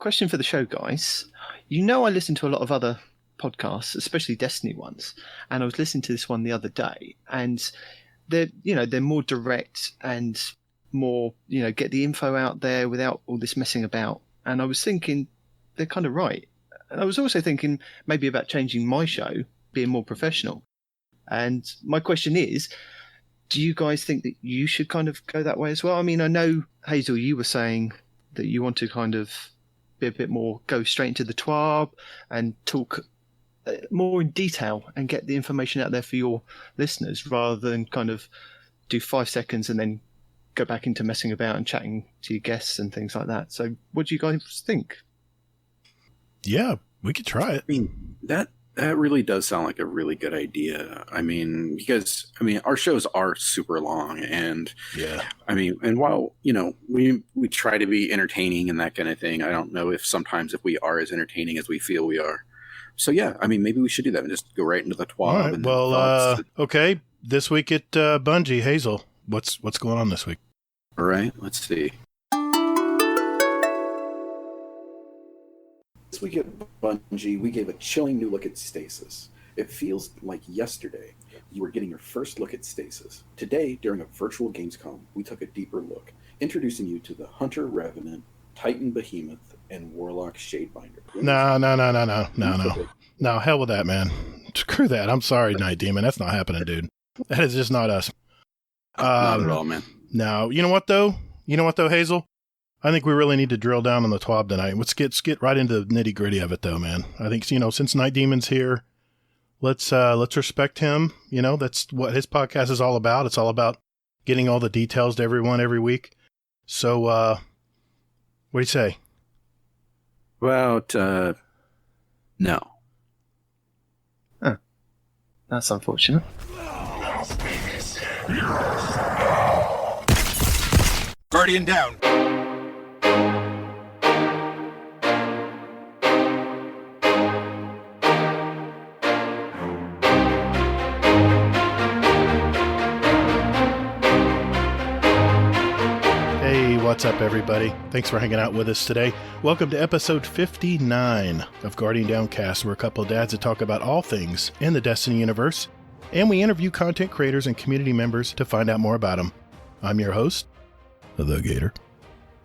Question for the show, guys. You know, I listen to a lot of other podcasts, especially Destiny ones, and I was listening to this one the other day, and they're more direct and more, get the info out there without all this messing about. And I was thinking they're kind of right. And I was also thinking maybe about changing my show, being more professional. And my question is, do you guys think that you should kind of go that way as well? I mean, I know, Hazel, you were saying that you want to kind of be a bit more, go straight into the TWAB and talk more in detail and get the information out there for your listeners rather than kind of do 5 seconds and then go back into messing about and chatting to your guests and things like that. So what do you guys think? Yeah, we could try it. I mean, that really does sound like a really good idea. I mean, because our shows are super long, and and while we try to be entertaining and that kind of thing, I don't know if sometimes if we are as entertaining as we feel we are. So yeah, I mean, maybe we should do that and just go right into the TWAB. All right. Well, okay. This week at Bungie, Hazel, what's going on this week? All right, let's see. This week at Bungie, we gave a chilling new look at Stasis. It feels like yesterday you were getting your first look at Stasis. Today, during a virtual Gamescom, we took a deeper look, introducing you to the Hunter Revenant, Titan Behemoth, and Warlock Shadebinder. No, hell with that, man. Screw that. I'm sorry, Nitedemon. That's not happening, dude. That is just not us. Not at all, man. No, you know what though, Hazel? I think we really need to drill down on the TWAB tonight. Let's get right into the nitty gritty of it, though, man. I think since Nitedemon's here, let's respect him. That's what his podcast is all about. It's all about getting all the details to everyone every week. So, what do you say? About no. Huh. That's unfortunate. Guardian down. What's up, everybody? Thanks for hanging out with us today. Welcome to episode 59 of Guardian Downcast. We're a couple of dads that talk about all things in the Destiny universe, and we interview content creators and community members to find out more about them. I'm your host, the Gatr,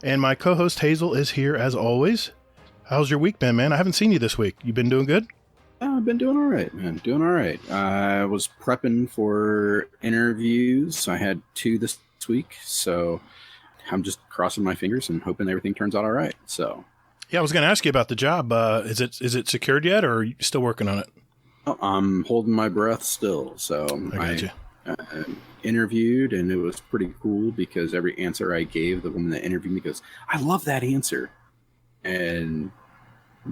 and my co-host Hazel is here as always. How's your week been, man? I haven't seen you this week. You been doing good? I've been doing all right, man. Doing all right. I was prepping for interviews. I had 2 this week, so I'm just crossing my fingers and hoping everything turns out all right. So, yeah, I was going to ask you about the job. Is it secured yet, or are you still working on it? I'm holding my breath still. So I interviewed, and it was pretty cool because every answer I gave, the woman that interviewed me goes, "I love that answer," and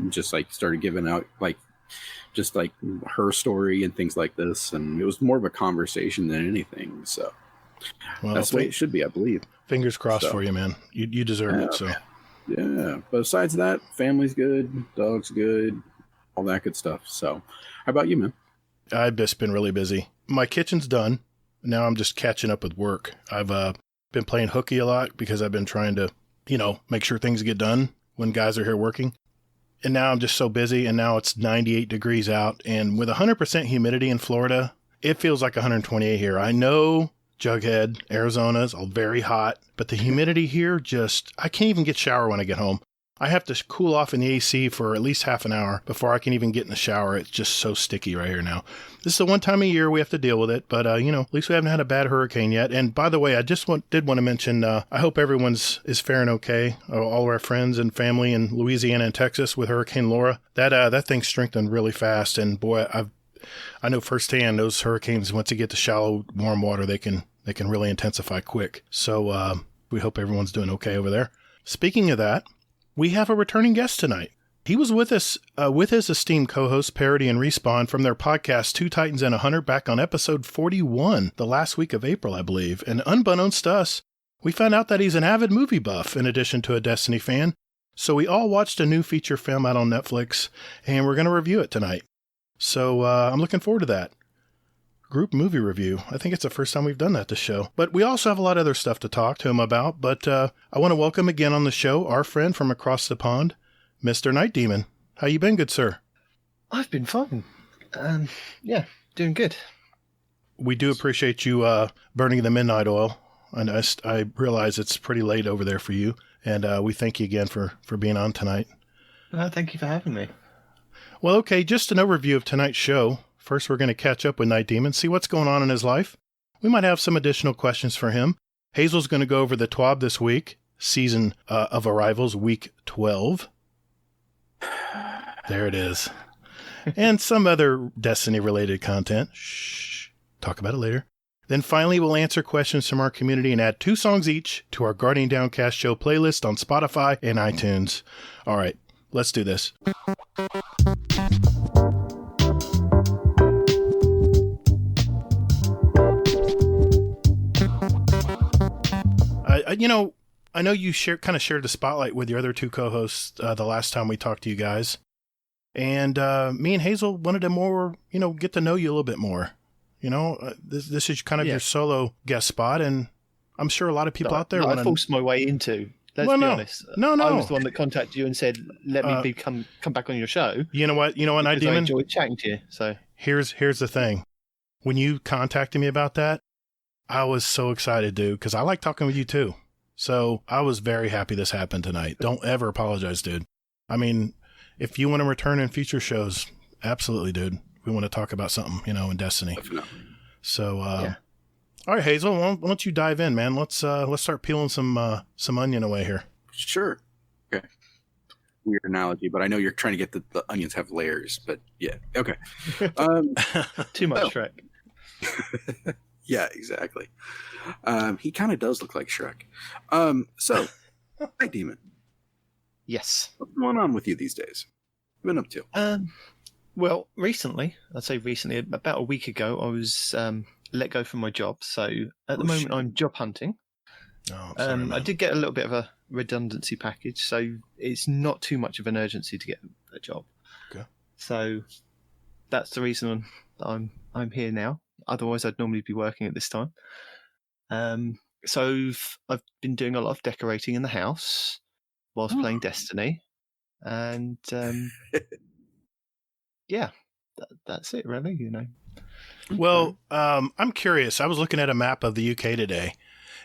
just started giving out just her story and things like this, and it was more of a conversation than anything. So. Well, that's the way it should be, I believe. Fingers crossed for you, man. You deserve it. So, yeah. But besides that, family's good, dog's good, all that good stuff. So, how about you, man? I've just been really busy. My kitchen's done. Now I'm just catching up with work. I've been playing hooky a lot because I've been trying to, make sure things get done when guys are here working. And now I'm just so busy. And now it's 98 degrees out, and with 100% humidity in Florida, it feels like 128 here. I know. Jughead, Arizona's all very hot, but the humidity here I can't even get shower when I get home. I have to cool off in the AC for at least half an hour before I can even get in the shower. It's just so sticky right here now. This is the one time a year we have to deal with it, but, at least we haven't had a bad hurricane yet. And by the way, I just did want to mention, I hope everyone's is faring okay. All of our friends and family in Louisiana and Texas with Hurricane Laura. That thing strengthened really fast, and boy, I know firsthand those hurricanes, once you get to shallow, warm water, they can really intensify quick. So we hope everyone's doing okay over there. Speaking of that, we have a returning guest tonight. He was with us with his esteemed co-hosts Parody and Respawn from their podcast 2 Titans and a Hunter back on episode 41, the last week of April, I believe. And unbeknownst to us, we found out that he's an avid movie buff in addition to a Destiny fan. So we all watched a new feature film out on Netflix, and we're going to review it tonight. So I'm looking forward to that. Group movie review. I think it's the first time we've done that this show. But we also have a lot of other stuff to talk to him about. But I want to welcome again on the show our friend from across the pond, Mr. Nitedemon. How you been, good sir? I've been fine. Yeah, doing good. We do appreciate you burning the midnight oil. And I realize it's pretty late over there for you. And we thank you again for being on tonight. Thank you for having me. Well, okay, just an overview of tonight's show. First, we're going to catch up with Nitedemon, see what's going on in his life. We might have some additional questions for him. Hazel's going to go over the TWAB this week, season of Arrivals, week 12. There it is. And some other Destiny-related content. Shh. Talk about it later. Then finally, we'll answer questions from our community and add 2 songs each to our Guardian Downcast show playlist on Spotify and iTunes. All right, let's do this. I know you kind of shared the spotlight with your other 2 co-hosts the last time we talked to you guys. And me and Hazel wanted to more, get to know you a little bit more. This is kind of your solo guest spot, and I'm sure a lot of people out there want to... I forced my way into. Let's be honest. No. I was the one that contacted you and said, "Let me come back on your show." You know what, I enjoyed chatting to you. So here's the thing: when you contacted me about that, I was so excited, dude, because I like talking with you too. So I was very happy this happened tonight. Don't ever apologize, dude. I mean, if you want to return in future shows, absolutely, dude. We want to talk about something, in Destiny. Definitely. So, all right, Hazel, why don't you dive in, man? Let's start peeling some onion away here. Sure. Okay. Weird analogy, but I know you're trying to get the onions have layers, but yeah. Okay. Too much Shrek. Yeah, exactly. He kind of does look like Shrek. So, Nitedemon. Yes. What's going on with you these days? What have you been up to? Well, recently, about a week ago, I was let go from my job. So at the moment, I'm job hunting. Oh, sorry, I did get a little bit of a redundancy package, so it's not too much of an urgency to get a job. Okay. So that's the reason I'm here now. Otherwise, I'd normally be working at this time. So I've been doing a lot of decorating in the house whilst playing Destiny, and yeah, that's it, really. Well, I'm curious. I was looking at a map of the UK today,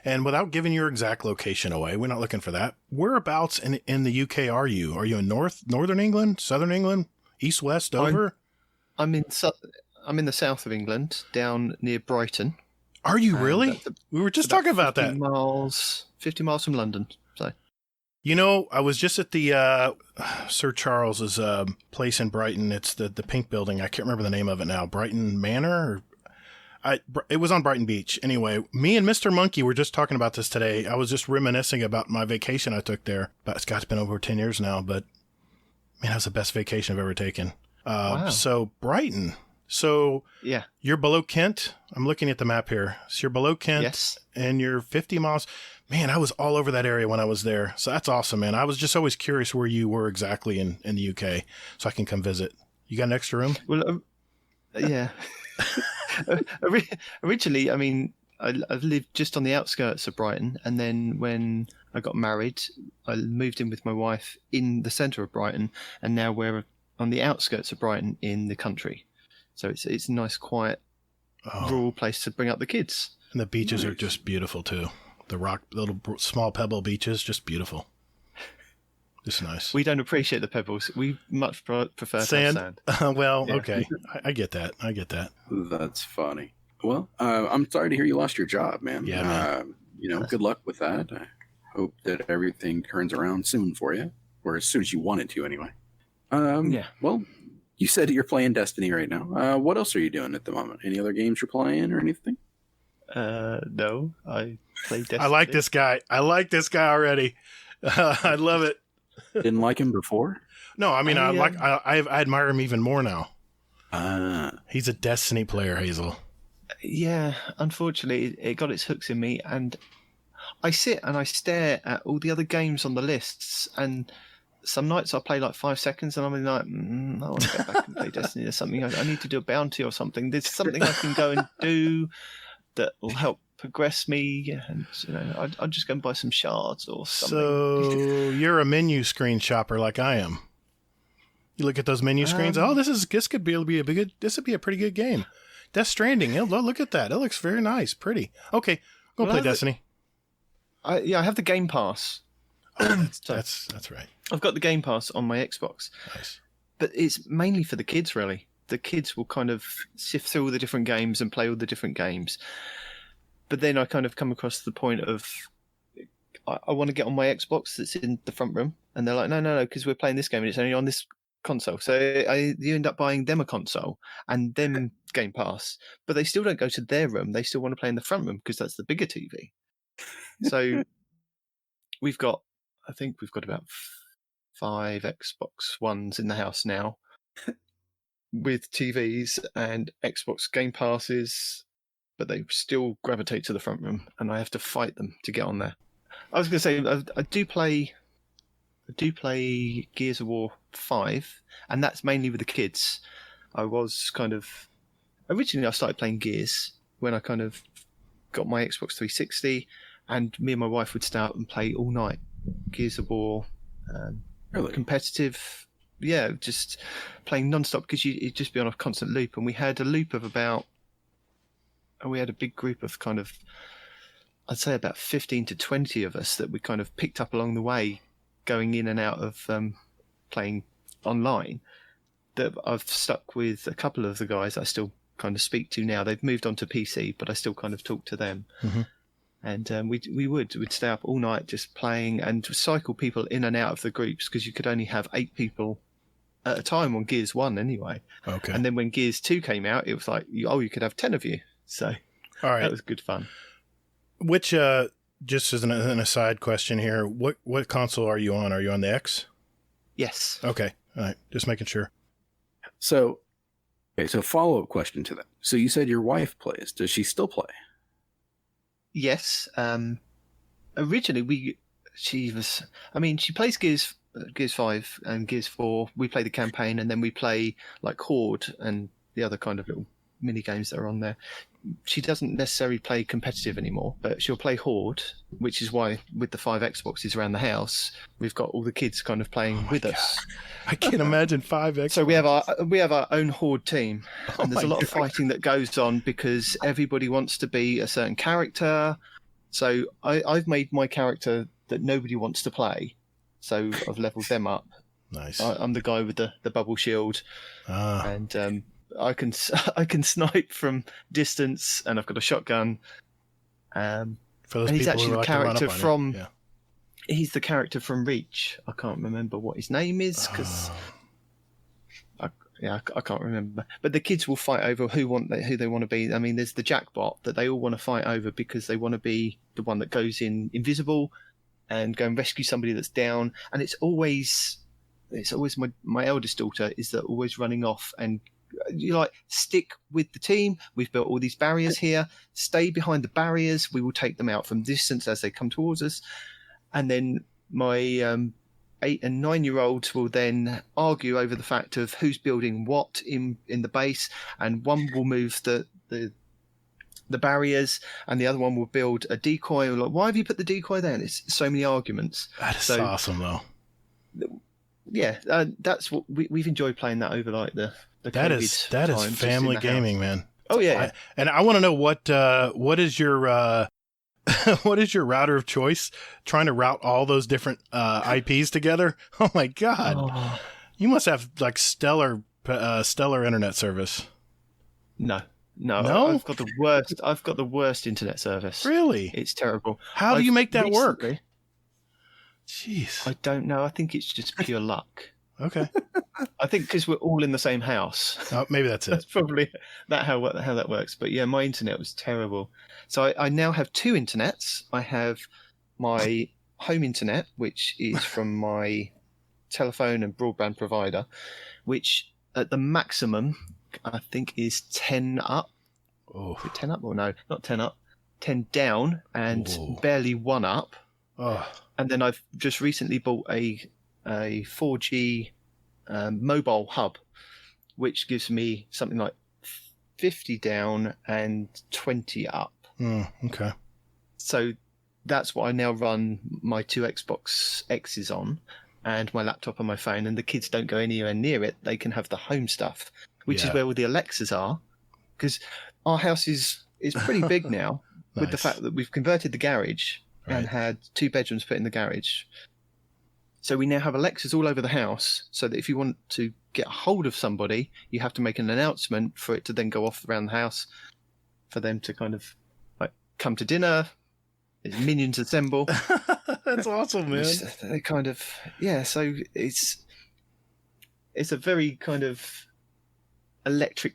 and without giving your exact location away, we're not looking for that. Whereabouts in the UK are you? Are you in northern England, southern England, east, west, over? I'm in the south of England, down near Brighton. Are you really? We were just talking about that. 50 miles from London. So, I was just at the Sir Charles's place in Brighton. It's the pink building. I can't remember the name of it now. Brighton Manor? It was on Brighton Beach. Anyway, me and Mr. Monkey were just talking about this today. I was just reminiscing about my vacation I took there. But it's been over 10 years now, but man, that was the best vacation I've ever taken. Wow. So Brighton. So yeah, you're below Kent. I'm looking at the map here. So you're below Kent, yes, and you're 50 miles. Man, I was all over that area when I was there. So that's awesome, man. I was just always curious where you were exactly in the UK, so I can come visit. You got an extra room? Well, yeah. Originally, I mean, I've lived just on the outskirts of Brighton, and then when I got married, I moved in with my wife in the centre of Brighton, and now we're on the outskirts of Brighton in the country. So it's a nice, quiet, rural place to bring up the kids. And the beaches are just beautiful too. The little small pebble beaches, just beautiful. Just nice. We don't appreciate the pebbles. We much prefer sand. Well, yeah. Okay. I get that. That's funny. Well, I'm sorry to hear you lost your job, man. Yeah, man. Good luck with that. I hope that everything turns around soon for you, or as soon as you want it to, anyway. Yeah. Well, you said you're playing Destiny right now. What else are you doing at the moment? Any other games you're playing or anything? No, I play Destiny. I like this guy. Already. I love it. Didn't like him before? No, I mean, I admire him even more now. He's a Destiny player, Hazel. Yeah, unfortunately, it got its hooks in me, and I sit and I stare at all the other games on the lists, and some nights I play like 5 seconds, and I'm like, I want to go back and play Destiny. There's something I need to do a bounty or something. There's something I can go and do that will help progress me, and I'll just go and buy some shards or something. So you're a menu screen shopper like I am. You look at those menu screens. This could be a pretty good game. Death Stranding. Look at that. It looks very nice, pretty. Okay, go play Destiny. I have the Game Pass. Oh, that's right. I've got the Game Pass on my Xbox. Nice. But it's mainly for the kids, really. The kids will kind of sift through all the different games and play all the different games. But then I kind of come across the point of I want to get on my Xbox that's in the front room, and they're like, no, because we're playing this game and it's only on this console. So you end up buying them a console and them Game Pass, but they still don't go to their room. They still want to play in the front room because that's the bigger TV. So I think we've got about 5 Xbox Ones in the house now with TVs and Xbox Game Passes, but they still gravitate to the front room and I have to fight them to get on there. I was going to say, I do play Gears of War 5, and that's mainly with the kids. Originally I started playing Gears when I kind of got my Xbox 360, and me and my wife would stay up and play all night. Gears of War, really competitive, yeah, just playing non-stop because you'd just be on a constant loop. And we had a loop of we had a big group of kind of, I'd say about 15 to 20 of us that we kind of picked up along the way, going in and out of playing online, that I've stuck with a couple of the guys I still kind of speak to now. They've moved on to PC, but I still kind of talk to them. Mm-hmm. And we'd stay up all night just playing and cycle people in and out of the groups because you could only have 8 people at a time on Gears 1 anyway. Okay. And then when Gears 2 came out, it was like, you could have 10 of you. So all right. That was good fun. Which, just as an aside question here, what console are you on? Are you on the X? Yes. Okay. All right. Just making sure. So follow-up question to that. So you said your wife plays. Does she still play? Yes. Originally, she plays Gears 5 and Gears 4. We play the campaign, and then we play like Horde and the other kind of little mini games that are on there. She doesn't necessarily play competitive anymore, but she'll play Horde, which is why with the 5 Xboxes around the house, we've got all the kids kind of playing with us. I can't imagine 5 Xboxes. So we have our own Horde team, and there's a lot of fighting that goes on because everybody wants to be a certain character. So I've made my character that nobody wants to play, so I've leveled them up. Nice. I'm the guy with the bubble shield, and I can snipe from distance, and I've got a shotgun. For those and he's people actually who the like character to run up from. on you. Yeah. He's the character from Reach. I can't remember what his name is because I can't remember. But the kids will fight over who they want to be. I mean, there's the Jackbot that they all want to fight over because they want to be the one that goes in invisible and go and rescue somebody that's down. And it's always my eldest daughter is that always running off and. You like stick with the team. We've built all these barriers here. Stay behind the barriers. We will take them out from distance as they come towards us. And then my 8 and 9-year-olds will then argue over the fact of who's building what in the base, and one will move the barriers, and the other one will build a decoy. Like, why have you put the decoy there? And it's so many arguments. That is awesome, though. Yeah, that's what we've enjoyed playing that over like the that is family gaming, man. Oh yeah, and I want to know what is your what is your router of choice? Trying to route all those different IPs together. Oh my god, you must have like stellar internet service. No. I've got the worst internet service. Really, it's terrible. How do you make that work? Jeez, I don't know. I think it's just pure luck. Okay. I think because we're all in the same house. Oh, maybe that's it. That's probably how that works. But yeah, my internet was terrible. So I now have 2 internets. I have my home internet, which is from my telephone and broadband provider, which at the maximum I think is 10 up. Oh. Is it 10 up or no? Not 10 up. 10 down and barely 1 up. Oh. And then I've just recently bought a 4G mobile hub, which gives me something like 50 down and 20 up. Okay. So that's what I now run my 2 Xbox X's on. and my laptop and my phone, and the kids don't go anywhere near it. They can have the home stuff, which is where all the Alexas are, because our house is pretty big now. Nice. With the fact that we've converted the garage and had 2 bedrooms put in the garage. So we now have Alexas all over the house, so that if you want to get a hold of somebody, you have to make an announcement for it to then go off around the house for them to kind of like come to dinner. Minions assemble. That's awesome, man. They kind of, so it's a very kind of electric,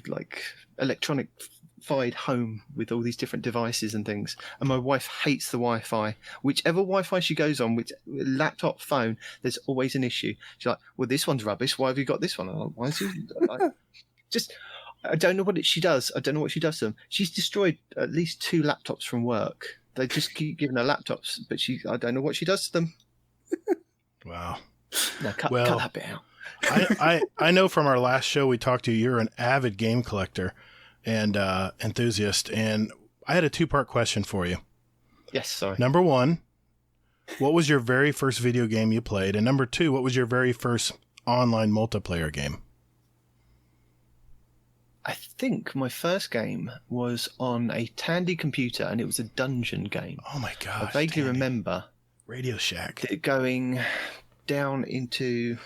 like electronic-fied home with all these different devices and things. And my wife hates the Wi-Fi. Whichever Wi-Fi she goes on, which laptop, phone, there's always an issue. She's like, well, this one's rubbish. Why have you got this one? I'm like, why is it? I don't know what she does. I don't know what she does to them. She's destroyed at least 2 laptops from work. They just keep giving her laptops, but I don't know what she does to them. Wow. No, cut that bit out. I know from our last show we talked to you, you're an avid game collector and enthusiast, and I had a 2-part question for you. Yes, sorry. Number 1, what was your very first video game you played? And number 2, what was your very first online multiplayer game? I think my first game was on a Tandy computer, and it was a dungeon game. Oh my gosh! I vaguely remember Radio Shack. it going down into.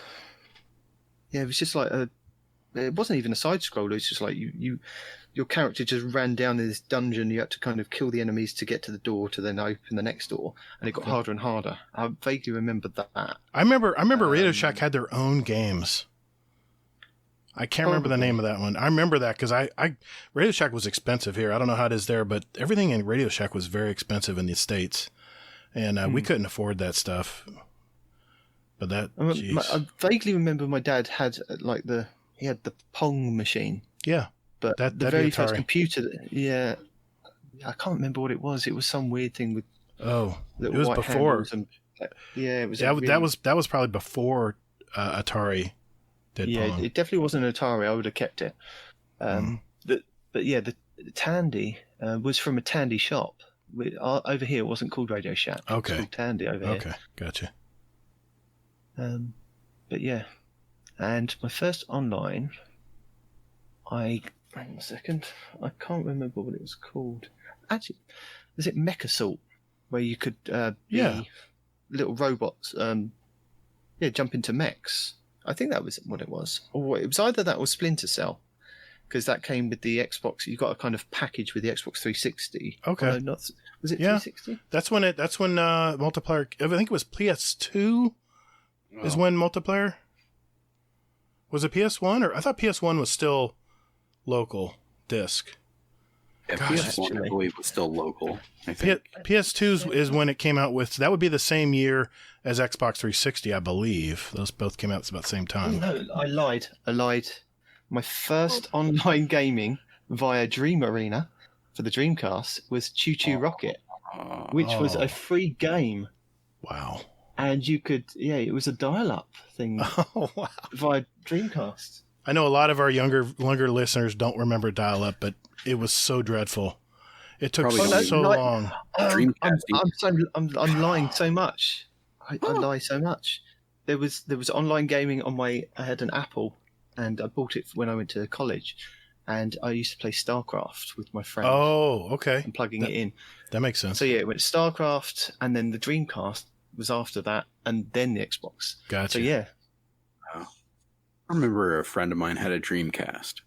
Yeah, it was just like it wasn't even a side scroller. It's just like your character just ran down in this dungeon. You had to kind of kill the enemies to get to the door to then open the next door, and it got harder and harder. I vaguely remember that. I remember Radio Shack had their own games. I can't remember the name of that one. I remember that because Radio Shack was expensive here. I don't know how it is there, but everything in Radio Shack was very expensive in the States, and we couldn't afford that stuff. But I vaguely remember my dad had he had the Pong machine. Yeah, but the very first computer. Yeah, I can't remember what it was. It was some weird thing with it was before. It was. That was probably before Atari. Yeah, it definitely wasn't an Atari. I would have kept it. But the Tandy was from a Tandy shop. Over here, it wasn't called Radio Shack. Okay. It was called Tandy over here. Okay, gotcha. But yeah, and my first online, hang on a second, I can't remember what it was called. Actually, was it Mech Assault, where you could be little robots, jump into mechs. I think that was what it was. Or it was either that or Splinter Cell, because that came with the Xbox. You got a kind of package with the Xbox 360. Okay. Was it 360? That's when multiplayer. I think it was PS2. Is when multiplayer. Was it PS1 or I thought PS1 was still local disc. Yeah, PS1 I believe was still local. I think PS2 is when it came out with. So that would be the same year as Xbox 360, I believe. Those both came out at about the same time. Oh, no, I lied. My first online gaming via Dream Arena for the Dreamcast was Choo Choo Rocket, which was a free game. Wow. And you could, it was a dial-up thing via Dreamcast. I know a lot of our younger listeners don't remember dial-up, but it was so dreadful. It took so long. I'm lying so much. I lie so much. There was online gaming on I had an Apple, and I bought it when I went to college, and I used to play StarCraft with my friends. Oh, okay. And plugging it in. That makes sense. So it went StarCraft, and then the Dreamcast was after that, and then the Xbox. Gotcha. So yeah. I remember a friend of mine had a Dreamcast,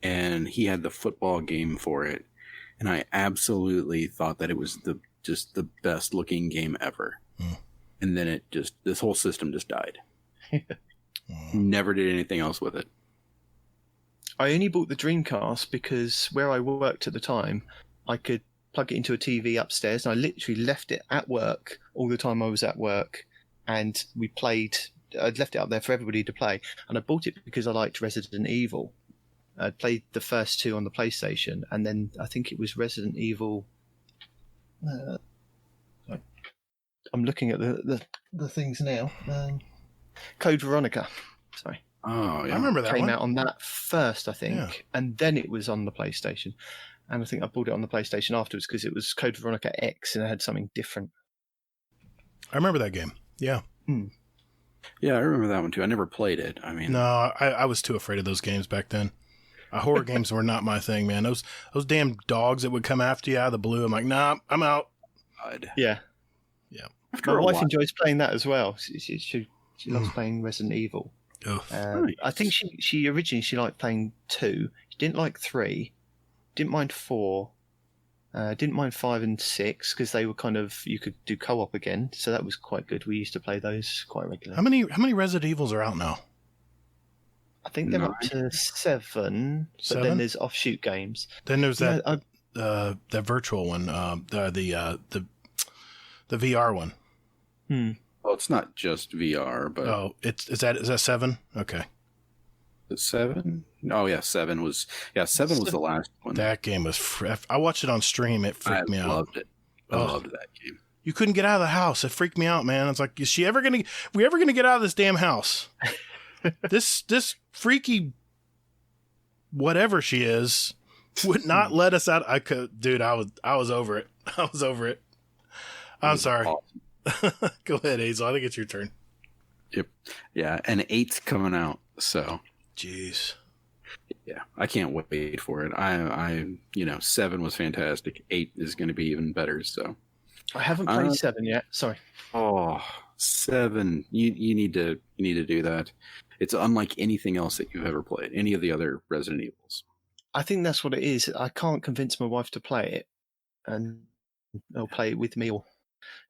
and he had the football game for it, and I absolutely thought that it was just the best looking game ever. And then this whole system just died. Never did anything else with it. I only bought the Dreamcast because where I worked at the time, I could plug it into a TV upstairs, and I literally left it at work all the time I was at work, and we played. I'd left it up there for everybody to play, and I bought it because I liked Resident Evil. I'd played the first 2 on the PlayStation, and then I think it was Resident Evil. I'm looking at the things now. Code Veronica. Sorry. Oh, yeah. I remember that came one. out on that first, I think, and then it was on the PlayStation. And I think I bought it on the PlayStation afterwards because it was Code Veronica X and it had something different. I remember that game. Yeah. Yeah, I remember that one too. I never played it. I mean, No, I was too afraid of those games back then. Horror games were not my thing, man. Those damn dogs that would come after you out of the blue. I'm like, nah, I'm out. God. Yeah. Yeah. After My a wife while, enjoys playing that as well. She loves playing Resident Evil. Oh, Nice. I think she originally liked playing 2. She didn't like 3. Didn't mind 4. Didn't mind 5 and 6 because they were kind of, you could do co-op again, so that was quite good. We used to play those quite regularly. how many Resident Evils are out now? I think they're up to 7, but 7? then there's offshoot games. Then there's Yeah, that virtual one, the VR one. Well, it's not just VR, but is that 7? Okay. 7? Oh yeah, 7 was the last one. That game was I watched it on stream. It freaked me out. I loved it. I loved that game. You couldn't get out of the house. It freaked me out, man. It's like, we ever gonna get out of this damn house? this freaky whatever she is would not let us out. I was over it. I was over it. I'm sorry. Awesome. Go ahead, Hazel. I think it's your turn. Yep. Yeah, and 8's coming out, so. Jeez. Yeah, I can't wait for it. I 7 was fantastic. 8 is going to be even better. So I haven't played 7 yet. Sorry. Oh, 7! You need to do that. It's unlike anything else that you've ever played. Any of the other Resident Evils. I think that's what it is. I can't convince my wife to play it, and they'll play it with me,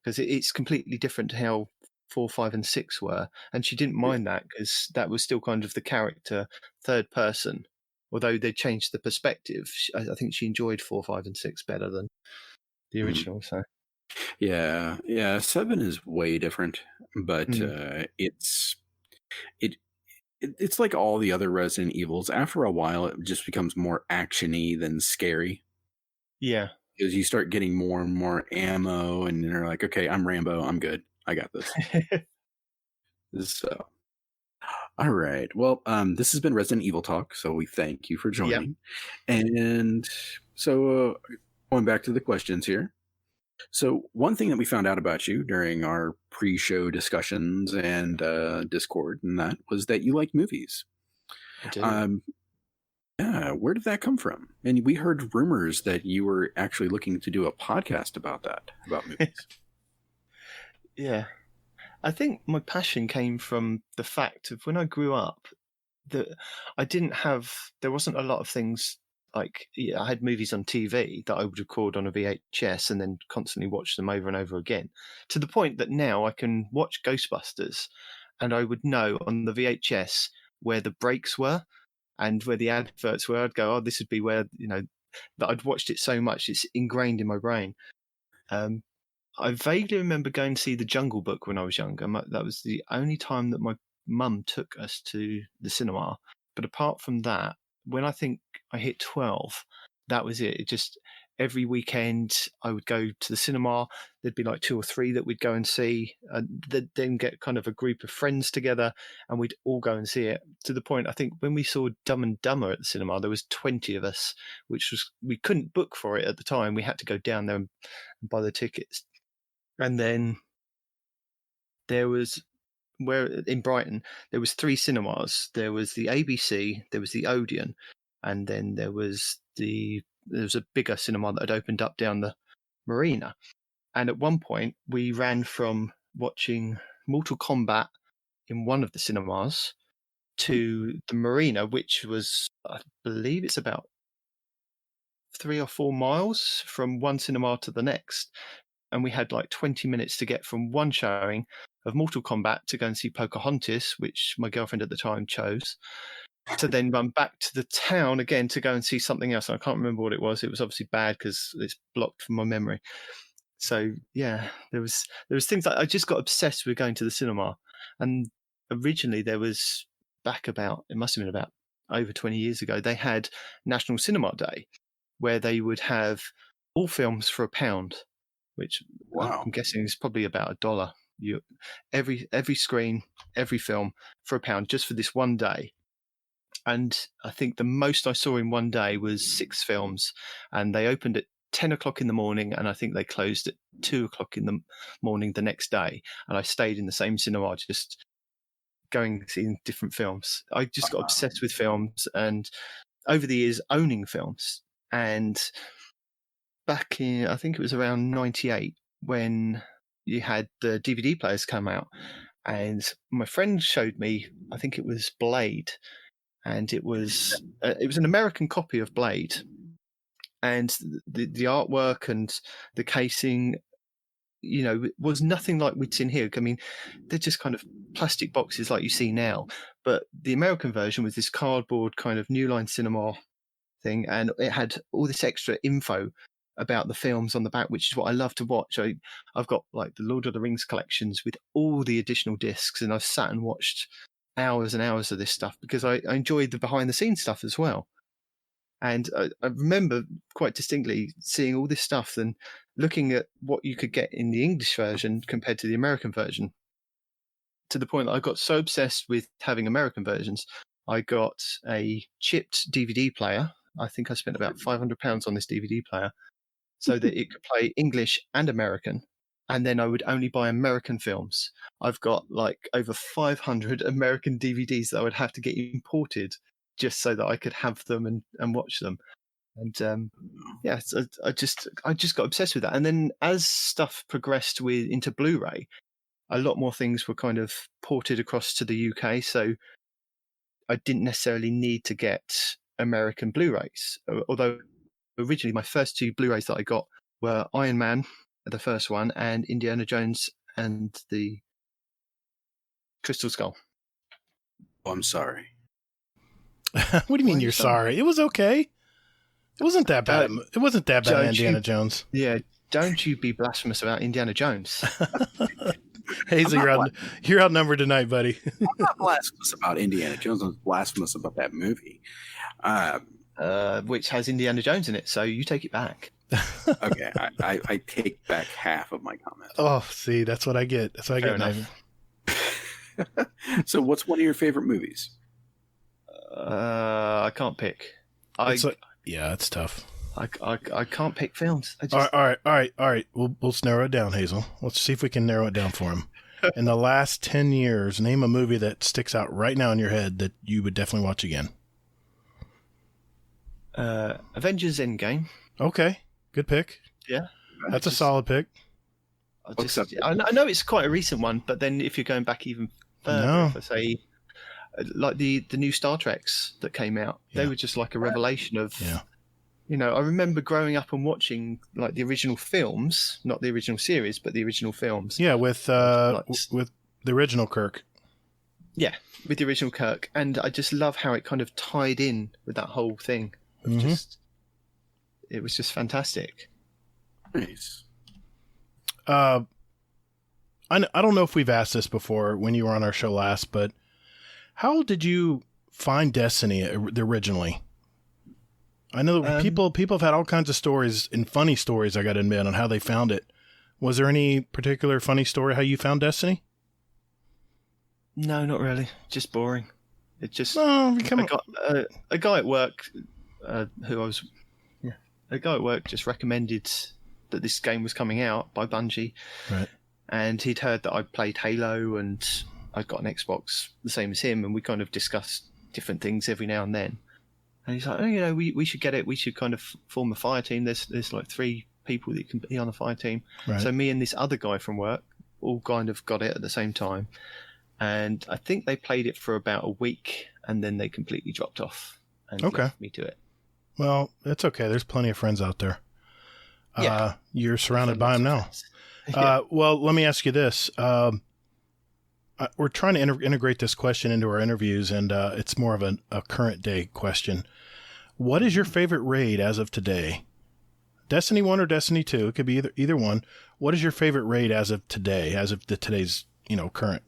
because it's completely different to how 4, 5, and 6 were, and she didn't mind that because that was still kind of the character third person. Although they changed the perspective, I think she enjoyed 4, 5, and 6 better than the original. So yeah, 7 is way different, but it's like all the other Resident Evils. After a while, it just becomes more actiony than scary. Yeah, because you start getting more and more ammo, and you're like, okay, I'm Rambo, I'm good, I got this. So, all right. Well, this has been Resident Evil Talk, so we thank you for joining. Yep. And so, going back to the questions here. So, one thing that we found out about you during our pre-show discussions and Discord and that was that you like movies. I do. Yeah, where did that come from? And we heard rumors that you were actually looking to do a podcast about movies. Yeah. I think my passion came from the fact of when I grew up that there wasn't a lot of things like, I had movies on TV that I would record on a VHS and then constantly watch them over and over again, to the point that now I can watch Ghostbusters and I would know on the VHS where the breaks were and where the adverts were. I'd go, oh, this would be where, that I'd watched it so much, it's ingrained in my brain. I vaguely remember going to see The Jungle Book when I was younger. That was the only time that my mum took us to the cinema. But apart from that, when I think I hit 12, that was it. It just, every weekend I would go to the cinema. There'd be like 2 or 3 that we'd go and see. They'd then get kind of a group of friends together and we'd all go and see it. To the point, I think when we saw Dumb and Dumber at the cinema, there was 20 of us, which was, we couldn't book for it at the time. We had to go down there and buy the tickets. And then there was, in Brighton, there was 3 cinemas. There was the ABC, there was the Odeon, and then there was a bigger cinema that had opened up down the marina. And at one point, we ran from watching Mortal Kombat in one of the cinemas to the marina, which was, I believe it's about 3 or 4 miles from one cinema to the next. And we had like 20 minutes to get from one showing of Mortal Kombat to go and see Pocahontas, which my girlfriend at the time chose, to then run back to the town again to go and see something else. I can't remember what it was. It was obviously bad because it's blocked from my memory. So yeah, there was things like I just got obsessed with going to the cinema. And originally there was it must have been about over 20 years ago, they had National Cinema Day where they would have all films for £1. Which I'm guessing is probably about $1. Every screen, every film for £1 just for this one day. And I think the most I saw in one day was 6 films, and they opened at 10 o'clock in the morning, and I think they closed at 2 o'clock in the morning the next day. And I stayed in the same cinema just going and seeing different films. I just got obsessed with films, and over the years owning films. And back in, I think it was around 98 when you had the DVD players come out, and my friend showed me, I think it was Blade, and it was an American copy of Blade, and the artwork and the casing, was nothing like we'd seen here. I mean, they're just kind of plastic boxes like you see now, but the American version was this cardboard kind of New Line Cinema thing, and it had all this extra info about the films on the back, which is what I love to watch. I've got like the Lord of the Rings collections with all the additional discs, and I've sat and watched hours and hours of this stuff because I enjoyed the behind the scenes stuff as well. And I remember quite distinctly seeing all this stuff and looking at what you could get in the English version compared to the American version, to the point that I got so obsessed with having American versions, I got a chipped DVD player. I think I spent about £500 on this DVD player so that it could play English and American. And then I would only buy American films. I've got like over 500 American DVDs that I would have to get imported just so that I could have them and watch them. And so I just got obsessed with that. And then as stuff progressed into Blu-ray, a lot more things were kind of ported across to the UK. So I didn't necessarily need to get American Blu-rays. Although originally my first 2 Blu-rays that I got were Iron Man, the first one, and Indiana Jones and the Crystal Skull. Oh, I'm sorry. What do you mean you're sorry? It was okay. It wasn't that bad. It wasn't that bad, Indiana Jones. Yeah, don't you be blasphemous about Indiana Jones. Hazel, you're outnumbered tonight, buddy. I'm not blasphemous about Indiana Jones. I'm blasphemous about that movie. Which has Indiana Jones in it, so you take it back. Okay, I take back half of my comment. Oh, see, that's what I get. That's what I get. Enough. So what's one of your favorite movies? I can't pick. It's tough. I can't pick films. All right. We'll narrow it down, Hazel. Let's see if we can narrow it down for him. In the last 10 years, name a movie that sticks out right now in your head that you would definitely watch again. Avengers Endgame. Okay, good pick. Yeah, that's a solid pick. I know it's quite a recent one, but then if you're going back even further, if I say like the new Star Treks that came out, they were just like a revelation of. Yeah. I remember growing up and watching like the original films, not the original series, but the original films. Yeah, with the original Kirk. Yeah, with the original Kirk, and I just love how it kind of tied in with that whole thing. It was just fantastic. Nice. I don't know if we've asked this before when you were on our show last, but how did you find Destiny originally? I know people have had all kinds of stories and funny stories, I got to admit, on how they found it. Was there any particular funny story how you found Destiny? No, not really. Just boring. It just a guy at work a guy at work just recommended that this game was coming out by Bungie, right? And he'd heard that I played Halo and I'd got an Xbox the same as him, and we kind of discussed different things every now and then. And he's like, we should get it. We should kind of form a fire team. There's like 3 people that can be on a fire team. Right. So me and this other guy from work all kind of got it at the same time. And I think they played it for about a week, and then they completely dropped off and left me to it. Well, it's okay. There's plenty of friends out there. Yeah. You're surrounded by them now. Well, let me ask you this. We're trying to integrate this question into our interviews, and it's more of a current day question. What is your favorite raid as of today? Destiny 1 or Destiny 2? It could be either one. What is your favorite raid as of today, as of today's current?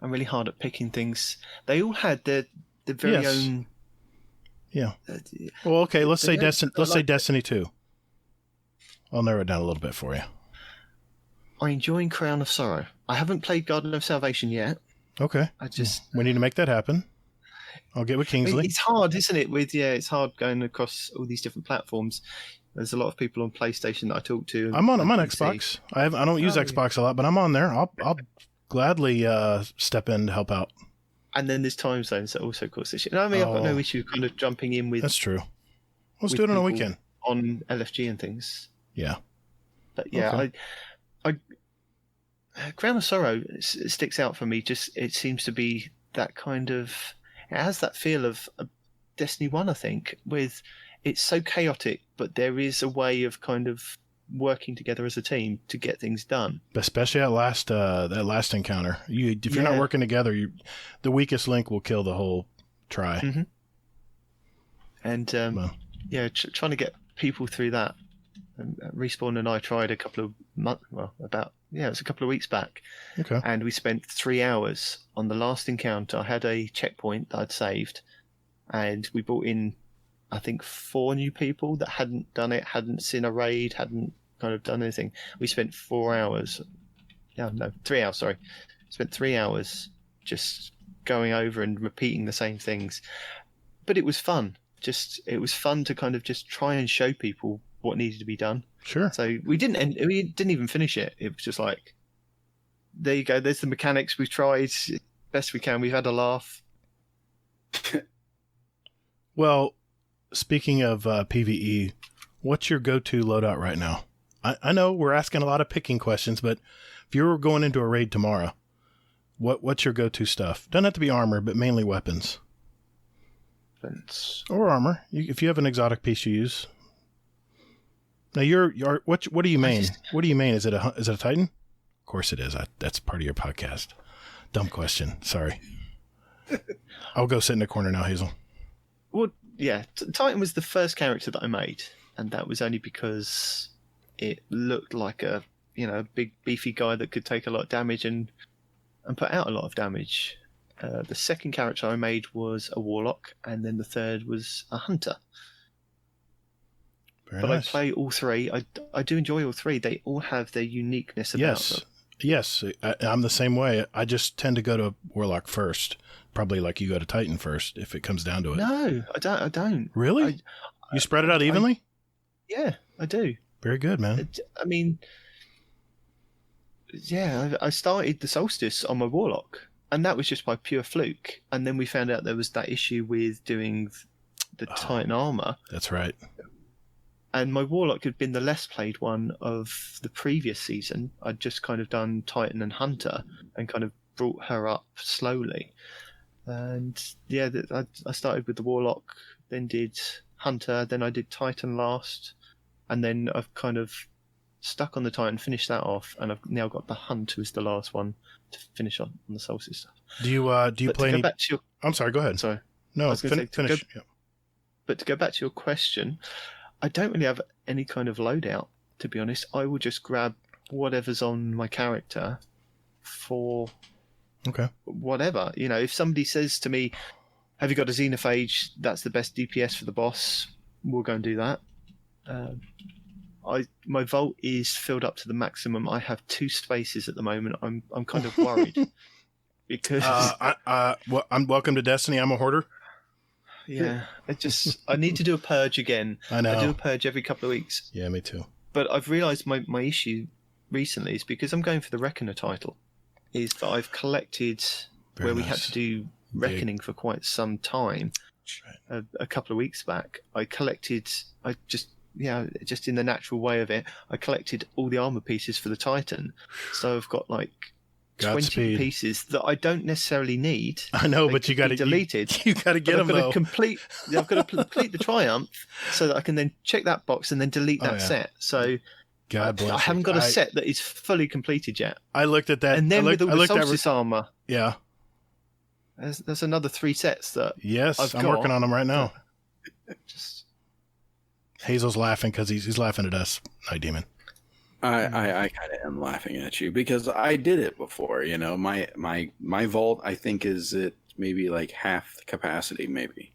I'm really hard at picking things. They all had their very own. Yeah. Well, okay. Let's say Destiny 2. I'll narrow it down a little bit for you. I enjoy Crown of Sorrow. I haven't played Garden of Salvation yet. Okay. We need to make that happen. I'll get with Kingsley. It's hard, isn't it? It's hard going across all these different platforms. There's a lot of people on PlayStation that I talk to. I'm on Xbox. I don't use Xbox a lot, but I'm on there. I'll gladly step in to help out. And then there's time zones that also cause this shit. No, I mean, I've got no issue kind of jumping in with. That's true. Let's do it on a weekend on LFG and things. Yeah. But yeah, okay. I Ground of Sorrow sticks out for me. Just it seems to be that kind of. It has that feel of Destiny 1, I think, with it's so chaotic, but there is a way of kind of working together as a team to get things done. Especially that last encounter. If you're not working together, the weakest link will kill the whole try. Mm-hmm. And trying to get people through that. Respawn and I tried a couple of months, it was a couple of weeks back. Okay. And we spent 3 hours on the last encounter. I had a checkpoint that I'd saved, and we brought in, I think, 4 new people that hadn't done it, hadn't seen a raid, hadn't kind of done anything. We spent 4 hours. 3 hours, sorry. Spent 3 hours just going over and repeating the same things. But it was fun. It was fun to kind of just try and show people what needed to be done. Sure. So we didn't even finish it. It was just like, there you go. There's the mechanics. We've tried best we can. We've had a laugh. Well, speaking of PvE, what's your go-to loadout right now? I know we're asking a lot of picking questions, but if you were going into a raid tomorrow, what's your go-to stuff? Doesn't have to be armor, but mainly weapons. Or armor. If you have an exotic piece you use. Now what do you main? What do you main? Is it a Titan? Of course it is. That's part of your podcast. Dumb question. Sorry. I'll go sit in the corner now, Hazel. Well, yeah. Titan was the first character that I made, and that was only because it looked like a big beefy guy that could take a lot of damage and put out a lot of damage. The second character I made was a warlock, and then the third was a hunter. Very nice. I play all three. I do enjoy all three. They all have their uniqueness about them. Yes, I'm the same way. I just tend to go to warlock first. Probably like you go to Titan first, if it comes down to it. No, I don't. Really? You spread it out evenly? Yeah, I do. Very good, man. I mean, yeah, I started the Solstice on my warlock, and that was just by pure fluke. And then we found out there was that issue with doing the Titan armor. That's right. And my warlock had been the less played one of the previous season. I'd just kind of done Titan and Hunter and kind of brought her up slowly. And yeah, I started with the warlock, then did Hunter, then I did Titan last, and then I've kind of stuck on the Titan, finished that off, and I've now got the Hunt, who is the last one to finish on the Solstice stuff. Do you play any? I'm sorry. Go ahead. Sorry. No, finish. But to go back to your question, I don't really have any kind of loadout, to be honest. I will just grab whatever's on my character for whatever. If somebody says to me, have you got a Xenophage? That's the best DPS for the boss. We'll go and do that. My vault is filled up to the maximum. I have 2 spaces at the moment. I'm kind of worried because I'm welcome to Destiny. I'm a hoarder. Yeah, I need to do a purge again. I know. I do a purge every couple of weeks. Yeah, me too. But I've realised my issue recently is because I'm going for the Reckoner title, is that I've collected we had to do Reckoning for quite some time. Right. A couple of weeks back, just in the natural way of it, I collected all the armor pieces for the Titan. So I've got like 20 pieces that I don't necessarily need. I know, but you got to deleted. You got to get them though. I've got to complete the Triumph so that I can then check that box and then delete that set. So God bless. I haven't got a set that is fully completed yet. I looked at that, and then with all the Solstice armor, yeah, there's another 3 sets that. Yes, I'm working on them right now. Hazel's laughing because he's laughing at us, Nitedemon. I kind of am laughing at you because I did it before. My vault I think is at maybe like half the capacity, maybe.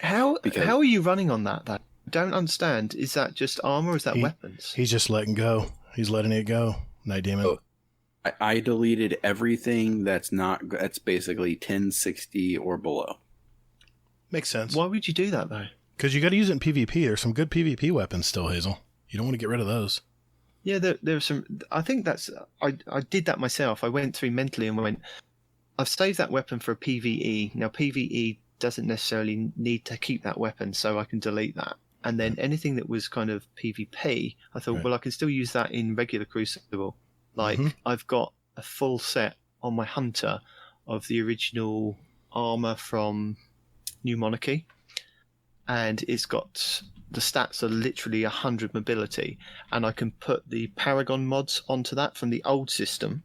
How are you running on that? I don't understand. Is that just armor or is that weapons? He's just letting go. He's letting it go, Nitedemon. Oh, I deleted everything that's basically 1060 or below. Makes sense. Why would you do that though? Because you got to use it in PvP. There's some good PvP weapons still, Hazel. You don't want to get rid of those. Yeah, there's some. I think that's. I did that myself. I went through mentally and went, I've saved that weapon for a PvE. Now, PvE doesn't necessarily need to keep that weapon, so I can delete that. And then anything that was kind of PvP, I thought, well, I can still use that in regular Crucible. Like, I've got a full set on my Hunter of the original armor from New Monarchy. And it's got, the stats are literally 100 mobility. And I can put the Paragon mods onto that from the old system.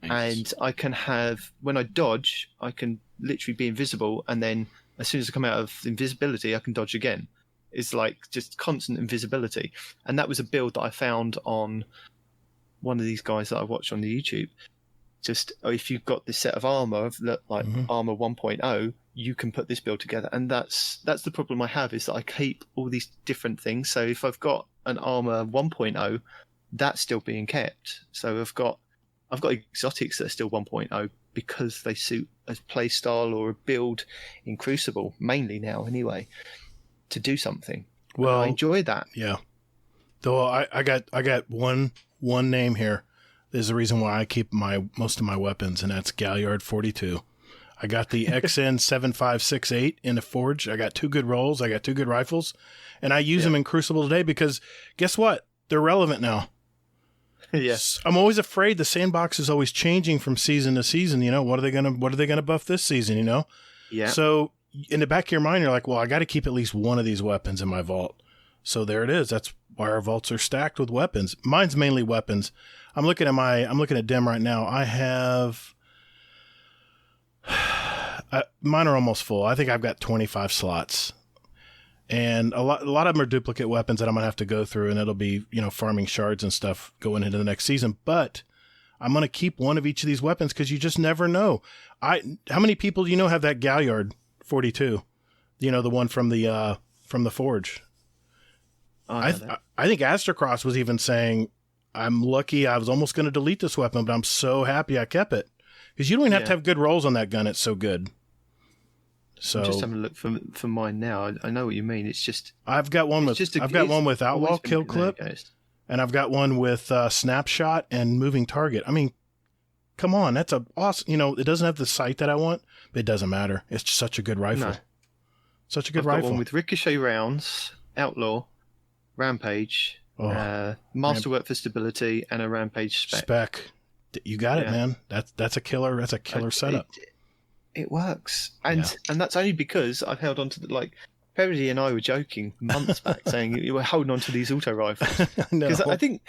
Nice. And I can have, when I dodge, I can literally be invisible. And then as soon as I come out of invisibility, I can dodge again. It's like just constant invisibility. And that was a build that I found on one of these guys that I watched on the YouTube. Just, if you've got this set of armor, like armor 1.0, you can put this build together. And that's the problem I have, is that I keep all these different things. So if I've got an armor 1.0, that's still being kept. So I've got exotics that are still 1.0 because they suit a play style or a build in Crucible, mainly now anyway, to do something. Well, and I enjoy that. Yeah. Though I got one name here. There's the reason why I keep most of my weapons, and that's Galliard 42. I got the XN 7568 in a forge. I got 2 good rolls. I got 2 good rifles, and I use them in Crucible today because guess what? They're relevant now. Yes. I'm always afraid the sandbox is always changing from season to season. You know, what are they gonna buff this season? You know. Yeah. So in the back of your mind, you're like, well, I got to keep at least one of these weapons in my vault. So there it is. That's why our vaults are stacked with weapons. Mine's mainly weapons. I'm looking at Dim right now. I have mine are almost full. I think I've got 25 slots, and a lot of them are duplicate weapons that I'm gonna have to go through, and it'll be farming shards and stuff going into the next season. But I'm gonna keep one of each of these weapons because you just never know. How many people do you know have that Galliard 42? The one from the forge. I think Astrocross was even saying, I'm lucky. I was almost going to delete this weapon, but I'm so happy I kept it. Because you don't even have to have good rolls on that gun. It's so good. So I'm just having a look for mine now. I know what you mean. It's just I've got one with Outlaw Kill Clip, and I've got one with Snapshot and Moving Target. I mean, come on, that's a awesome. It doesn't have the sight that I want, but it doesn't matter. It's such a good rifle. No. Such a good rifle. I've got one with ricochet rounds, Outlaw, Rampage, Masterwork for stability, and a Rampage spec. You got it, man. That's a killer. That's a killer setup. It works, and that's only because I've held on to Perry and I were joking months back, saying you were holding on to these auto rifles because I think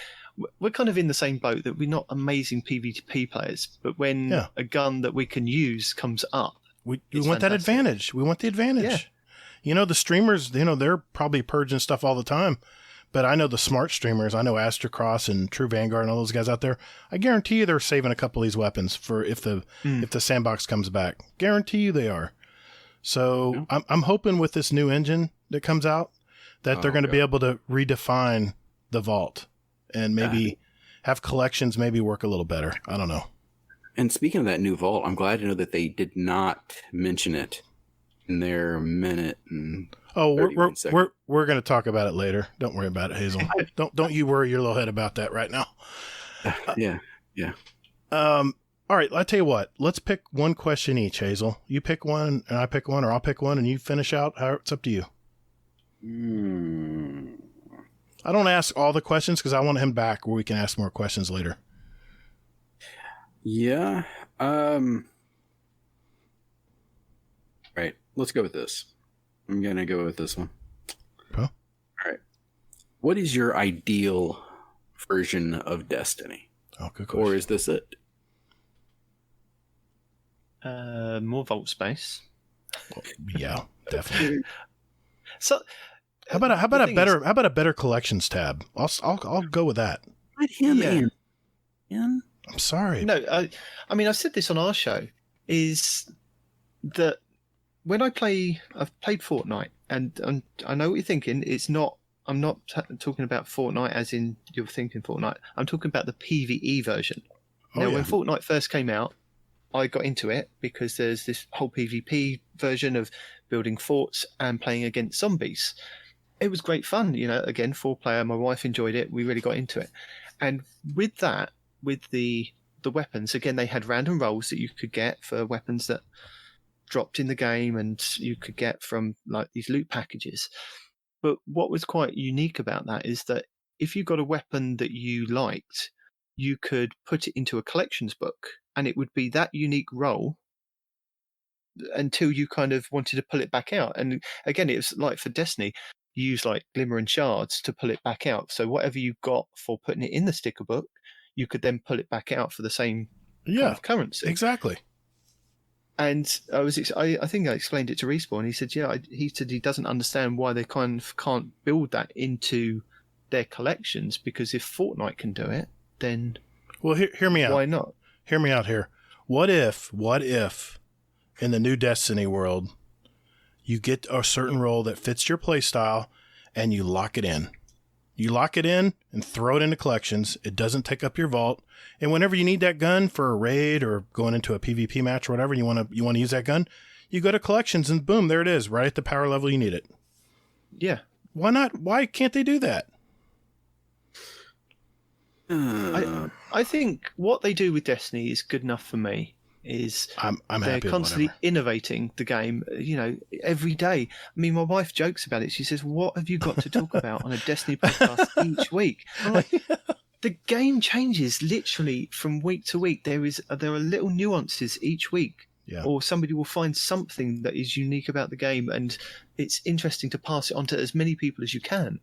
we're kind of in the same boat that we're not amazing PvP players, but when a gun that we can use comes up, we want that advantage. We want the advantage. Yeah. The streamers, they're probably purging stuff all the time. But I know the smart streamers, I know Astrocross and True Vanguard and all those guys out there, I guarantee you they're saving a couple of these weapons for if the sandbox comes back. Guarantee you they are. So I'm hoping with this new engine that comes out that they're going to be able to redefine the vault and maybe have collections maybe work a little better. I don't know. And speaking of that new vault, I'm glad to know that they did not mention it in their minute and we're going to talk about it later. Don't worry about it, Hazel. Don't you worry your little head about that right now. Yeah. All right, I'll tell you what. Let's pick one question each, Hazel. You pick one, and I pick one, or I'll pick one, and you finish out. It's up to you. I don't ask all the questions because I want him back where we can ask more questions later. Yeah. Right. Let's go with this. I'm going to go with this one. Huh? All right. What is your ideal version of Destiny? Oh, good question. Or is this it? More vault space. Well, yeah, definitely. So, how about a better collections tab? I'll go with that. Let him in. I'm sorry. No, I mean I've said this on our show. Is that when I've played Fortnite, and I know what you're thinking. I'm not talking about Fortnite as in you're thinking Fortnite. I'm talking about the PvE version. Now, when Fortnite first came out, I got into it because there's this whole PvP version of building forts and playing against zombies. It was great fun, again, 4-player. My wife enjoyed it. We really got into it. And with that, with the weapons, again, they had random rolls that you could get for weapons that dropped in the game and you could get from like these loot packages. But what was quite unique about that is that if you got a weapon that you liked, you could put it into a collections book and it would be that unique roll until you kind of wanted to pull it back out. And again, it was like for Destiny, you use like glimmer and shards to pull it back out. So whatever you got for putting it in the sticker book, you could then pull it back out for the same kind of currency. Exactly. And I think I explained it to Respawn. He said, he doesn't understand why they kind of can't build that into their collections, because if Fortnite can do it, then hear me out. Why not? Hear me out here. What if in the new Destiny world, you get a certain role that fits your play style and you lock it in? You lock it in and throw it into collections. It doesn't take up your vault. And whenever you need that gun for a raid or going into a PvP match or whatever, you want to use that gun, you go to collections and boom, there it is, right at the power level you need it. Yeah. Why not? Why can't they do that? I think what they do with Destiny is good enough for me. I'm they're happy constantly with innovating the game, every day. I mean, my wife jokes about it. She says, "What have you got to talk about on a Destiny podcast each week?" I'm like, the game changes literally from week to week. There are little nuances each week, or somebody will find something that is unique about the game, and it's interesting to pass it on to as many people as you can.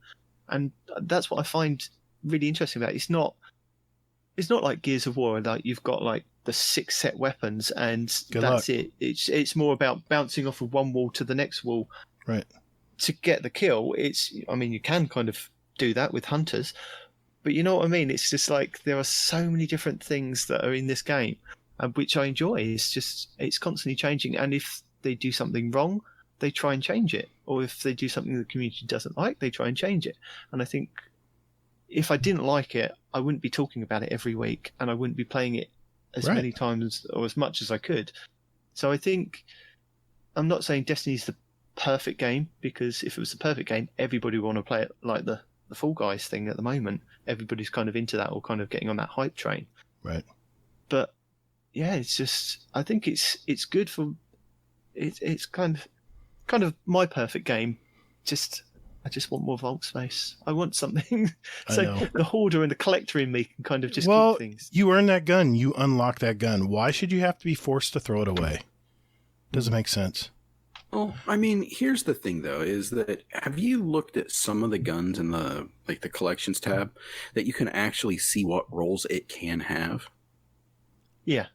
And that's what I find really interesting about it. It's not like Gears of War, like you've got like the 6 set weapons and that's it. It's more about bouncing off of one wall to the next wall, right, to get the kill. You can kind of do that with hunters, but you know what I mean? It's just like there are so many different things that are in this game, which I enjoy. It's constantly changing, and if they do something wrong, they try and change it, or if they do something the community doesn't like, they try and change it. And I think if I didn't like it, I wouldn't be talking about it every week, and I wouldn't be playing it as many times or as much as I could. So I think, I'm not saying Destiny's the perfect game, because if it was the perfect game, everybody would want to play it like the Fall Guys thing at the moment. Everybody's kind of into that, or kind of getting on that hype train. Right. But yeah, it's just, I think it's good for, it's kind of my perfect game. I just want more vault space. I want something. So the hoarder and the collector in me can kind of just keep things. You earn that gun. You unlock that gun. Why should you have to be forced to throw it away? Doesn't make sense. Well, I mean, here's the thing, though, is that have you looked at some of the guns in the collections tab that you can actually see what roles it can have? Yeah.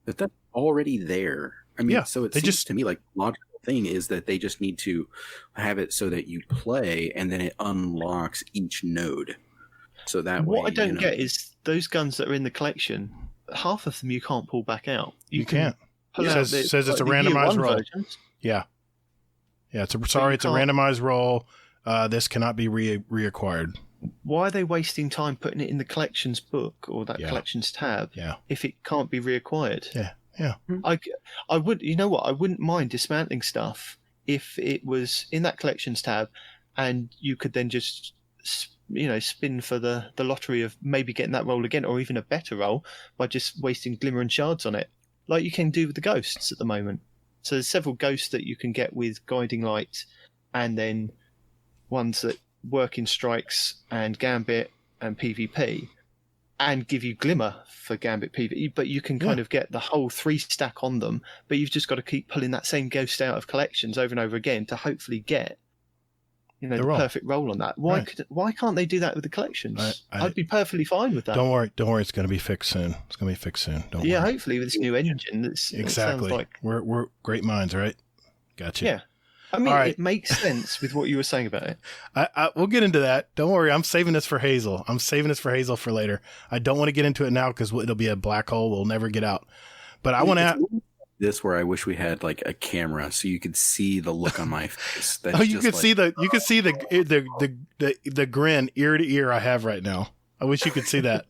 That's already there. I mean, so it seems to me like logical thing is that they just need to have it so that you play and then it unlocks each node. So that what I don't get is those guns that are in the collection, half of them you can't pull back out. You can't. It says it's a randomized roll. Versions. Yeah. It's a randomized roll. This cannot be reacquired. Why are they wasting time putting it in the collections book or that collections tab if it can't be reacquired? Yeah. I would, you know what? I wouldn't mind dismantling stuff if it was in that collections tab, and you could then just, spin for the lottery of maybe getting that roll again, or even a better roll by just wasting glimmer and shards on it, like you can do with the ghosts at the moment. So there's several ghosts that you can get with guiding light, and then ones that work in strikes and gambit and PvP, and give you glimmer for gambit PvE, but you can kind of get the whole 3 stack on them, but you've just got to keep pulling that same ghost out of collections over and over again to hopefully get the perfect roll on that. Why can't they do that with the collections? I'd be perfectly fine with that. Don't worry, it's going to be fixed soon. Don't worry. Hopefully with this new engine. Exactly. It sounds like... We're great minds, right? Gotcha. Yeah. I mean, it makes sense with what you were saying about it. We'll get into that. Don't worry. I'm saving this for Hazel. For later. I don't want to get into it now because it'll be a black hole. We'll never get out. But I want to this where I wish we had like a camera so you could see the look on my face. You could see the grin ear to ear I have right now. I wish you could see that.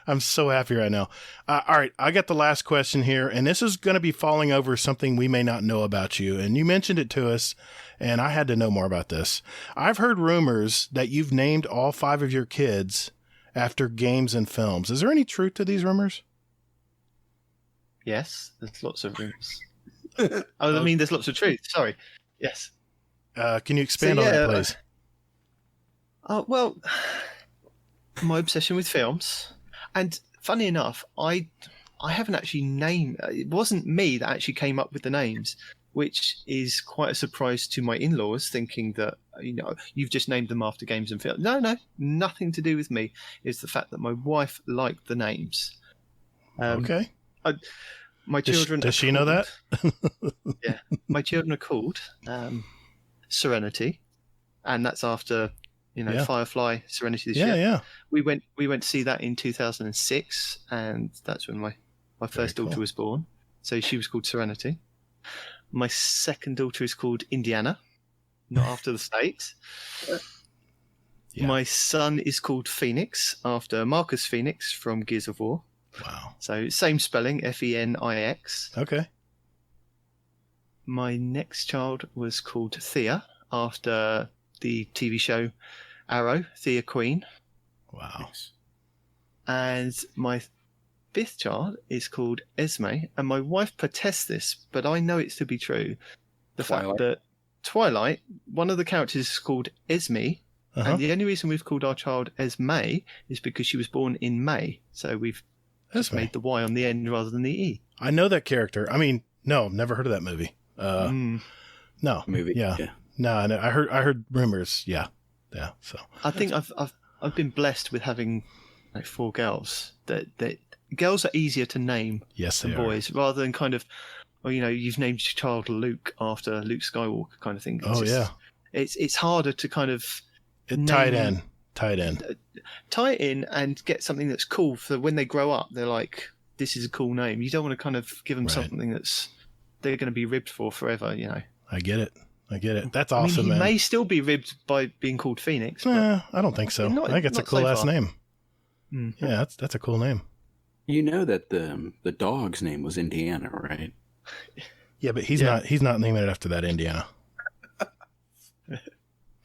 I'm so happy right now. All right, I got the last question here, and this is going to be falling over something we may not know about you. And you mentioned it to us, and I had to know more about this. I've heard rumors that you've named all 5 of your kids after games and films. Is there any truth to these rumors? Yes, there's lots of rumors. I mean, there's lots of truth. Sorry. Yes. Can you expand on that, please? Well, my obsession with films, and funny enough, I haven't actually named. It wasn't me that actually came up with the names, which is quite a surprise to my in-laws, thinking that you've just named them after games and films. No, nothing to do with me. It's the fact that my wife liked the names. Okay. My children. Does she know that? Yeah, my children are called Serenity, and that's after Firefly, Serenity this year. Yeah. We went to see that in 2006, and that's when my first daughter was born. So she was called Serenity. My second daughter is called Indiana, not after the state. Yeah. My son is called Phoenix, after Marcus Phoenix from Gears of War. Wow. So same spelling, Fenix. Okay. My next child was called Thea, after the TV show Arrow, Thea Queen. Wow. And my 5th child is called Esme, and my wife protests this, but I know it's to be true. The fact that Twilight, one of the characters is called Esme, and the only reason we've called our child Esme is because she was born in May. So we've just made the Y on the end rather than the E. I know that character. I mean, no, never heard of that movie. No. Movie. Yeah. No, I heard rumors. Yeah. So I think I've been blessed with having 4 girls. That girls are easier to name than boys, rather than kind of, you've named your child Luke after Luke Skywalker kind of thing. It's harder to kind of tie it in. Tie it in and get something that's cool for when they grow up. They're like, this is a cool name. You don't want to kind of give them something that's they're going to be ribbed for forever. I get it. That's awesome, he man. may still be ribbed by being called Phoenix. I don't think so. I think it's a cool ass name. Yeah, that's a cool name. You know that the dog's name was Indiana, right? Yeah, but he's not naming it after that Indiana.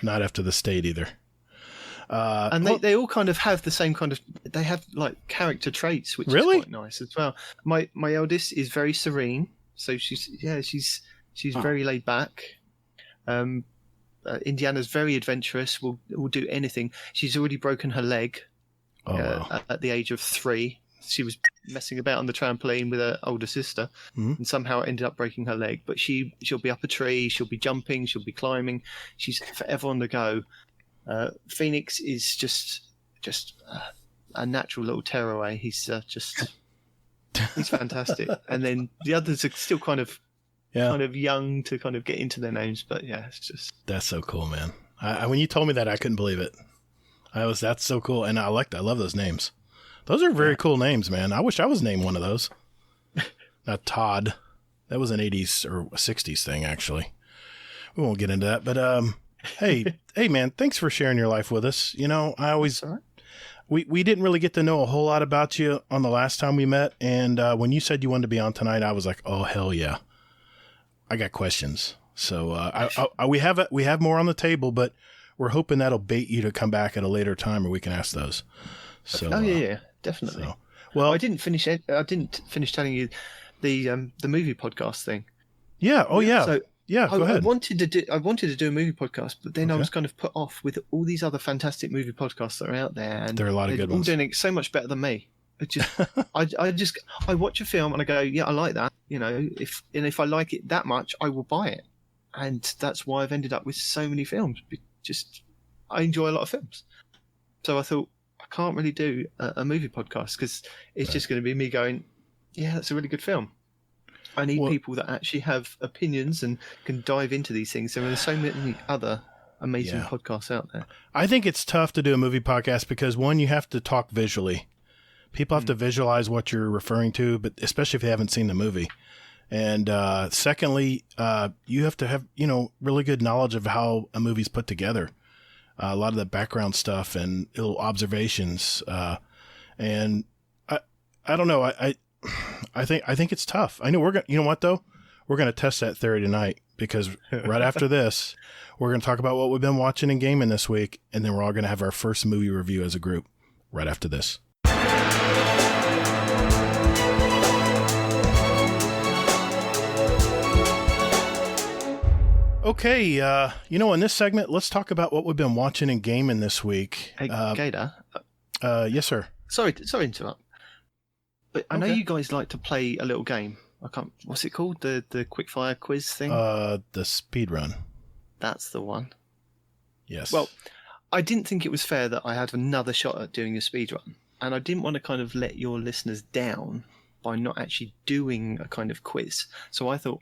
Not after the state either. And they all kind of have the same kind of. They have like character traits, which is quite nice as well. My eldest is very serene, so she's very laid back. Indiana's very adventurous. Will do anything. She's already broken her leg at the age of 3. She was messing about on the trampoline with her older sister, and somehow ended up breaking her leg. But she'll be up a tree. She'll be jumping. She'll be climbing. She's forever on the go. Phoenix is just a natural little tearaway. He's he's fantastic. And then the others are still kind of young to kind of get into their names, but it's just that's so cool, man. When you told me that, I couldn't believe it. That's so cool, and I love those names. Those are very cool names, man. I wish I was named one of those. Not Todd. That was an 80s or 60s thing, actually. We won't get into that, but hey, man, thanks for sharing your life with us. We didn't really get to know a whole lot about you on the last time we met, and when you said you wanted to be on tonight, I was like, oh hell yeah. I got questions. So we have more on the table, but we're hoping that'll bait you to come back at a later time, or we can ask those. So definitely. Well, I didn't finish telling you the movie podcast thing. Yeah. Oh yeah. So go ahead. I wanted to do a movie podcast, but then I was kind of put off with all these other fantastic movie podcasts that are out there, and there are a lot of good ones. All doing it so much better than me. I watch a film and I go, yeah, I like that. If I like it that much, I will buy it, and that's why I've ended up with so many films. I enjoy a lot of films, so I thought I can't really do a movie podcast because it's just going to be me going, yeah, that's a really good film. I need people that actually have opinions and can dive into these things. There are so many other amazing podcasts out there. I think it's tough to do a movie podcast because, one, you have to talk visually. People have to visualize what you're referring to, but especially if they haven't seen the movie. And secondly, you have to have, really good knowledge of how a movie's put together. A lot of the background stuff and little observations. And I don't know. I think it's tough. I know you know what though? We're gonna test that theory tonight because right after this, we're gonna talk about what we've been watching and gaming this week, and then we're all gonna have our first movie review as a group right after this. Okay, in this segment, let's talk about what we've been watching and gaming this week. Hey, Gatr. Yes, sir. Sorry to interrupt. But I know you guys like to play a little game. What's it called? The quickfire quiz thing? The speed run. That's the one. Yes. Well, I didn't think it was fair that I had another shot at doing a speed run. And I didn't want to kind of let your listeners down by not actually doing a kind of quiz. So I thought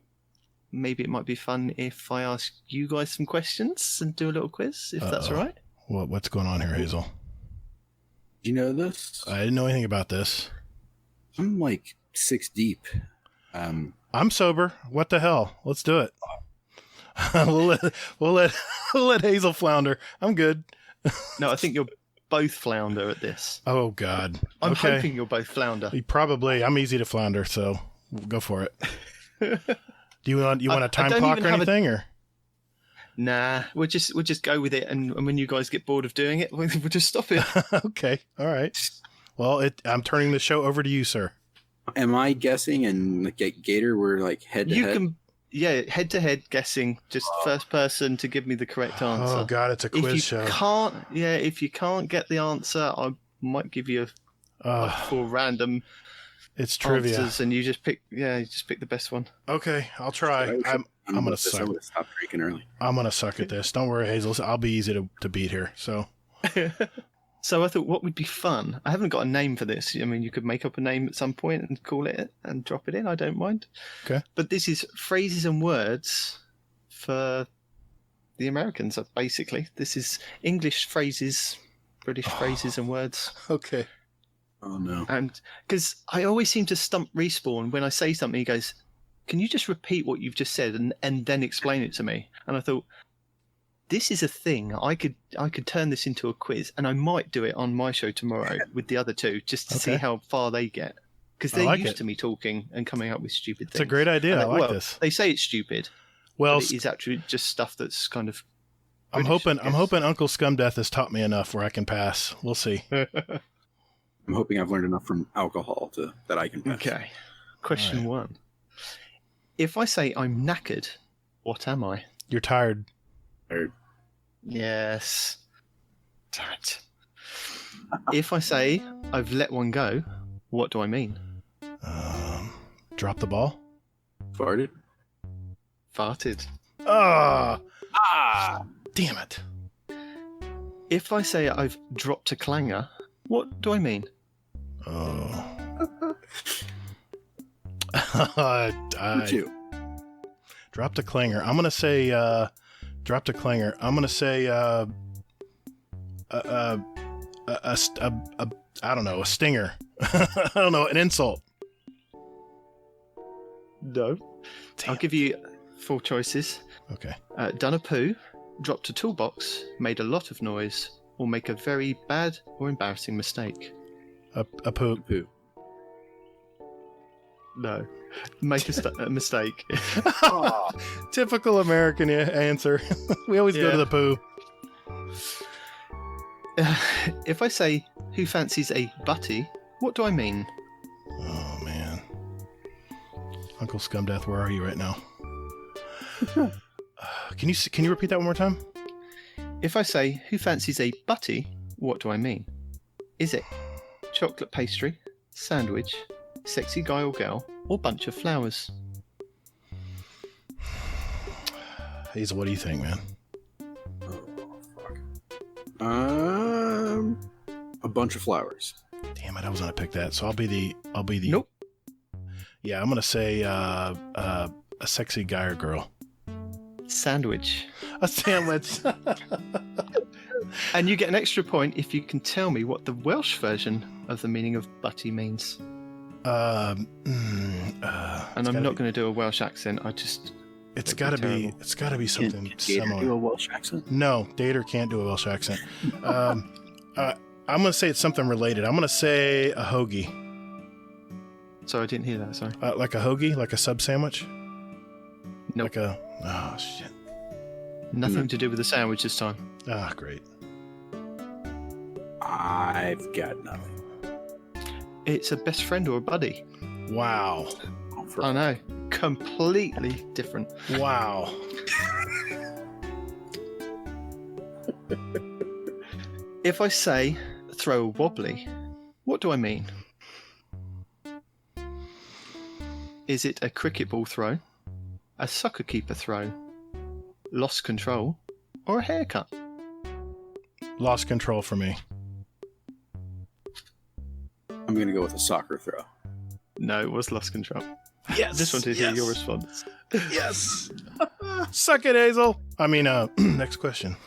maybe it might be fun if I ask you guys some questions and do a little quiz, if that's all right. What's going on here, Hazel? Do you know this? I didn't know anything about this. I'm like 6 deep. I'm sober. What the hell? Let's do it. we'll let Hazel flounder. I'm good. No, I think you'll both flounder at this. Oh God. I'm okay. hoping you'll both flounder. Probably. I'm easy to flounder, so go for it. Do you want a time clock or anything, or? Nah, we'll just go with it, and when you guys get bored of doing it, we'll just stop it. Okay, all right. Well, I'm turning the show over to you, sir. Am I guessing and Gatr we're like head to head? Head to head guessing, just first person to give me the correct answer. Oh God, it's a quiz show. If you can't get the answer, I might give you 4 random. It's trivia, answers, and you just pick the best one. Okay, I'll try. I'm gonna suck. I'm gonna stop drinking early. I'm gonna suck at this. Don't worry, Hazel. I'll be easy to beat here. So. So I thought, what would be fun? I haven't got a name for this. I mean, you could make up a name at some point and call it and drop it in. I don't mind. Okay. But this is phrases and words for the Americans, basically. This is English phrases, British phrases and words. Okay. Oh, no. And because I always seem to stump Respawn when I say something, he goes, can you just repeat what you've just said and then explain it to me? And I thought, this is a thing. I could turn this into a quiz, and I might do it on my show tomorrow with the other two, just to see how far they get. Because they're used to me talking and coming up with stupid things. It's a great idea. I like this. They say it's stupid. Well, it is actually just stuff that's kind of British, I'm hoping Uncle Scumdeath has taught me enough where I can pass. We'll see. I'm hoping I've learned enough from alcohol that I can pass. Okay. Question 1. If I say I'm knackered, what am I? You're tired. Yes. Damn it. If I say I've let one go, what do I mean? Drop the ball? Farted? Farted. Damn it. If I say I've dropped a clanger, what do I mean? Dropped a clanger. I'm gonna say dropped a clanger. I'm gonna say I don't know, a stinger. I don't know, an insult. No. I'll give you 4 choices. Okay. Done a poo, dropped a toolbox, made a lot of noise, or make a very bad or embarrassing mistake. A poo. Poo. No. Make a mistake. Typical American answer. We always go to the poo. If I say, who fancies a butty, what do I mean? Oh, man. Uncle Scumdeath, where are you right now? Can you repeat that one more time? If I say, who fancies a butty, what do I mean? Is it chocolate pastry, sandwich, sexy guy or girl, or bunch of flowers? Hazel, what do you think, man? A bunch of flowers. Damn it, I was gonna pick that. So I'll be the. Nope. Yeah, I'm gonna say a sexy guy or girl. Sandwich. A sandwich. And you get an extra point if you can tell me what the Welsh version of the meaning of butty means. And I'm not going to do a Welsh accent. It's got to be something Can similar. Gatr do a Welsh accent? No, Gatr can't do a Welsh accent. I'm going to say it's something related. I'm going to say a hoagie. Sorry, I didn't hear that. Sorry. Like a hoagie, like a sub sandwich. Nope. Oh shit. Nothing to do with the sandwich this time. Ah, great. I've got nothing. It's a best friend or a buddy. Wow. I know. Completely different. Wow. If I say throw a wobbly, what do I mean? Is it a cricket ball throw, a soccer keeper throw, lost control, or a haircut? Lost control for me. I'm going to go with a soccer throw. No, it was lost control. Yes. Just wanted to hear your response. Yes. Suck it, Hazel. I mean, next question.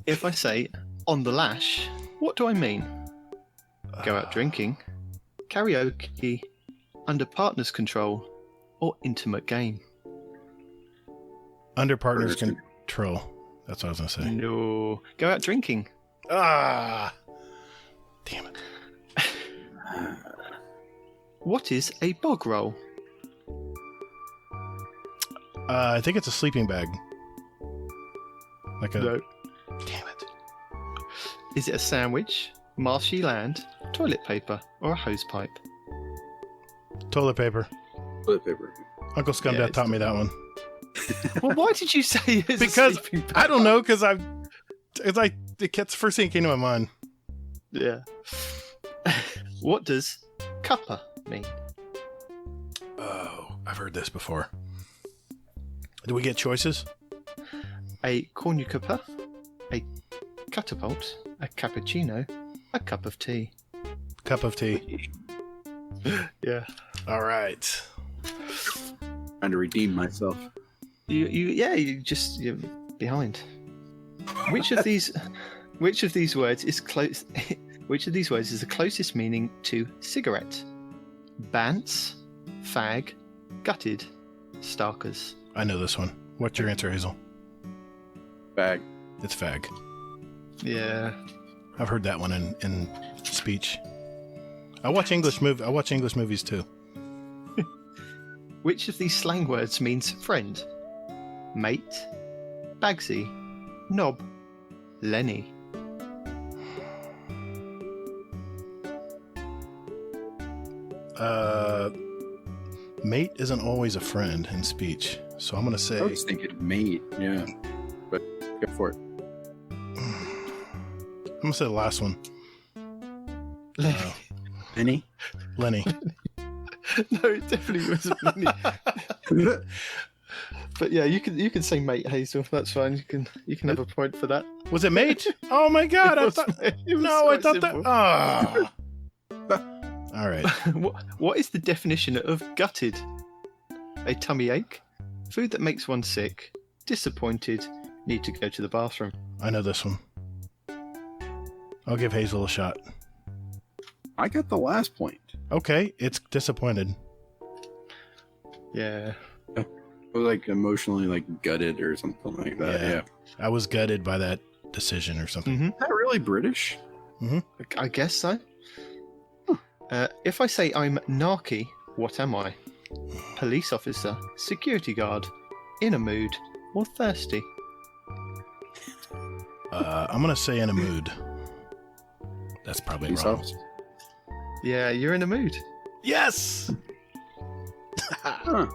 If I say on the lash, what do I mean? Go out drinking, karaoke, under partner's control, or intimate game? Under partner's control. That's what I was going to say. No. Go out drinking. Ah. Damn it. What is a bog roll? I think it's a sleeping bag. Like a... No. Damn it. Is it a sandwich, marshy land, toilet paper, or a hose pipe? Toilet paper. Toilet paper. Uncle Scumdeath taught me that one. Well, why did you say it's Because a sleeping bag? I don't know, because it's like the first thing that came to my mind. Yeah. What does cuppa mean? Oh, I've heard this before. Do we get choices? A cornucopia, a catapult, a cappuccino, a cup of tea. Cup of tea. Yeah. All right. Trying to redeem myself. You're behind. Which of these words is close? Which of these words is the closest meaning to cigarette? Bants, fag, gutted, starkers. I know this one. What's your answer, Hazel? Bag. It's fag. Yeah. I've heard that one in speech. I watch English movies too. Which of these slang words means friend? Mate, Bagsy, knob, Lenny. Mate isn't always a friend in speech, so I'm gonna say. I was thinking mate, yeah, but go for it. I'm gonna say the last one. Lenny? Lenny. No, it definitely wasn't Lenny. But yeah, you can say mate, Hazel. That's fine. You can have a point for that. Was it mate? Oh my god! I thought Simple. that. Oh. All right. What is the definition of gutted? A tummy ache, food that makes one sick, disappointed, need to go to the bathroom. I know this one. I'll give Hazel a shot. I got the last point. Okay, it's disappointed. Yeah. I was like emotionally gutted or something like that. Yeah. I was gutted by that decision or something. Mm-hmm. Is that really British? Mm-hmm. I guess so. If I say I'm narky, what am I? Police officer, security guard, in a mood, or thirsty? I'm gonna say in a mood. That's probably Police wrong. officer? Yeah, you're in a mood. Yes. Huh.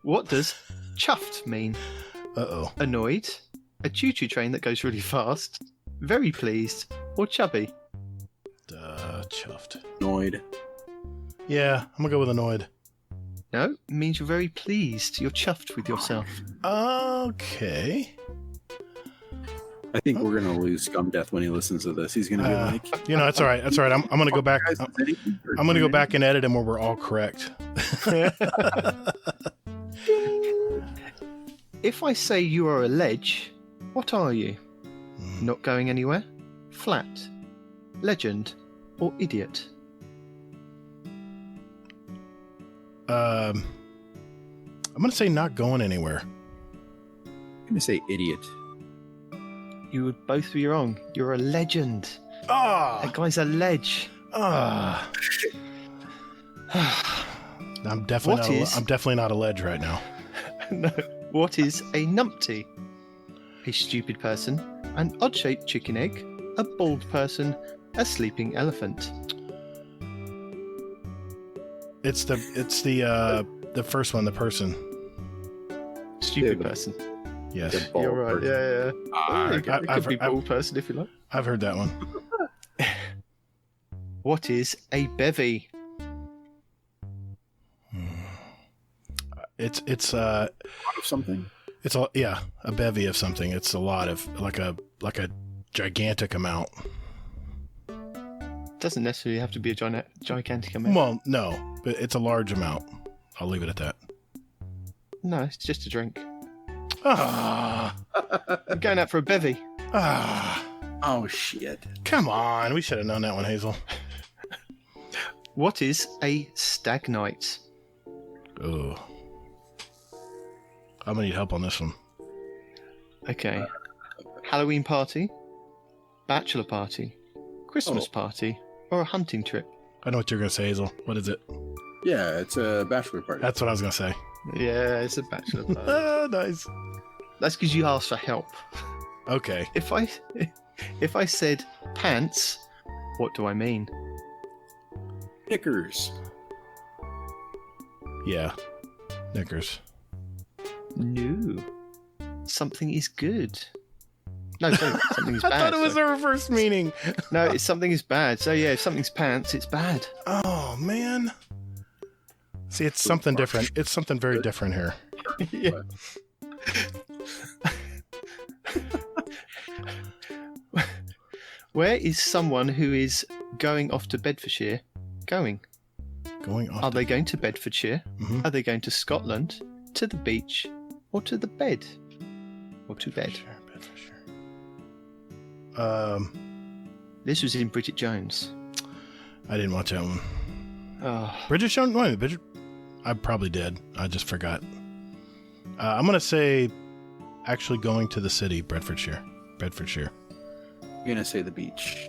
What does chuffed mean? Uh-oh. Annoyed, a choo-choo train that goes really fast, very pleased, or chubby? Chuffed. Annoyed. Yeah, I'm gonna go with annoyed. No, it means you're very pleased. You're chuffed with yourself. Okay. I think we're gonna lose Scumdeath when he listens to this. He's gonna be like, That's all right. That's all right. I'm gonna go back. I'm gonna go back and edit him where we're all correct. If I say you are a ledge, what are you? Not going anywhere? Flat? Legend? Or idiot? I'm gonna say not going anywhere. I'm gonna say idiot. You would both be wrong. You're a legend. Ah. That guy's a ledge. Ah. I'm definitely not a ledge right now. No. What is a numpty? A stupid person, an odd-shaped chicken egg, a bald person, a sleeping elephant. It's the first one, the person. Stupid person. Yes. You're right. Person. Yeah. It could be bald person if you like. I've heard that one. What is a bevy? It's Of something. It's a bevy of something. It's a lot of like a gigantic amount. Doesn't necessarily have to be a gigantic amount. Well, no, but it's a large amount. I'll leave it at that. No, it's just a drink. Ah, I'm going out for a bevy. Oh shit! Come on, we should have known that one, Hazel. What is a stag night? Oh, I'm gonna need help on this one. Okay. Halloween party, bachelor party, Christmas party, or a hunting trip? I know what you're gonna say, Hazel. What is it? Yeah, it's a bachelor party. That's what I was gonna say. Yeah, it's a bachelor party. Nice. That's because you asked for help. Okay. If I said pants, what do I mean? Knickers. Yeah. Knickers. No. Something is good. No, sorry, something is bad. I thought it was sorry. a reverse meaning. No, it's something is bad. So yeah, if something's pants, it's bad. Oh man. See, it's something different. It's something very different here. Yeah. Where is someone who is going off to Bedfordshire going? Going off. Are they going to Bedfordshire? Mhm. Are they going to Scotland, to the beach, or to the bed? Or to bed? Bedfordshire. This was in Bridget Jones. I didn't watch that one. Oh, Bridget Jones? Wait, Bridget? I probably did. I just forgot. I'm gonna say, actually going to the city, Bedfordshire. I'm gonna say the beach.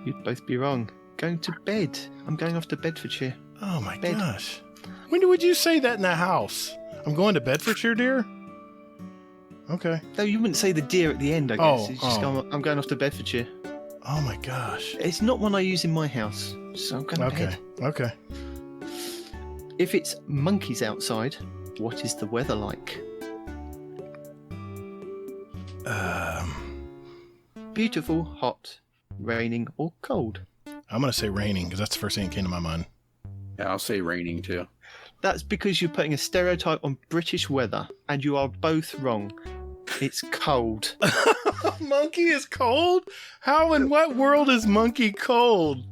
you'd both be wrong. Going to bed. I'm going off to Bedfordshire. Oh my Bed. gosh. When would you say that in the house? I'm going to Bedfordshire, dear? Okay. No, you wouldn't say the deer at the end, I guess. Oh, You just go, I'm going off to Bedfordshire. Oh my gosh. It's not one I use in my house, so I'm going to bed. Okay. If it's monkeys outside, what is the weather like? Beautiful, hot, raining, or cold? I'm gonna say raining because that's the first thing that came to my mind. Yeah, I'll say raining too. That's because you're putting a stereotype on British weather, and you are both wrong. It's cold. Monkey is cold? How in what world is monkey cold?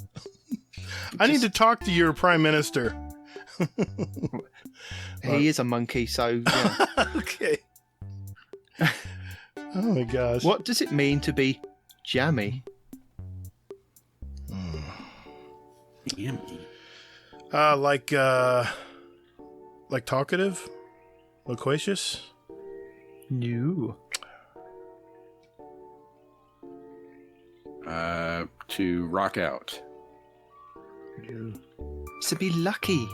I need to talk to your prime minister. He is a monkey, so yeah. Okay. Oh my gosh. What does it mean to be jammy? Damn. Like talkative? Loquacious? No. To rock out. To be lucky.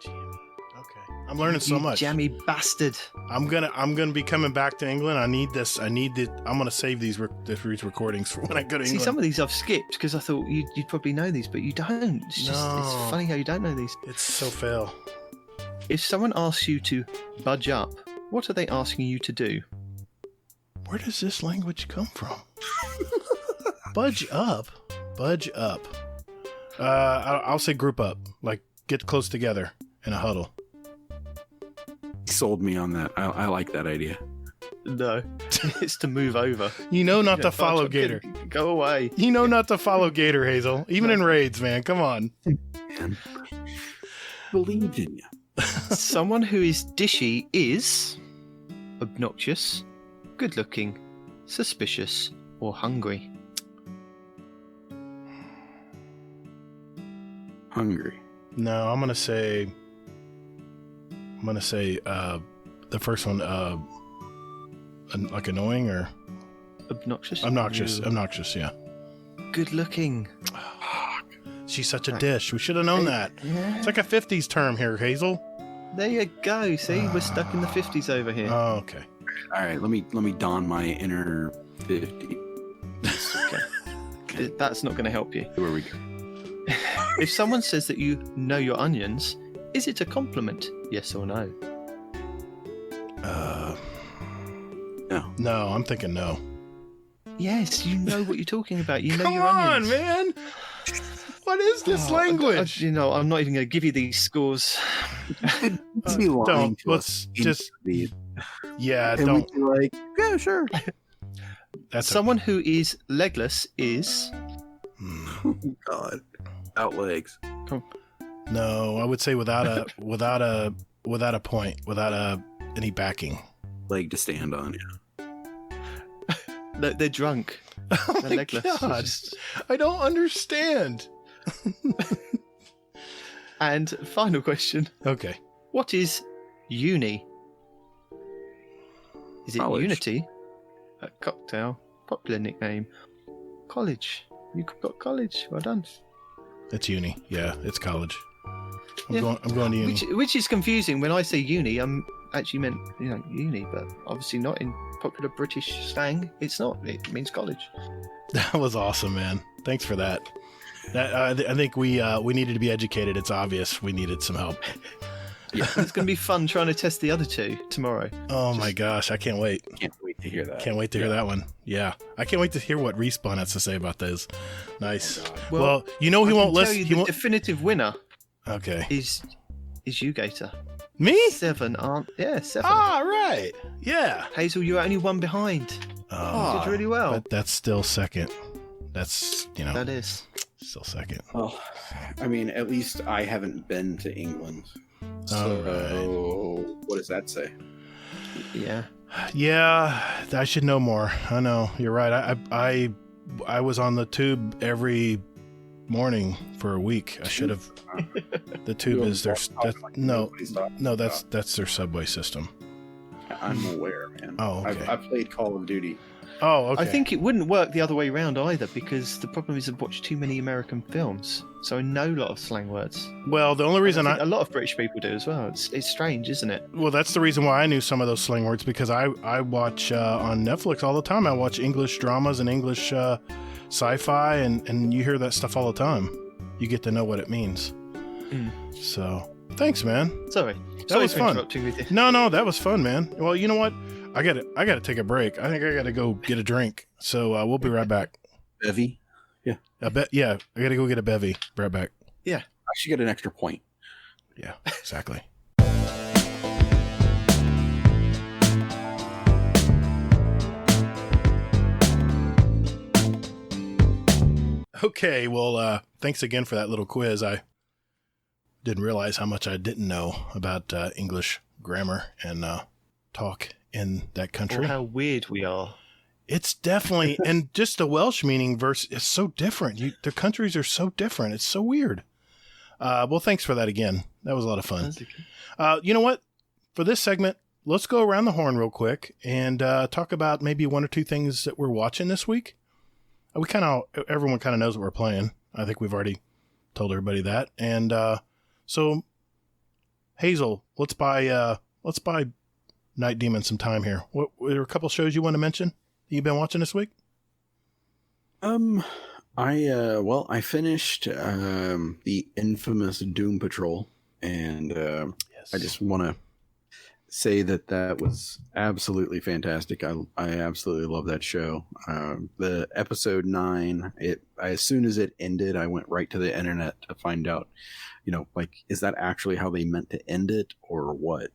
Okay. I'm learning so You much. jammy bastard. I'm gonna be coming back to England. I need this. I'm gonna save these recordings for when I go to See, England. some of these I've skipped because I thought you'd probably know these, but you don't. It's just it's No. funny how you don't know these. It's so fail. If someone asks you to budge up, what are they asking you to do? Where does this language come from? Budge up. I'll say group up. Like get close together in a huddle. He sold me on that. I like that idea. No, it's to move over. You know not to Budge follow up, Gatr. Go away. You know not to follow Gatr, Hazel. Even in raids, man. Come on. Man. Believed in you. Someone who is dishy is obnoxious, good-looking, suspicious, or hungry. Hungry. No, I'm gonna say the first one. Like annoying or Obnoxious. obnoxious. No. Obnoxious. Yeah. Good-looking. She's such a dish. We should have known that. Yeah. It's like a 50s term here, Hazel. There you go. See, we're stuck in the 50s over here. Oh, okay. All right, let me don my inner 50. Okay. That's not going to help you. Where we go? If someone says that you know your onions, is it a compliment? Yes or no? No. No, I'm thinking no. Yes, you know what you're talking about. You know Come your on, onions. man. What is this language? I'm not even going to give you these scores. Be lying Don't. to Let's us. just. Yeah, And don't. we'd be like, yeah, sure. That's Someone who is legless is. God, out legs. No, I would say without a point, without any backing. Leg to stand on. They're drunk. Oh They're my legless. God. I don't understand. And final question: Okay. what is uni? Is it College. unity? A cocktail, popular nickname. College. You got college. Well done. It's uni. Yeah, it's college. I'm Yeah. going to uni. Which is confusing. When I say uni, I'm actually meant uni, but obviously not in popular British slang. It's not. It means college. That was awesome, man. Thanks for that. I think we needed to be educated. It's obvious we needed some help. Yeah, it's going to be fun trying to test the other two tomorrow. Oh my gosh, I can't wait. Can't wait to hear that. Can't wait to hear that one. Yeah, I can't wait to hear what Respawn has to say about those. Nice. Well, Well, you know he I won't can tell listen. you He the won't. definitive winner Okay. is you, Gatr. Me? 7 aren't. Yeah, 7. Ah, right. Yeah. Hazel, you're only one behind. Oh, Did really well. but that's still second. That's That is. still second. Well, I mean, at least I haven't been to England. So, what does that say? Yeah. Yeah, I should know more. I know you're right. I was on the tube every morning for a week. I should have. The tube is their that's their subway system. I'm aware, man. Oh, okay. I've played Call of Duty. Oh, okay. I think it wouldn't work the other way around either, because the problem is I've watched too many American films, so I know a lot of slang words. Well, the only reason I think a lot of British people do as well. It's strange, isn't it? well, that's the reason why I knew some of those slang words, because I watch on Netflix all the time. I watch English dramas and English sci-fi, and you hear that stuff all the time. You get to know what it means. So, thanks, man. Sorry was for fun. interrupting with you. No, that was fun, man. Well, you know what? I gotta take a break. I think I gotta go get a drink. So we'll be right back. Bevy? I gotta go get a bevy. Right back. Yeah. I should get an extra point. Yeah, exactly. Okay, well, thanks again for that little quiz. I didn't realize how much I didn't know about English grammar and talk in that country. Or how weird we are. It's definitely, and just the Welsh meaning verse is so different. The countries are so different. It's so weird. Well, thanks for that again. That was a lot of fun. That's okay. You know what? For this segment, let's go around the horn real quick and talk about maybe one or two things that we're watching this week. Everyone kind of knows what we're playing. I think we've already told everybody that. And so, Hazel, let's buy Nitedemon some time here. What were there a couple shows you want to mention that you've been watching this week? I finished the infamous Doom Patrol, and Yes. I just want to say that was absolutely fantastic. I absolutely love that show. The episode 9, as soon as it ended, I went right to the internet to find out, is that actually how they meant to end it or what?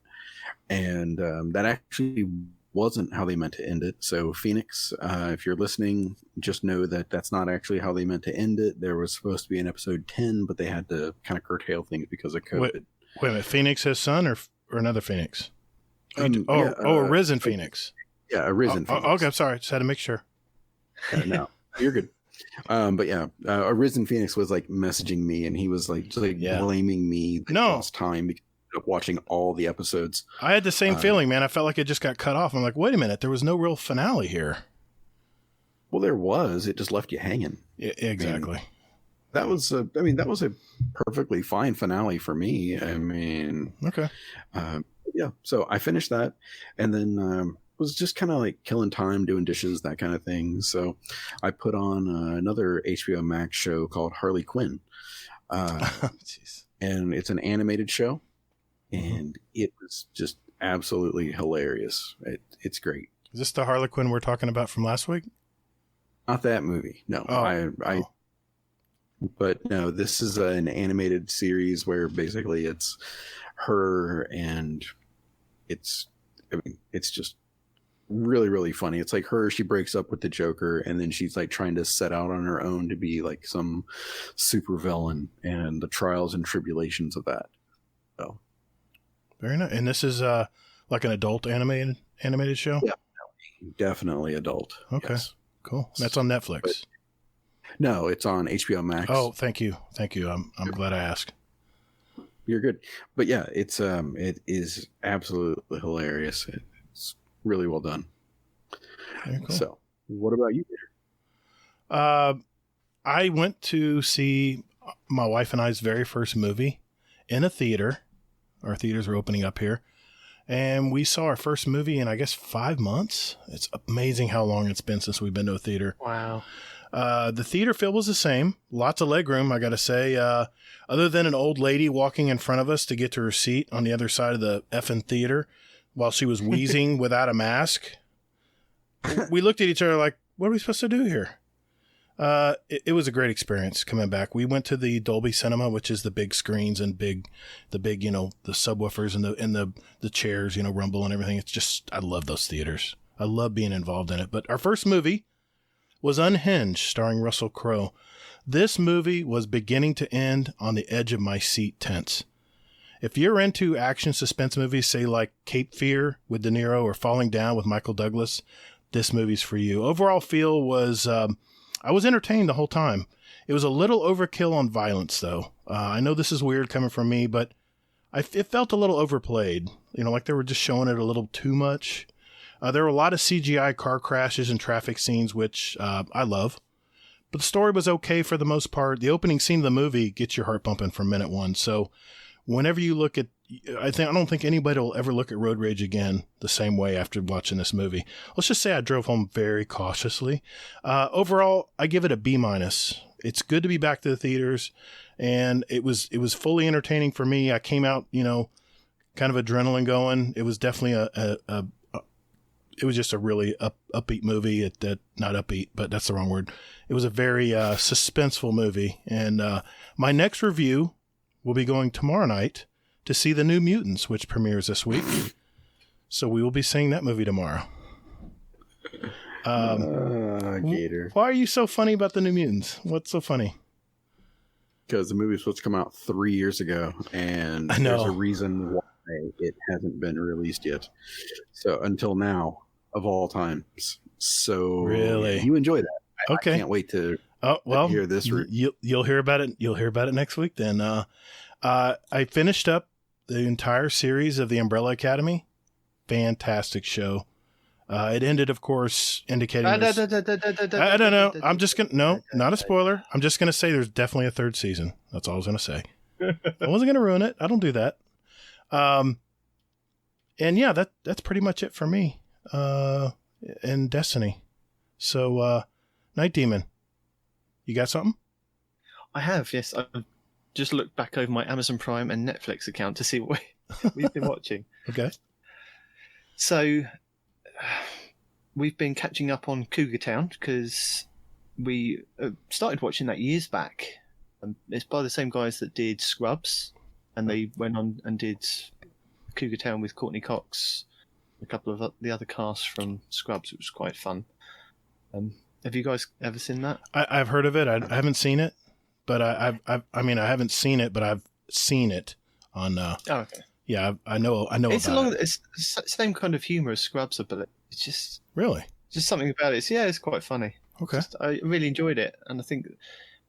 And that actually wasn't how they meant to end it. So Phoenix, if you're listening, just know that that's not actually how they meant to end it. There was supposed to be an episode 10, but they had to kind of curtail things because of COVID. Wait a minute. Phoenix, his son, or another Phoenix? A risen Phoenix. Yeah, a risen Phoenix. Okay, I'm sorry. Just had to make sure. No, you're good. But yeah, a risen Phoenix was like messaging me, and he was like blaming me the last time because of watching all the episodes. I had the same feeling, man. I felt like it just got cut off. I'm like, wait a minute. There was no real finale here. Well, there was. It just left you hanging. Yeah, exactly. that was a perfectly fine finale for me. I mean, okay. Yeah. So I finished that, and then was just kind of like killing time doing dishes, that kind of thing. So I put on another HBO Max show called Harley Quinn. Jeez. And it's an animated show, and it was just absolutely hilarious. It's great. Is this the Harlequin we're talking about from last week? Not that movie. No. But no, this is an animated series where basically it's her, and it's just really, really funny. It's like she breaks up with the Joker, and then she's like trying to set out on her own to be like some super villain, and the trials and tribulations of that. So very nice. And this is like an adult animated show? Yeah, definitely adult. Okay. Yes. Cool. That's on Netflix. No, it's on HBO Max. Oh, thank you. I'm glad I asked. You're good. But yeah, it is absolutely hilarious. It's really well done. Very cool. So, what about you, Peter? I went to see my wife and I's very first movie in a theater. Our theaters are opening up here. And we saw our first movie in, I guess, 5 months. It's amazing how long it's been since we've been to a theater. Wow. The theater feel was the same. Lots of legroom, I got to say. Other than an old lady walking in front of us to get to her seat on the other side of the effing theater while she was wheezing without a mask. We looked at each other like, what are we supposed to do here? It was a great experience coming back. We went to the Dolby Cinema, which is the big screens and the big, the subwoofers and the chairs, rumble and everything. It's just, I love those theaters. I love being involved in it. But our first movie was Unhinged, starring Russell Crowe. This movie was beginning to end on the edge of my seat tense. If you're into action suspense movies, say like Cape Fear with De Niro or Falling Down with Michael Douglas, this movie's for you. Overall feel was, I was entertained the whole time. It was a little overkill on violence, though. I know this is weird coming from me, but it felt a little overplayed. Like they were just showing it a little too much. There were a lot of CGI car crashes and traffic scenes, which I love. But the story was okay for the most part. The opening scene of the movie gets your heart bumping from minute one. So whenever you look at, I don't think anybody will ever look at Road Rage again the same way after watching this movie. Let's just say I drove home very cautiously. Overall, I give it a B-. It's good to be back to the theaters, and it was fully entertaining for me. I came out, kind of adrenaline going. It was definitely it was just a really upbeat movie. Not upbeat, but that's the wrong word. It was a very suspenseful movie. And my next review will be going tomorrow night to see The New Mutants, which premieres this week. So we will be seeing that movie tomorrow. Gatr. Why are you so funny about The New Mutants? What's so funny? Because the movie was supposed to come out 3 years ago, and there's a reason why it hasn't been released yet. So until now, of all times. So really, you enjoy that. Okay. I can't wait to hear this. You'll hear about it. You'll hear about it next week. Then I finished up the entire series of The Umbrella Academy. Fantastic show. It ended, of course, indicating. I don't know. I'm just gonna not a spoiler. I'm just gonna say there's definitely a third season. That's all I was gonna say. I wasn't gonna ruin it. I don't do that. And yeah, that's pretty much it for me. And Destiny. So, Nitedemon, you got something? I have, yes. I've just looked back over my Amazon Prime and Netflix account to see what we've been watching. Okay. So, we've been catching up on Cougar Town because we started watching that years back. It's by the same guys that did Scrubs, and they went on and did Cougar Town with Courtney Cox, a couple of the other casts from Scrubs. It was quite fun. Have you guys ever seen that? I've heard of it. I haven't seen it, but I haven't seen it, but I've seen it on. Oh, okay. Yeah, I know. It's about it. It's the same kind of humor as Scrubs, but it's just really just something about it. It's quite funny. Okay, I really enjoyed it, and I think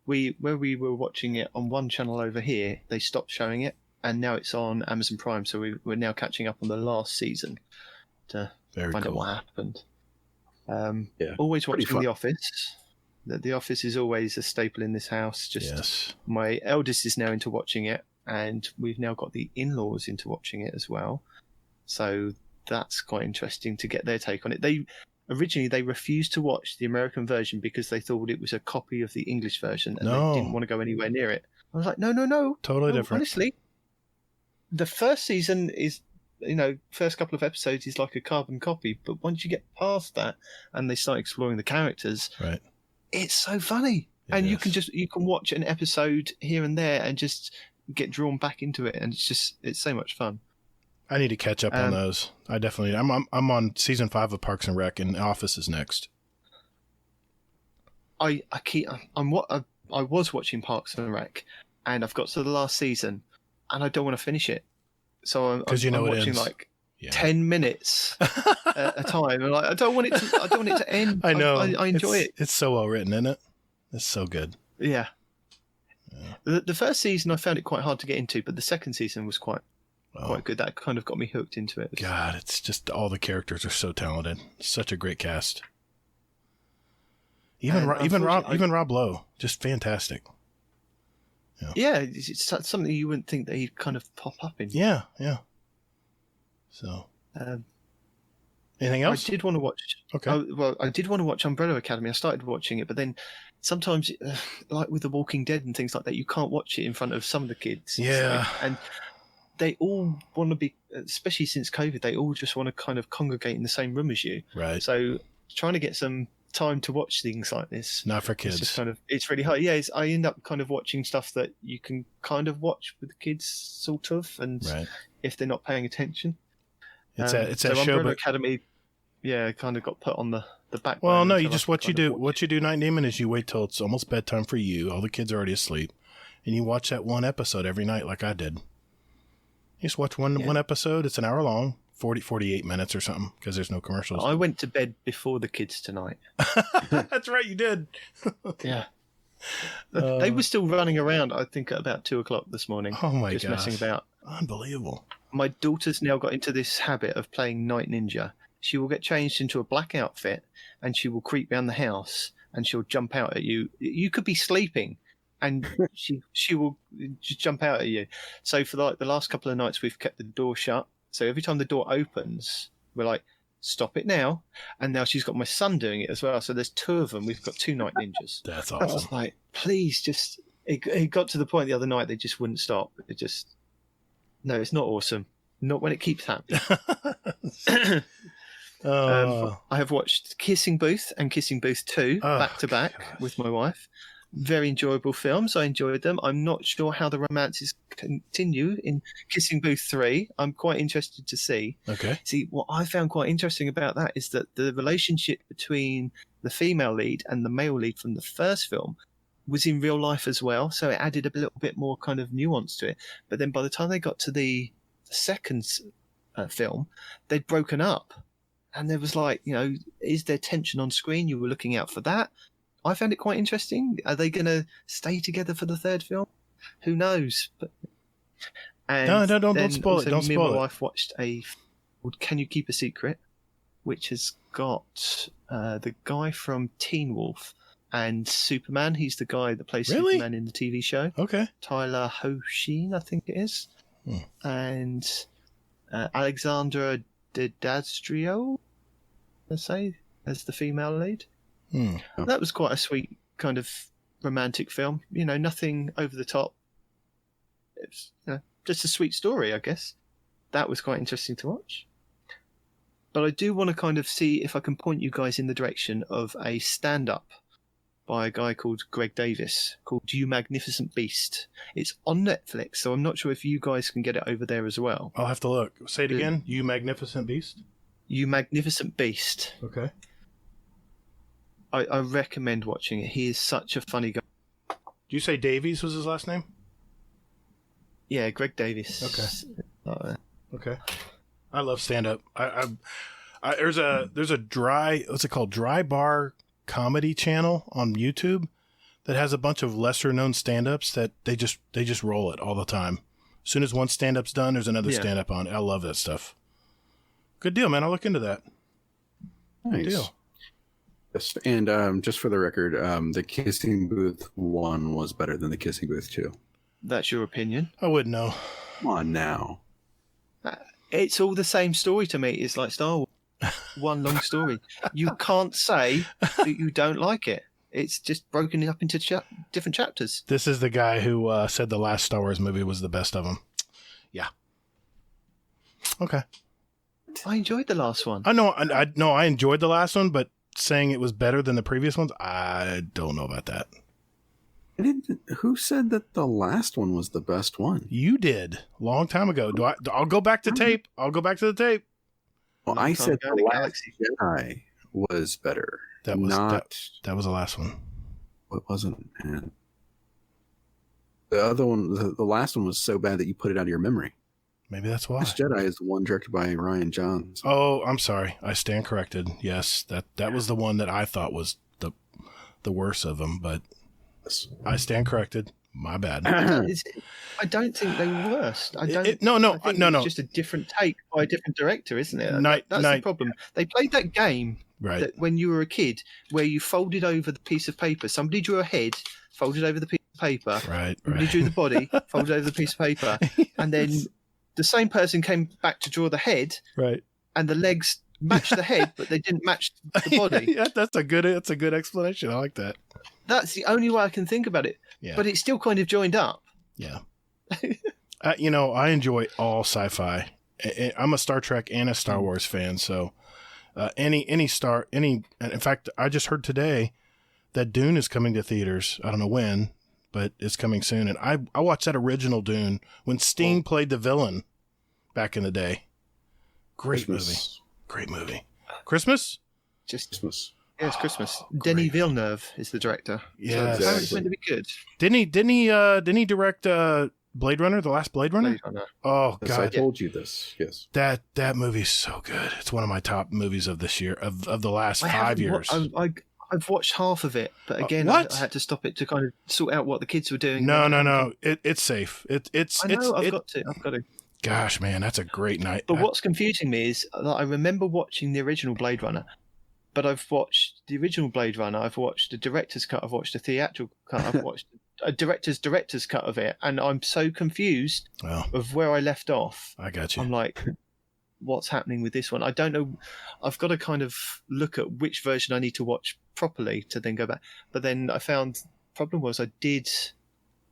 where we were watching it on one channel over here, they stopped showing it, and now it's on Amazon Prime. So we're now catching up on the last season to find out what happened. Always watching The Office. The Office is always a staple in this house. Yes. My eldest is now into watching it, and we've now got the in-laws into watching it as well. So that's quite interesting to get their take on it. They originally refused to watch the American version because they thought it was a copy of the English version, and they didn't want to go anywhere near it. I was like, no, totally different. Honestly, the first season is, first couple of episodes is like a carbon copy, but once you get past that and they start exploring the characters, right, it's so funny. And you can watch an episode here and there and just get drawn back into it, and it's so much fun. I need to catch up on those. I definitely. I'm on season 5 of Parks and Rec, and Office is next. I was watching Parks and Rec, and I've got to the last season, and I don't want to finish it. So I'm watching like 10 minutes at a time. I'm like, I don't want it to end. I know. I enjoy it. It's so well written, isn't it? It's so good. Yeah. The first season I found it quite hard to get into, but the second season was quite good. That kind of got me hooked into it. God, it's just all the characters are so talented. Such a great cast. Even Rob Lowe, just fantastic. Yeah, it's something you wouldn't think that he'd kind of pop up in. Yeah. So, anything else? I did want to watch. Okay. I did want to watch Umbrella Academy. I started watching it, but then sometimes, like with The Walking Dead and things like that, you can't watch it in front of some of the kids. Yeah. And they all want to be, especially since COVID, they all just want to kind of congregate in the same room as you. Right. So trying to get some time to watch things like this, not for kids, it's really hard. Yeah, I end up kind of watching stuff that you can kind of watch with the kids, sort of, and if they're not paying attention. It's a show, but Academy, kind of got put on the back. Well, no, what you do, Nitedemon, is you wait till it's almost bedtime for you. All the kids are already asleep, and you watch that one episode every night, like I did. You just watch one episode. It's an hour long. 48 minutes or something, because there's no commercials. I went to bed before the kids tonight. That's right, you did. Yeah. They were still running around, I think, at about 2:00 this morning. Oh my god. Just messing about. Unbelievable. My daughter's now got into this habit of playing Night Ninja. She will get changed into a black outfit, and she will creep around the house, and she'll jump out at you. You could be sleeping, and she will just jump out at you. So for the last couple of nights, we've kept the door shut. So every time the door opens, we're like, stop it now. And now she's got my son doing it as well. So there's 2 of them. We've got 2 Night Ninjas. That's awesome. I was like, please just... It got to the point the other night they just wouldn't stop. No, it's not awesome. Not when it keeps happening. I have watched Kissing Booth and Kissing Booth 2 back to back with my wife. Very enjoyable films. I enjoyed them. I'm not sure how the romances continue in Kissing Booth 3. I'm quite interested to see. Okay. See, what I found quite interesting about that is that the relationship between the female lead and the male lead from the first film was in real life as well. So it added a little bit more kind of nuance to it. But then by the time they got to the second film, they'd broken up. And there was like, is there tension on screen? You were looking out for that. I found it quite interesting. Are they going to stay together for the third film? Who knows? No, don't spoil it. Don't spoil it. Me and my wife watched Can You Keep a Secret, which has got the guy from Teen Wolf and Superman. He's the guy that plays Superman in the TV show. Okay. Tyler Hoechlin, I think it is. And Alexandra Daddario, let's say, as the female lead. That was quite a sweet kind of romantic film. Nothing over the top. It's just a sweet story, I guess. That was quite interesting to watch. But I do want to kind of see if I can point you guys in the direction of a stand-up by a guy called Greg Davis called You Magnificent Beast. It's on Netflix, so I'm not sure if you guys can get it over there as well. I'll have to look. Say it again. You Magnificent Beast? You Magnificent Beast. Okay. I recommend watching it. He is such a funny guy. Do you say Davies was his last name? Yeah, Greg Davis. Okay. Okay. I love stand-up. There's a what's it called? Dry bar comedy channel on YouTube that has a bunch of lesser-known stand-ups that they just roll it all the time. As soon as one stand-up's done, there's another stand-up on. I love that stuff. Good deal, man. I'll look into that. Nice. Good deal. Yes, and just for the record, the Kissing Booth 1 was better than the Kissing Booth 2. That's your opinion. I wouldn't know. Come on now. It's all the same story to me. It's like Star Wars. One long story. You can't say that you don't like it. It's just broken up into different chapters. This is the guy who said the last Star Wars movie was the best of them. Yeah. Okay. I enjoyed the last one. I know. I enjoyed the last one, but saying it was better than the previous ones, I don't know about that. Who said that the last one was the best one? You did a long time ago. I'll go back to tape. I'll go back to the tape. Well, I said the Last Jedi was better. That was that was the last one. It wasn't, man. The other one, the last one was so bad that you put it out of your memory. Maybe that's why. Last Jedi is the one directed by Rian Johnson. Oh, I'm sorry. I stand corrected. Yes, that was the one that I thought was the worst of them, but I stand corrected. My bad. I don't think they were worst. No. It's just a different take by a different director, isn't it? That's the problem. They played that game that when you were a kid where you folded over the piece of paper. Somebody drew a head, folded over the piece of paper. Right. Somebody drew the body, folded over the piece of paper. And then the same person came back to draw the head. Right. And the legs matched the head, but they didn't match the body. Yeah, that's a good explanation. I like that. That's the only way I can think about it. Yeah. But it's still kind of joined up. Yeah. I enjoy all sci-fi. I'm a Star Trek and a Star Wars fan, so in fact, I just heard today that Dune is coming to theaters. I don't know when, but it's coming soon. And I watched that original Dune when Sting played the villain back in the day. Great movie. Christmas? Just Christmas. Yeah, it's Christmas. Denis Villeneuve is the director. Yeah, so it's meant to be good. Didn't he direct Blade Runner, the last Blade Runner? Oh yes, God! I told you this. Yes, that movie's so good. It's one of my top movies of this year, of the last 5 years. I've watched half of it, but again, I had to stop it to kind of sort out what the kids were doing. No. It's safe. I've got to. Gosh, man, that's a great night. But what's confusing me is that I remember watching the original Blade Runner, but I've watched the original Blade Runner, I've watched the director's cut, I've watched the theatrical cut, I've watched a director's cut of it, and I'm so confused of where I left off. I got you. I'm like, what's happening with this one? I don't know. I've got to kind of look at which version I need to watch properly to then go back. But then I found the problem was I did,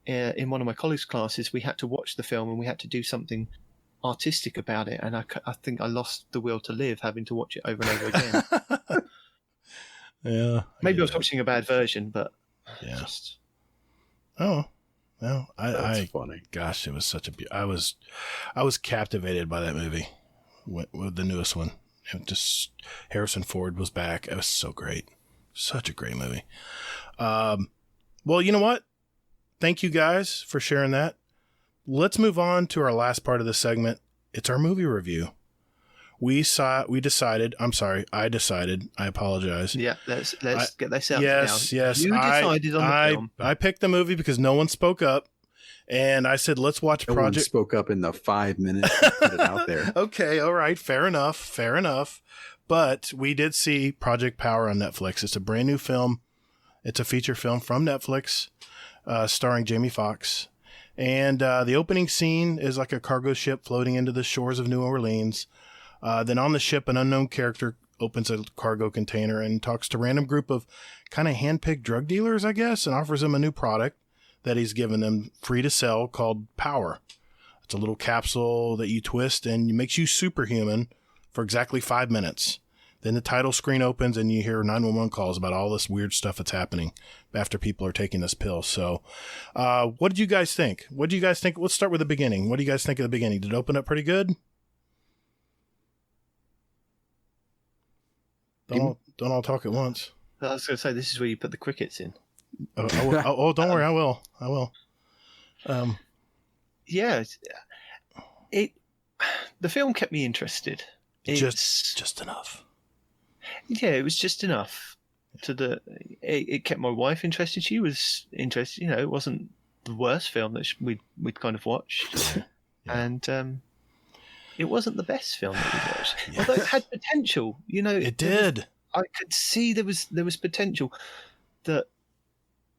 in one of my college classes, we had to watch the film and we had to do something artistic about it, and I think I lost the will to live having to watch it over and over again. Yeah, maybe I was watching a bad version, but just well, that's funny. Gosh, it was such a I was captivated by that movie with the newest one. It just Harrison Ford was back. It was so great, such a great movie. Well, you know what? Thank you guys for sharing that. Let's move on to our last part of the segment. It's our movie review. I decided, I apologize. Yeah, let's get this out. Yes. You decided on the film. I picked the movie because no one spoke up, and I said, let's watch no Project. One spoke up in the 5 minutes to put it out there. Okay, all right, fair enough. But we did see Project Power on Netflix. It's a brand new film. It's a feature film from Netflix, starring Jamie Foxx. And the opening scene is like a cargo ship floating into the shores of New Orleans. Then on the ship, an unknown character opens a cargo container and talks to a random group of kind of hand-picked drug dealers, I guess, and offers them a new product that he's given them free to sell called Power. It's a little capsule that you twist and it makes you superhuman for exactly 5 minutes. Then the title screen opens and you hear 911 calls about all this weird stuff that's happening after people are taking this pill. So what did you guys think? Let's start with the beginning. What do you guys think of the beginning? Did it open up pretty good? Don't all talk at once. I was going to say, this is where you put the crickets in. Oh, don't worry. I will. Yeah. The film kept me interested. Just enough. Yeah, it was just enough. It kept my wife interested. She was interested. It wasn't the worst film that we'd kind of watched. Yeah. And it wasn't the best film that we watched. Although it had potential. It did. I could see there was potential. That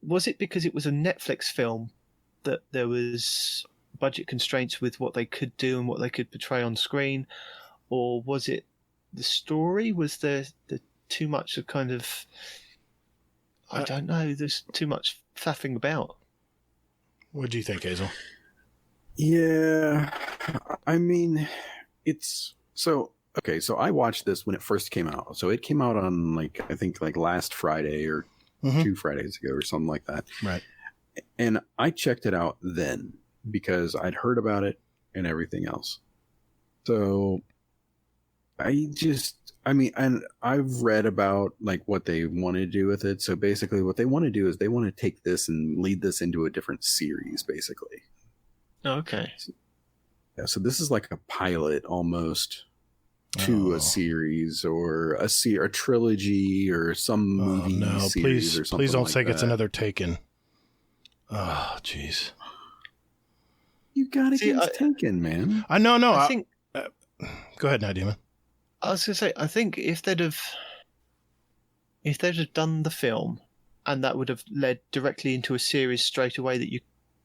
was it because it was a Netflix film that there was budget constraints with what they could do and what they could portray on screen, or was it the story? Was there too much of kind of I don't know. There's too much faffing about. What do you think, Hazel? Yeah, I mean, it's so okay. So I watched this when it first came out. So it came out on I think last Friday or 2 Fridays ago or something like that. Right. And I checked it out then because I'd heard about it and everything else. So and I've read about what they want to do with it. So basically what they want to do is they want to take this and lead this into a different series, basically. Okay. Yeah, so this is like a pilot almost to a series or a trilogy or some movie series or something. Please don't say it's another Taken. Oh, jeez. You got against Taken, man. I know. I think. Go ahead, Nitedemon. I was going to say, I think if they'd have done the film, and that would have led directly into a series straight away that you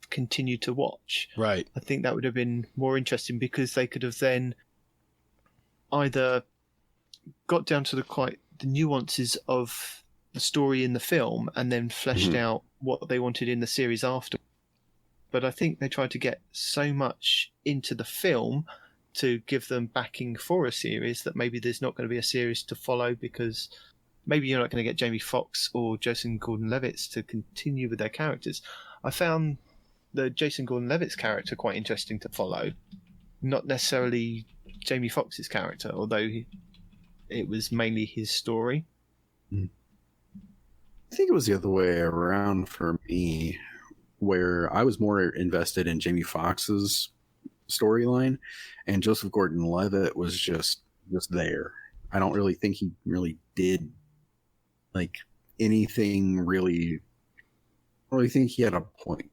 continue to watch. Right. I think that would have been more interesting because they could have then either got down to the nuances of the story in the film and then fleshed out what they wanted in the series after. But I think they tried to get so much into the film to give them backing for a series that maybe there's not going to be a series to follow because maybe you're not going to get Jamie Foxx or Jason Gordon-Levitt to continue with their characters. I found the Jason Gordon-Levitt's character quite interesting to follow, not necessarily Jamie Foxx's character, although it was mainly his story. I think it was the other way around for me, where I was more invested in Jamie Foxx's storyline, and Joseph Gordon-Levitt was just there. I don't really think he really did anything really. I don't really think he had a point.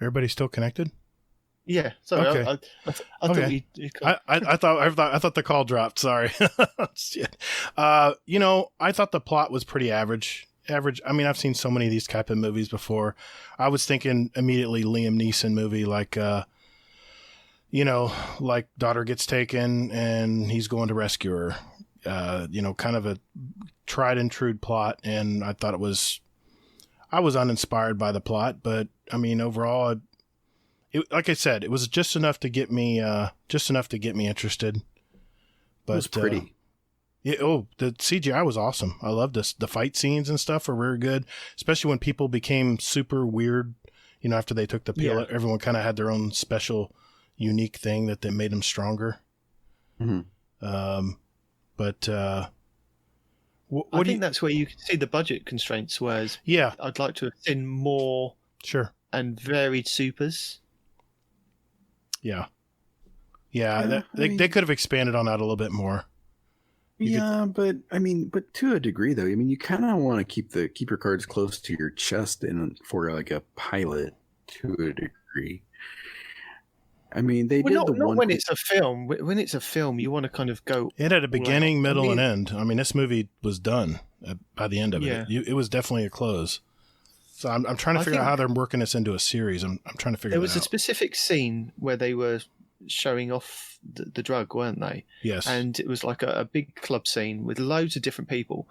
Everybody still connected? Yeah. Sorry. Okay. I okay. I thought the call dropped. Sorry. Shit. I thought the plot was pretty average. I mean, I've seen so many of these type of movies before. I was thinking immediately Liam Neeson movie, like daughter gets taken and he's going to rescue her. Kind of a tried and true plot. And I was uninspired by the plot, but I mean, overall, like I said, it was just enough to get me interested. But it was pretty. The CGI was awesome. I loved this. The fight scenes and stuff were very good, especially when people became super weird. After they took the pill, everyone kind of had their own special, unique thing that made them stronger. Mm-hmm. I think that's where you can see the budget constraints. Whereas, I'd like to have seen more, and varied supers. Yeah. They could have expanded on that a little bit more. But to a degree, though, I mean, you kind of want to keep your cards close to your chest for a pilot to a degree. I mean, not when it's a film. When it's a film, you want to kind of go. It had a beginning, middle, and end. I mean, this movie was done by the end of it. It was definitely a close. So I'm trying to figure out how they're working this into a series. I'm trying to figure it out. There was a specific scene where they were showing off the drug, weren't they? Yes. And it was like a big club scene with loads of different people.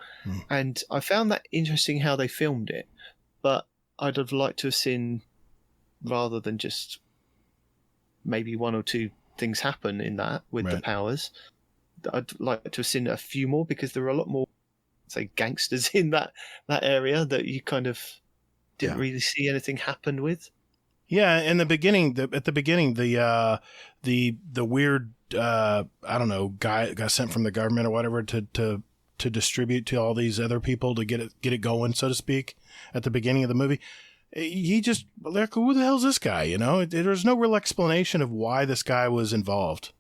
And I found that interesting how they filmed it, but I'd have liked to have seen, rather than just maybe one or two things happen in that with the powers, I'd like to have seen a few more because there were a lot more, say, gangsters in that area that you kind of didn't really see anything happen with. Yeah, in the beginning, the weird I don't know, guy got sent from the government or whatever to distribute to all these other people to get it going, so to speak. At the beginning of the movie, he just who the hell's this guy? There's no real explanation of why this guy was involved.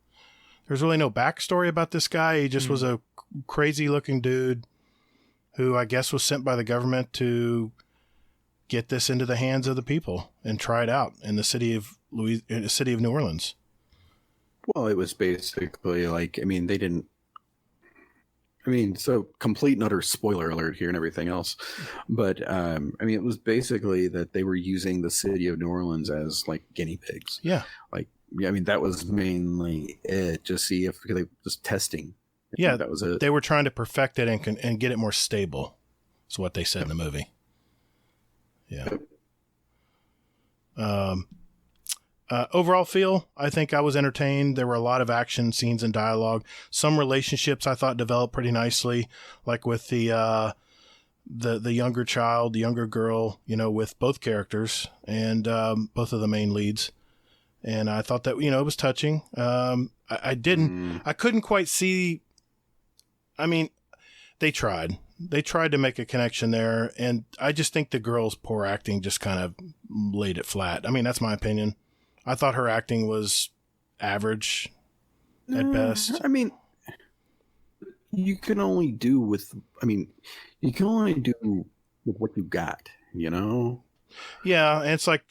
There's really no backstory about this guy. He just was a crazy looking dude who I guess was sent by the government to get this into the hands of the people and try it out in the city of New Orleans. Well, it was basically like, I mean, they didn't. I mean, so complete and utter spoiler alert here and everything else. But, I mean, it was basically that they were using the city of New Orleans as like guinea pigs. Yeah. Like, yeah, I mean, that was mainly it. Just see if they just testing. Yeah. That was it. They were trying to perfect it and get it more stable. Is what they said in the movie. Yeah. Overall feel, I think I was entertained. There were a lot of action scenes and dialogue. Some relationships I thought developed pretty nicely, like with the younger child, the younger girl, you know, with both characters and both of the main leads. And I thought that, you know, it was touching. I couldn't quite see. I mean, they tried to make a connection there. And I just think the girl's poor acting just kind of laid it flat. I mean, that's my opinion. I thought her acting was average at best. I mean, you can only do with what you got, you know? Yeah, and it's like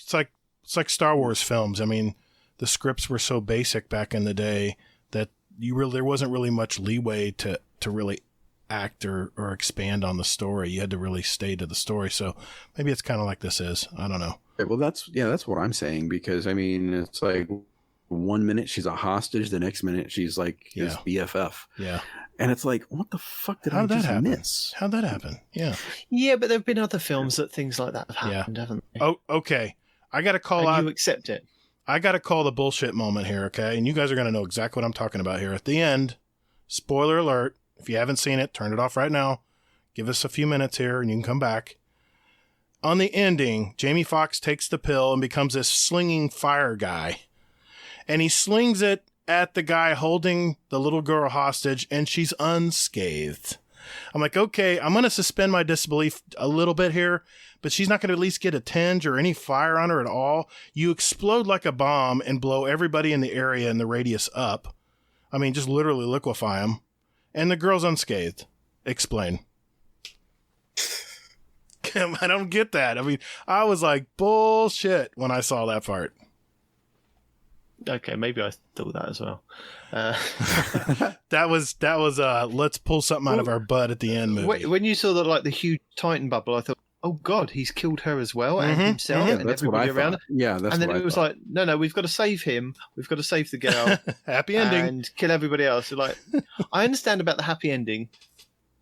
Star Wars films. I mean, the scripts were so basic back in the day that there wasn't really much leeway to really act or expand on the story. You had to really stay to the story. So maybe it's kind of like this is. I don't know. Well, that's what I'm saying, because I mean, it's like 1 minute she's a hostage, the next minute she's like his BFF. Yeah. And it's like, what the fuck did I just miss? How'd that happen? Yeah. Yeah, but there have been other films that things like that have happened, haven't they? Oh, okay. I got to call out. You accept it. I got to call the bullshit moment here, okay? And you guys are going to know exactly what I'm talking about here. At the end, spoiler alert, if you haven't seen it, turn it off right now. Give us a few minutes here and you can come back. On the ending, Jamie Foxx takes the pill and becomes this slinging fire guy. And he slings it at the guy holding the little girl hostage, and she's unscathed. I'm like, okay, I'm going to suspend my disbelief a little bit here, but she's not going to at least get a tinge or any fire on her at all. You explode like a bomb and blow everybody in the area in the radius up. I mean, just literally liquefy them. And the girl's unscathed. Explain. I don't get that. I mean, I was like, bullshit when I saw that part. Okay, maybe I thought that as well. That was let's pull something out of our butt at the end movie. When you saw the huge Titan bubble, I thought, oh God, he's killed her as well, and himself, and that's everybody around her. Yeah, that's. And then what it was thought. like, no, we've got to save him. We've got to save the girl. Happy ending. And kill everybody else. So, like, I understand about the happy ending.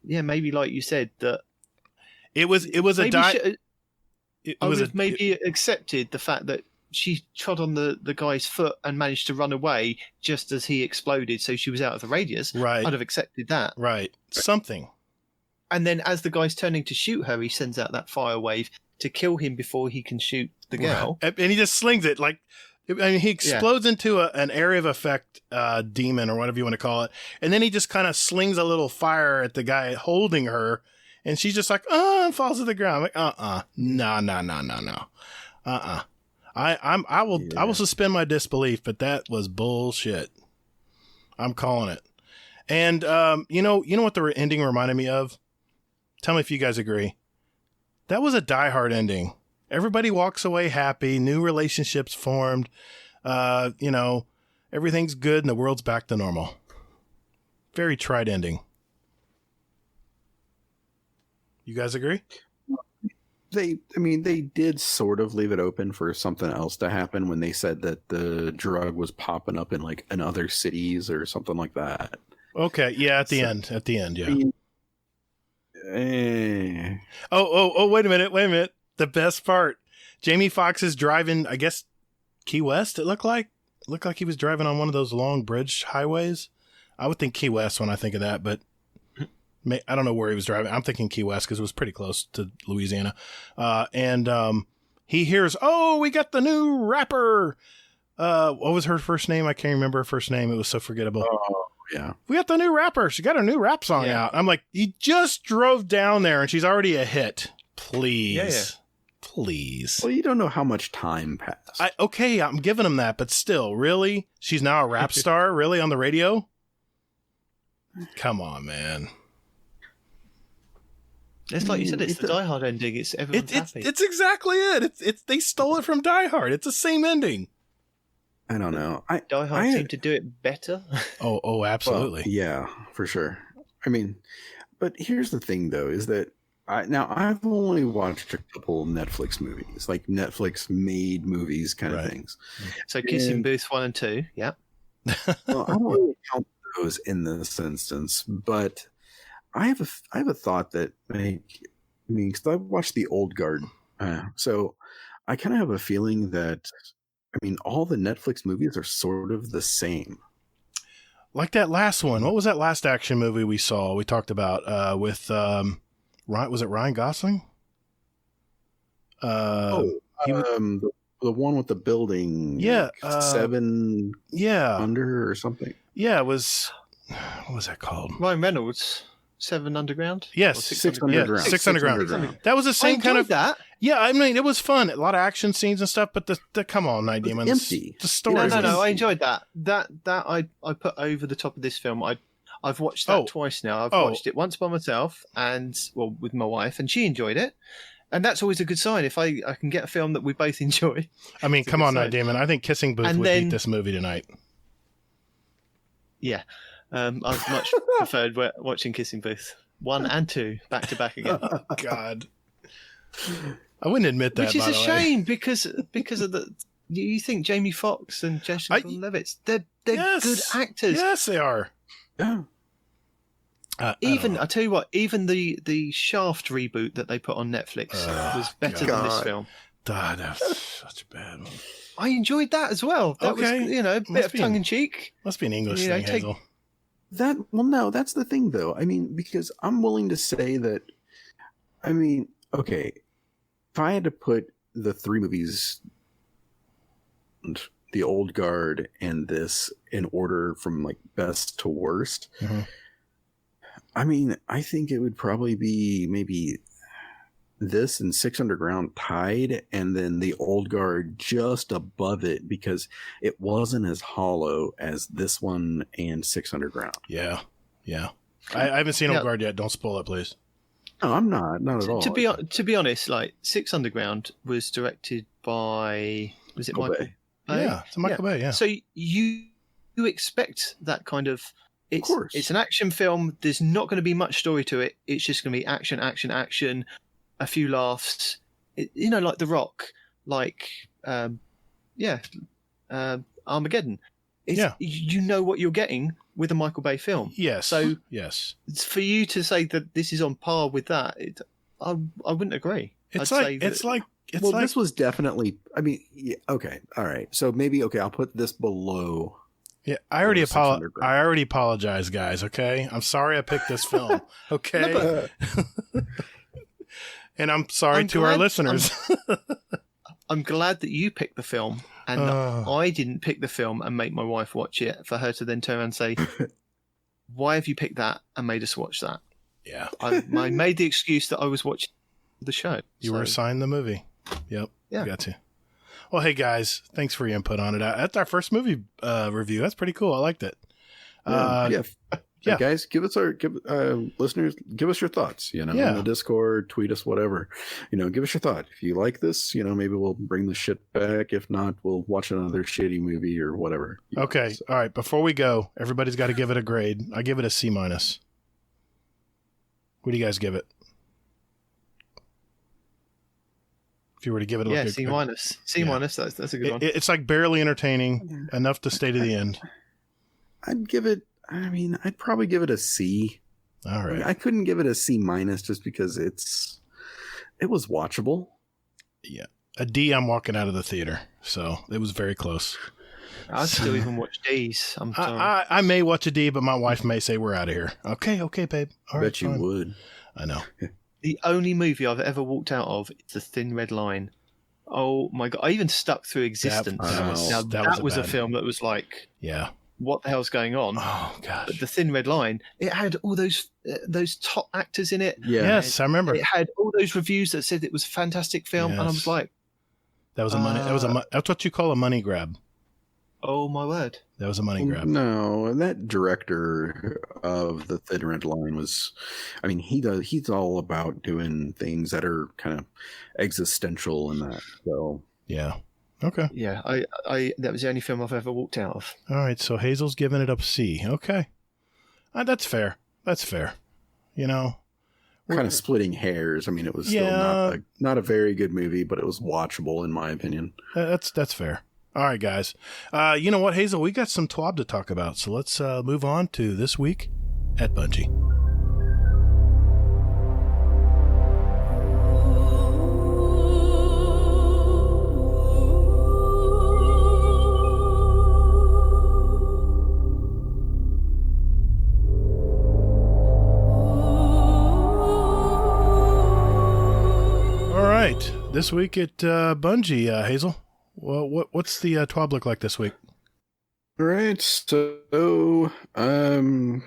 Yeah, maybe like you said that. It was maybe accepted the fact that she trod on the guy's foot and managed to run away just as he exploded, so she was out of the radius. Right. I'd have accepted that. Right. Something. And then as the guy's turning to shoot her, he sends out that fire wave to kill him before he can shoot the girl. Right. And he just slings it like, I mean, he explodes into an area of effect demon or whatever you want to call it. And then he just kind of slings a little fire at the guy holding her. And she's just like, and falls to the ground. I'm like, no. I will suspend my disbelief, but that was bullshit. I'm calling it. And you know what the ending reminded me of? Tell me if you guys agree. That was a Die Hard ending. Everybody walks away happy, new relationships formed. Everything's good and the world's back to normal. Very tried ending. You guys agree? They did sort of leave it open for something else to happen when they said that the drug was popping up in other cities or something like that. Okay, yeah, at the end, yeah. Eh. Oh, wait a minute. The best part. Jamie Foxx is driving, I guess, Key West, it looked like. It looked like he was driving on one of those long bridge highways. I would think Key West when I think of that, but I don't know where he was driving. I'm thinking Key West because it was pretty close to Louisiana. And he hears, oh, we got the new rapper. What was her first name? I can't remember her first name. It was so forgettable. Oh, yeah. We got the new rapper. She got her new rap song out. I'm like, you just drove down there and she's already a hit. Please. Yeah. Please. Well, you don't know how much time passed. Okay, I'm giving him that, but still, really? She's now a rap star? Really? On the radio? Come on, man. It's like you said, it's the Die Hard ending. It's everyone's happy. It's exactly it. It's they stole it from Die Hard. It's the same ending. I don't know. Die Hard seemed to do it better. Oh, absolutely. Well, yeah, for sure. I mean, but here's the thing, though, is that I've only watched a couple Netflix movies, like Netflix made movies kind of things. So Kissing Booth 1 and 2, yeah. Well, I don't really count those in this instance, but I have a thought that because I watched The Old Guard, so I kind of have a feeling that all the Netflix movies are sort of the same. Like that last one. What was that last action movie we saw? We talked about with was it Ryan Gosling? The one with the building. Yeah, 7 Yeah, Under or something. Yeah, it was. What was that called? Ryan Reynolds. 7 Underground? Yes, 6 Underground. 6 Underground. That was the same kind of that. Yeah, I mean, it was fun. A lot of action scenes and stuff, but the come on, Nitedemon. Empty. The story. No. I enjoyed that. That I put over the top of this film. I've watched that twice now. I've watched it once by myself and with my wife, and she enjoyed it. And that's always a good sign if I can get a film that we both enjoy. I mean, come on, Nitedemon. I think Kissing Booth would beat this movie tonight. Yeah. I've much preferred watching Kissing Booth 1 and 2 back to back again. Oh, God. I wouldn't admit that, which is a shame because of the. You think Jamie Foxx and Jason Gordon-Levitt, they're good actors. Yes, they are. Yeah. I tell you what, even the Shaft reboot that they put on Netflix was better than this film. God, that was such a bad one. I enjoyed that as well. That was, a bit of tongue in cheek. Must be an English thing, Hazel. No, that's the thing, though. Because I'm willing to say that. Okay, if I had to put the 3 movies, The Old Guard and this, in order from best to worst, I think it would probably be maybe this and 6 Underground tied, and then The Old Guard just above it because it wasn't as hollow as this one and 6 Underground. Yeah. I haven't seen Old Guard yet. Don't spoil it, please. No, I'm not at all. To be honest, 6 Underground was directed by Michael Bay? Yeah, it's Michael Bay. Yeah. So you expect that kind of. Of course. It's an action film. There's not going to be much story to it. It's just going to be action, a few laughs. Like The Rock, Armageddon. You know what you're getting with a Michael Bay film. Yes. So yes, for you to say that this is on par with that, I wouldn't agree. This was definitely. Okay, all right. So maybe I'll put this below. Yeah, I already apologize, guys. Okay, I'm sorry I picked this film. Okay, and I'm sorry to our listeners. I'm glad that you picked the film, and I didn't pick the film and make my wife watch it for her to then turn around and say, "Why have you picked that and made us watch that?" Yeah, I made the excuse that I was watching the show. You were assigned the movie. Yep. Yeah. Got to. Well, hey guys, thanks for your input on it. That's our first movie review. That's pretty cool. I liked it. Yeah, guys, listeners, give us your thoughts. In the Discord, tweet us, whatever. Give us your thought. If you like this, maybe we'll bring the shit back. If not, we'll watch another shitty movie or whatever. Okay, all right. Before we go, everybody's got to give it a grade. I give it a C-. What do you guys give it? If you were to give it a C-. C-. That's a good one. It's barely entertaining enough to stay to the end. I'd give it. I'd probably give it a C. All right. I couldn't give it a C- just because it was watchable. Yeah. A D, I'm walking out of the theater. So it was very close. I'd still even watch D's. I'm sorry. I may watch a D, but my wife may say we're out of here. Okay, babe. All right, bet you would. I know. The only movie I've ever walked out of is The Thin Red Line. Oh my God. I even stuck through Existence. That was a film that was what the hell's going on? Oh gosh! But The Thin Red Line, it had all those top actors in it. Yeah. Yes, I remember. It had all those reviews that said it was a fantastic film, and I was like, "That was a money. That's what you call a money grab." Oh my word! That was a money grab. No, and that director of The Thin Red Line was, he's all about doing things that are kind of existential and that. So yeah. Okay. Yeah, I that was the only film I've ever walked out of. All right, so Hazel's giving it a C. Okay. That's fair. That's fair. You know, Kind of splitting hairs. I mean, it was still not a very good movie, but it was watchable in my opinion. That's fair. All right, guys. You know what, Hazel? We got some TWAB to talk about, so let's move on to This Week at Bungie. This week at Bungie, Hazel. Well, what's the TWAB look like this week? All right, so the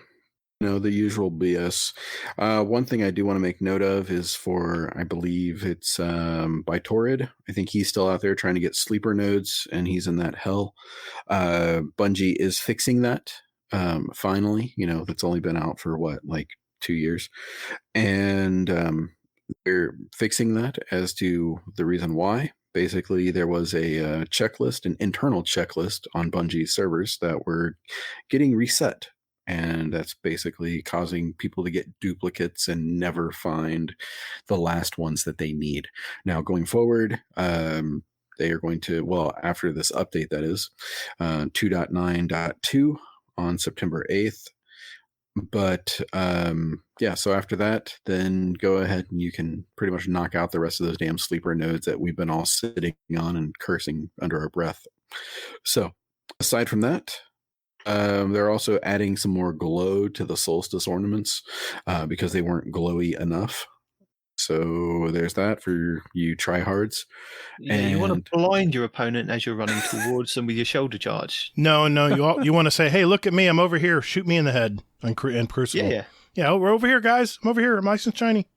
usual BS. One thing I do want to make note of is I believe it's by Torrid. I think he's still out there trying to get sleeper nodes, and he's in that hell. Bungie is fixing that finally. That's only been out for 2 years, and they're fixing that as to the reason why. Basically, there was a checklist, an internal checklist on Bungie's servers that were getting reset. And that's basically causing people to get duplicates and never find the last ones that they need. Now, going forward, they are going to, after this update, that is, 2.9.2 on September 8th. But so after that, then go ahead and you can pretty much knock out the rest of those damn sleeper nodes that we've been all sitting on and cursing under our breath. So aside from that, they're also adding some more glow to the solstice ornaments because they weren't glowy enough. So there's that for you tryhards. Yeah, you want to blind your opponent as you're running towards them with your shoulder charge. No, you want to say, "Hey, look at me! I'm over here. Shoot me in the head." And Crucible. Yeah. We're over here, guys. I'm over here. I'm nice and shiny.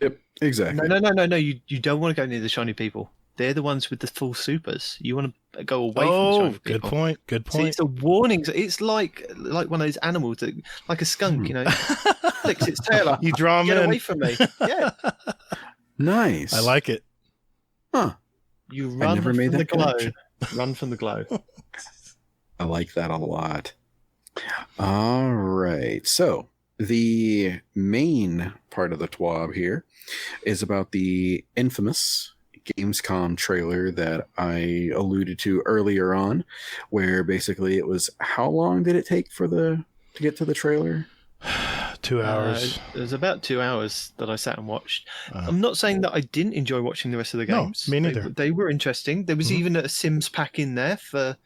Yep, exactly. No. You don't want to go near the shiny people. They're the ones with the full supers. You want to go away from the shiny people. Good point. See, it's a warning. It's like one of those animals that, like a skunk, flicks its tail up. You draw them Get in. away from me. Yeah. Nice. I like it. Huh. You run from the glow. Run from the glow. I like that a lot. All right. So the main part of the TWAB here is about the infamous Gamescom trailer that I alluded to earlier on, where basically it was, how long did it take to get to the trailer? 2 hours. It was about 2 hours that I sat and watched. I'm not saying that I didn't enjoy watching the rest of the games. No, me neither. They were interesting. There was even a Sims pack in there for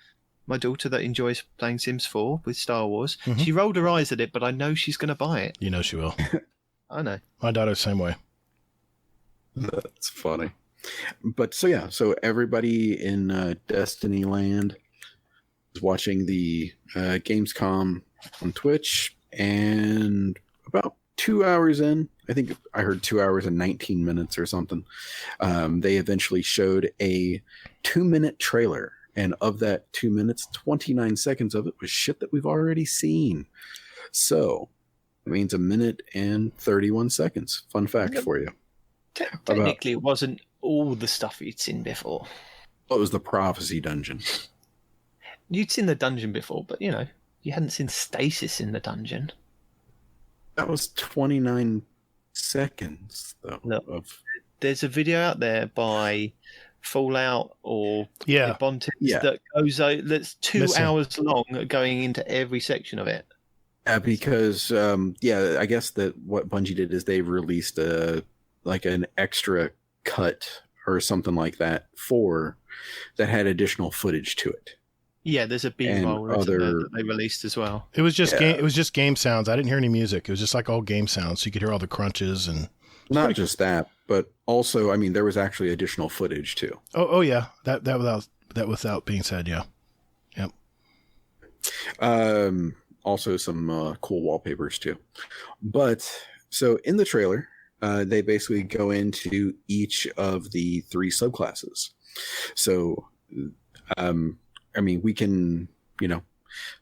my daughter that enjoys playing Sims 4 with Star Wars. She rolled her eyes at it, but I know she's going to buy it. You know she will. I know. My daughter's the same way. That's funny. But so everybody in Destiny Land is watching the Gamescom on Twitch, and about 2 hours in, I think I heard 2 hours and 19 minutes or something, they eventually showed a 2-minute trailer. And of that 2 minutes, 29 seconds of it was shit that we've already seen. So it means 1 minute and 31 seconds. Fun fact for you. Technically, it wasn't all the stuff you'd seen before. Well, it was the prophecy dungeon. You'd seen the dungeon before, but you hadn't seen stasis in the dungeon. That was 29 seconds, though. Look, there's a video out there by Fallout or Bontis that goes that's 2 hours long, going into every section of it. Because I guess that what Bungie did is they released an extra cut or something like that that had additional footage to it. Yeah, there's a B-roll that they released as well. It was just game sounds. I didn't hear any music. It was just like all game sounds, so you could hear all the crunches and. Not just that, but also, I mean, there was actually additional footage too. Oh yeah, that without being said, yeah, yep. Also some cool wallpapers too. But so in the trailer, they basically go into each of the 3 subclasses. So, I mean, we can,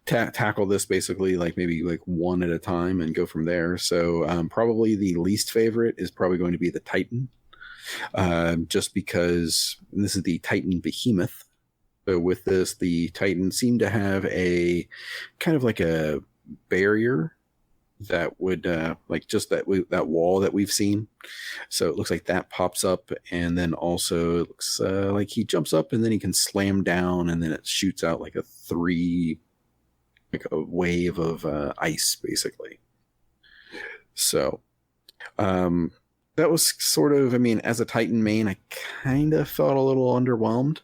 tackle this basically maybe one at a time and go from there. So probably the least favorite is probably going to be the Titan. just because this is the Titan Behemoth. So with this, the Titan seemed to have a kind of like a barrier that would like just that wall that we've seen. So it looks like that pops up, and then also it looks like he jumps up and then he can slam down, and then it shoots out like a wave of ice, basically. So that was sort of, I mean, as a Titan main, I kind of felt a little underwhelmed.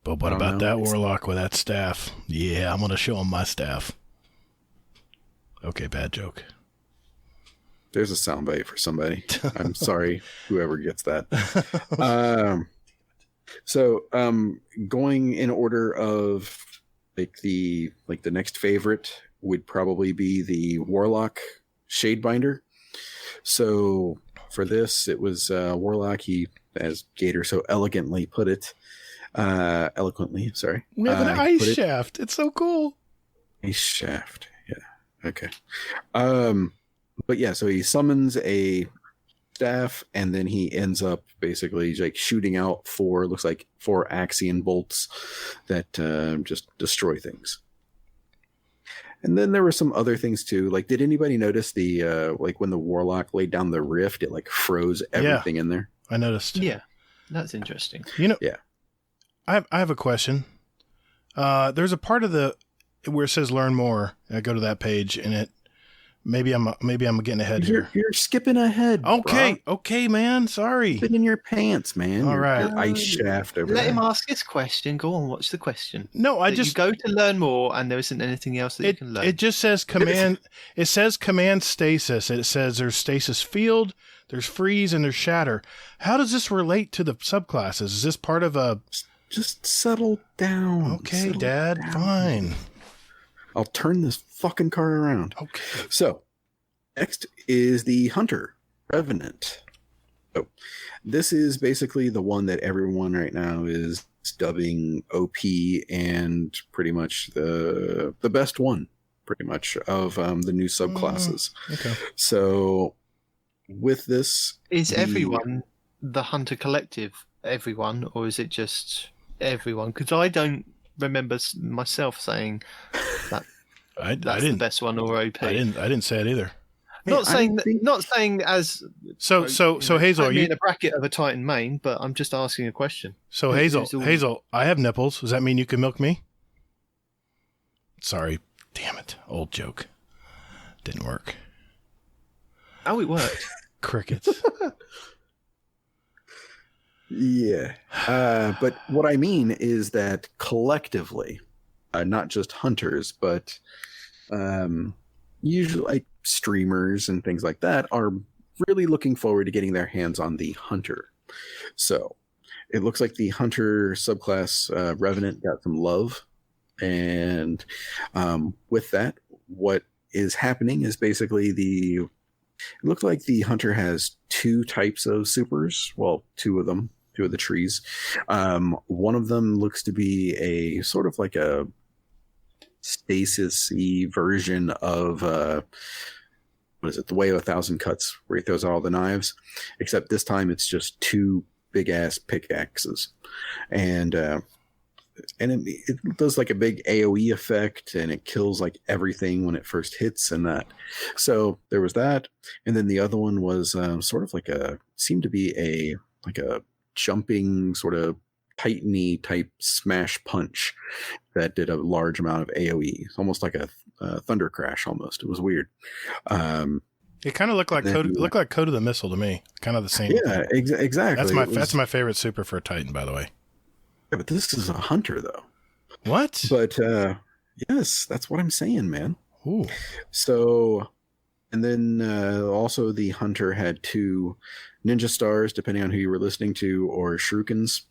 But what about that warlock with that staff? Yeah, I'm going to show him my staff. Okay, bad joke. There's a soundbite for somebody. I'm sorry, whoever gets that. So going in order of the next favorite would probably be the Warlock Shadebinder. So for this, it was Warlock. He, as Gatr so eloquently put it, eloquently, sorry. We have an ice shaft. It's so cool. Ice shaft. Okay. But yeah, so he summons a staff, and then he ends up basically like shooting out looks like 4 Axion bolts that just destroy things. And then there were some other things too. Like, did anybody notice the like when the Warlock laid down the rift, it like froze everything in there? I noticed. Yeah, that's interesting. Yeah. I have a question. There's a part of where it says learn more. I go to that page, and it maybe I'm getting ahead here. You're skipping ahead. Okay, man. Sorry. Put in your pants, man. All right. Your ice shaft over Let there. him ask his question. Go on. What's the question? No, You go to learn more, and there isn't anything else that you can learn. It just says command. It says command stasis. It says there's stasis field, there's freeze, and there's shatter. How does this relate to the subclasses? Is this part of a? Just settle down. Okay, settle Dad. down. Fine. I'll turn this fucking car around. Okay. So, next is the Hunter Revenant. So, this is basically the one that everyone right now is dubbing OP and pretty much the best one, pretty much, of the new subclasses. Okay. So, with this... Is everyone the Hunter Collective everyone, or is it just everyone? Because I don't remember myself saying that that's the best one or OP. I didn't say it either. Not saying as so Hazel, are you in a bracket of a Titan main? But I'm just asking a question. So Hazel, I have nipples. Does that mean you can milk me? Sorry, damn it, old joke. Didn't work. Oh, it worked. Crickets. Yeah. But what I mean is that collectively, not just hunters, but usually like streamers and things like that are really looking forward to getting their hands on the hunter. So it looks like the hunter subclass Revenant got some love. And with that, what is happening is basically it looks like the hunter has 2 types of supers. Well, 2 of them. 2 of the trees. One of them looks to be a sort of like a stasis-y version of what is it? The Way of 1,000 Cuts, where he throws all the knives. Except this time it's just 2 big ass pickaxes, and it does like a big AOE effect, and it kills like everything when it first hits, and that. So there was that, and then the other one was sort of like seemed to be a jumping sort of Titan-y type smash punch that did a large amount of AoE. It's almost like a thunder crash almost. It was weird. It kind of looked like Code of the Missile to me. Kind of the same. Yeah, exactly. That's my favorite super for a Titan, by the way. Yeah, but this is a hunter though. What? But yes, that's what I'm saying, man. Ooh. So, and then also the hunter had 2 ninja stars, depending on who you were listening to, or shurikens,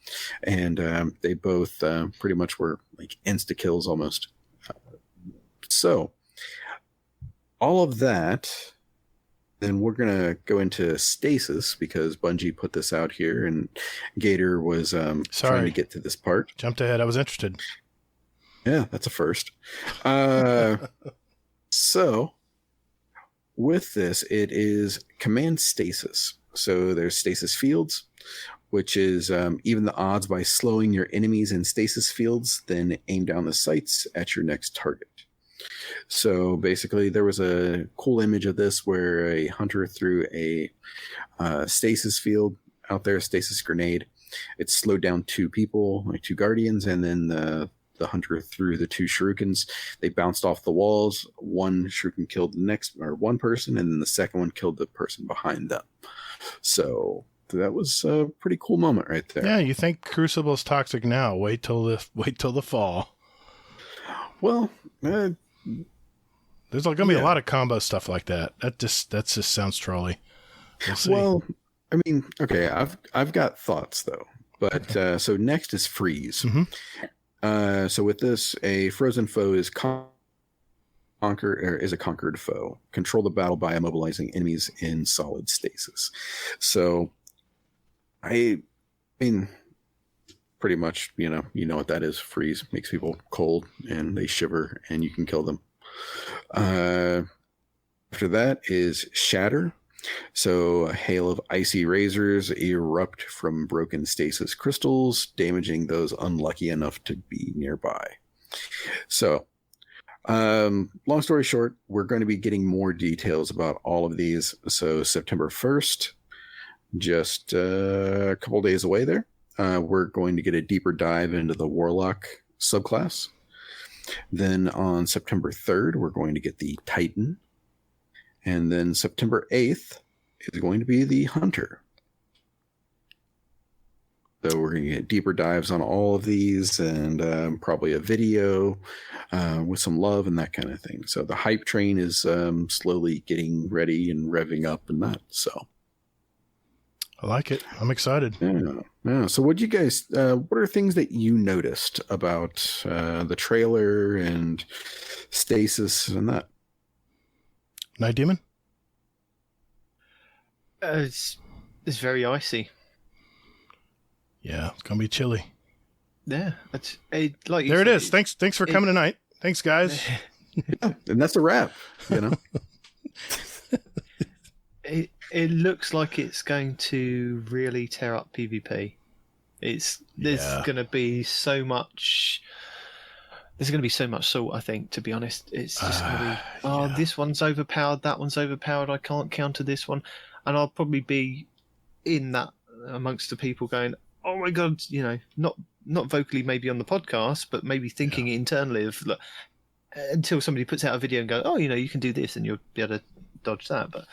and they both pretty much were like insta kills almost. So all of that, then we're gonna go into stasis because Bungie put this out here, and Gatr was trying to get to this part. Jumped ahead. I was interested. Yeah, that's a first. So with this, it is command stasis. So there's stasis fields, which is even the odds by slowing your enemies in stasis fields, then aim down the sights at your next target. So basically, there was a cool image of this where a hunter threw a stasis field out there, stasis grenade. It slowed down 2 people, like 2 guardians, and then the hunter threw the 2 shurikens. They bounced off the walls. One shuriken killed the next, or one person, and then the second one killed the person behind them. So that was a pretty cool moment right there. Yeah, you think Crucible's toxic now? Wait till the fall. Well, there's gonna be a lot of combo stuff like that. That just sounds trolly. We'll see. Well, I mean, okay, I've got thoughts though. But so next is freeze. Mm-hmm. So with this, a frozen foe is is a conquered foe. Control the battle by immobilizing enemies in solid stasis. So, I mean, pretty much, you know what that is. Freeze makes people cold and they shiver, and you can kill them. After that is shatter. So a hail of icy razors erupt from broken stasis crystals, damaging those unlucky enough to be nearby. So, long story short, we're going to be getting more details about all of these. So September 1st, just a couple days away there, we're going to get a deeper dive into the Warlock subclass. Then on September 3rd, we're going to get the Titan. And then September 8th is going to be the Hunter. So we're going to get deeper dives on all of these, and probably a video with some love and that kind of thing. So the hype train is slowly getting ready and revving up and that. So I like it. I'm excited. Yeah. So what are things that you noticed about the trailer and stasis and that? Nitedemon? It's very icy. Yeah, it's gonna be chilly. Yeah, like there it is. Thanks for coming tonight. Thanks, guys. Yeah, and that's a wrap. It looks like it's going to really tear up PvP. There's going to be so much. There's going to be so much salt, I think, to be honest. It's just going to be, this one's overpowered, that one's overpowered, I can't counter this one. And I'll probably be in that amongst the people going, oh my God, not vocally maybe on the podcast, but maybe thinking internally of, look, until somebody puts out a video and go, oh, you can do this and you'll be able to dodge that. But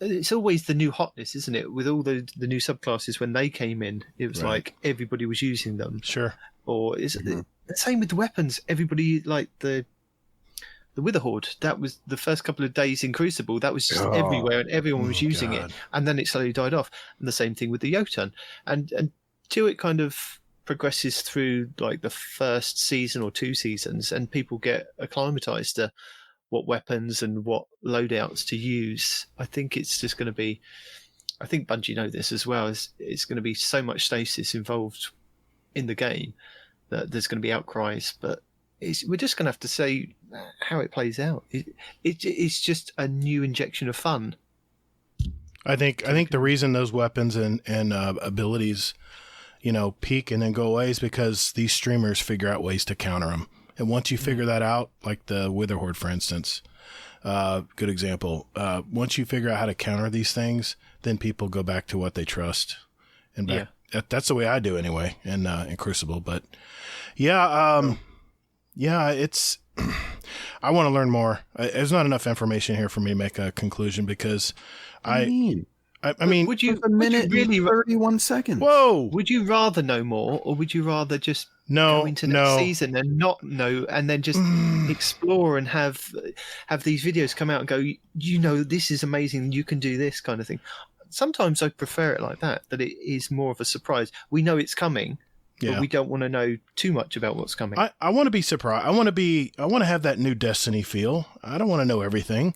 it's always the new hotness, isn't it? With all the new subclasses, when they came in, it was like everybody was using them. Sure. Or is it the same with the weapons? Everybody, like the Witherhoard, that was the first couple of days in Crucible, that was just everywhere and everyone was using it, and then it slowly died off. And the same thing with the Jotun. And until it kind of progresses through like the first season or 2 seasons and people get acclimatized to what weapons and what loadouts to use, I think it's just going to be, I think Bungie know this as well, it's going to be so much stasis involved in the game that there's going to be outcries, but we're just going to have to say how it plays out. It's just a new injection of fun. I think the reason those weapons and abilities, peak and then go away is because these streamers figure out ways to counter them. And once you figure that out, like the Witherhoard, for instance, good example. Once you figure out how to counter these things, then people go back to what they trust. And back, that's the way I do anyway in Crucible. But it's. I want to learn more. There's not enough information here for me to make a conclusion because I mean, would you really 31 seconds? Whoa! Would you rather know more, or would you rather just go into next season and not know, and then just explore and have these videos come out and go, this is amazing, you can do this kind of thing? Sometimes I prefer it like that it is more of a surprise. We know it's coming, but we don't want to know too much about what's coming. I want to be surprised. I want to have that new Destiny feel. I don't want to know everything.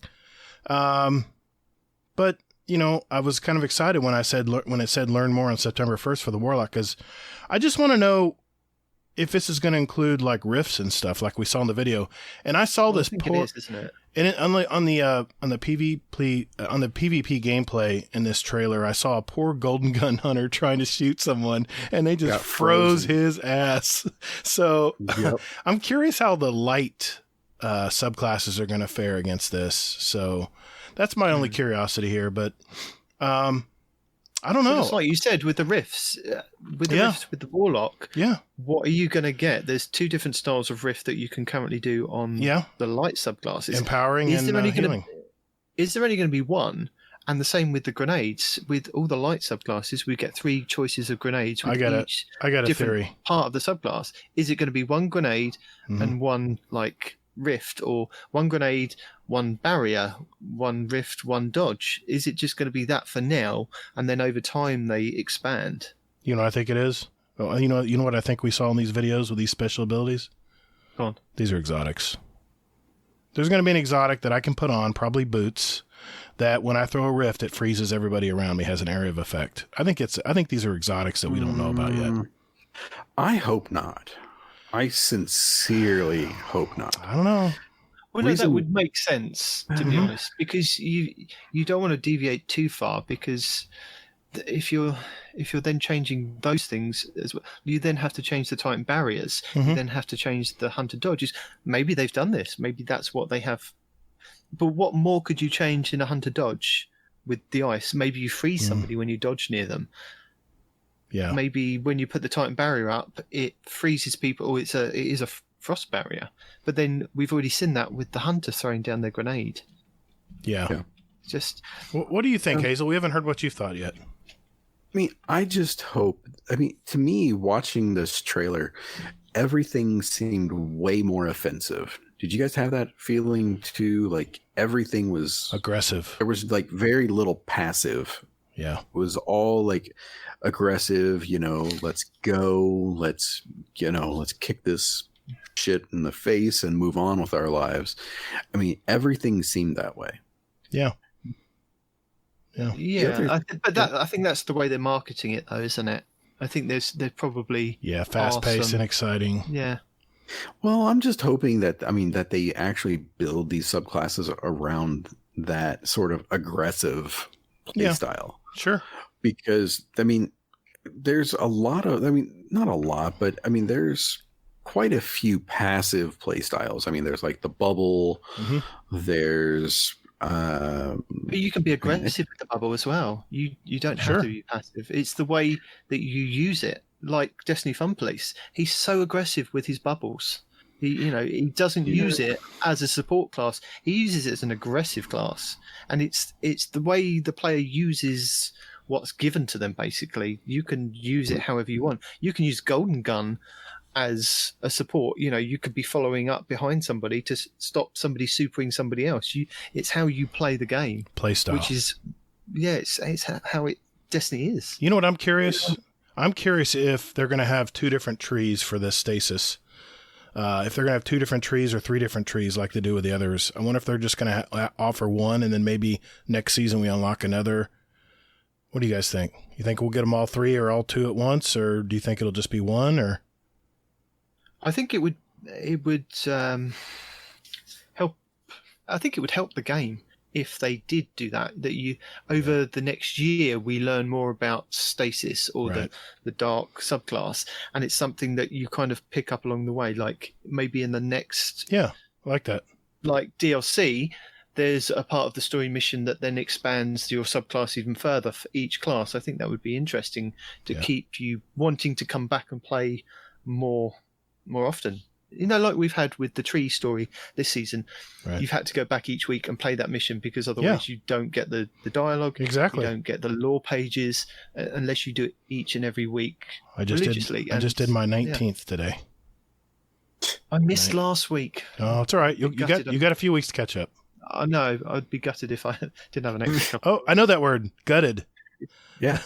But I was kind of excited when it said learn more on September 1st for the Warlock, because I just want to know if this is going to include like rifts and stuff like we saw in the video. And I saw this it is, isn't it? And on the PvP gameplay in this trailer, I saw a poor golden gun hunter trying to shoot someone, and they just froze his ass. So I'm curious how the light subclasses are going to fare against this. So that's my only curiosity here. But I don't know. Just like you said with the rifts, with the warlock. Yeah. What are you going to get? There's 2 different styles of rift that you can currently do on the light subclasses. Empowering and healing. Is there only going to be one? And the same with the grenades. With all the light subclasses, we get 3 choices of grenades. With I got a theory. Part of the subclass. Is it going to be 1 grenade and 1 like rift, or 1 grenade, 1 barrier, 1 rift, 1 dodge? Is it just going to be that for now, and then over time they expand? You know what I think it is? You know what I think we saw in these videos with these special abilities? Go on. These are exotics. There's going to be an exotic that I can put on, probably boots, that when I throw a rift, it freezes everybody around me, has an area of effect. I think these are exotics that we don't know about yet. I hope not. I sincerely hope not. I don't know. Well, no, that would make sense, to be honest, because you don't want to deviate too far, because if you're then changing those things as well, you then have to change the Titan barriers. You then have to change the hunter dodges. Maybe they've done this. Maybe that's what they have. But what more could you change in a hunter dodge with the ice? Maybe you freeze somebody when you dodge near them. Yeah. Maybe when you put the Titan barrier up, it freezes people. Or it is a frost barrier. But then we've already seen that with the hunter throwing down their grenade. Yeah. Just. What do you think, Hazel? We haven't heard what you've thought yet. I mean, I just hope. I mean, to me, watching this trailer, everything seemed way more offensive. Did you guys have that feeling too? Like everything was aggressive. There was like very little passive. Yeah. It was all like aggressive, let's go, let's kick this shit in the face and move on with our lives. I mean, everything seemed that way. Yeah. Yeah. I think that's the way they're marketing it, though, isn't it? I think they're probably fast-paced and exciting. Yeah. Well, I'm just hoping that they actually build these subclasses around that sort of aggressive play style. Sure. Because, I mean, there's a lot of, not a lot, but I mean, there's quite a few passive play styles. I mean, there's like the bubble, there's... but you can be aggressive with the bubble as well. You don't have to be passive. It's the way that you use it. Like Destiny Fun Police, he's so aggressive with his bubbles. He doesn't use it as a support class. He uses it as an aggressive class, and it's the way the player uses what's given to them. Basically, you can use it however you want. You can use Golden Gun as a support. You could be following up behind somebody to stop somebody supering somebody else. It's how you play the game, play style, which is it's how Destiny is. You know what? I'm curious. I'm curious if they're going to have 2 different trees for this stasis. If they're going to have 2 different trees or 3 different trees like they do with the others. I wonder if they're just going to offer one, and then maybe next season we unlock another. What do you guys think? You think we'll get them all 3 or all 2 at once, or do you think it'll just be 1? Or I think it would help. I think it would help the game if they did do that. That you over the next year we learn more about stasis or the dark subclass, and it's something that you kind of pick up along the way. Like maybe in the next, I like that. Like DLC, there's a part of the story mission that then expands your subclass even further for each class. I think that would be interesting to keep you wanting to come back and play more often. Like we've had with the tree story this season, you've had to go back each week and play that mission because otherwise you don't get the dialogue. Exactly. You don't get the lore pages unless you do it each and every week religiously. I just did my 19th today. I missed last week. Oh, it's all right. You got a few weeks to catch up. I know. I'd be gutted if I didn't have an extra couple. Oh, I know that word. Gutted. Yeah.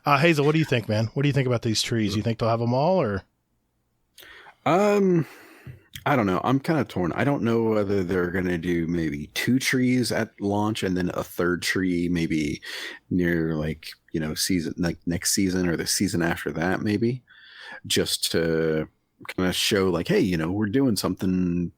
Hazel, what do you think, man? What do you think about these trees? You think they'll have them all, or? I don't know. I'm kind of torn. I don't know whether they're going to do maybe 2 trees at launch and then a 3rd tree maybe near season, like next season or the season after that, maybe just to kind of show like, hey, we're doing something,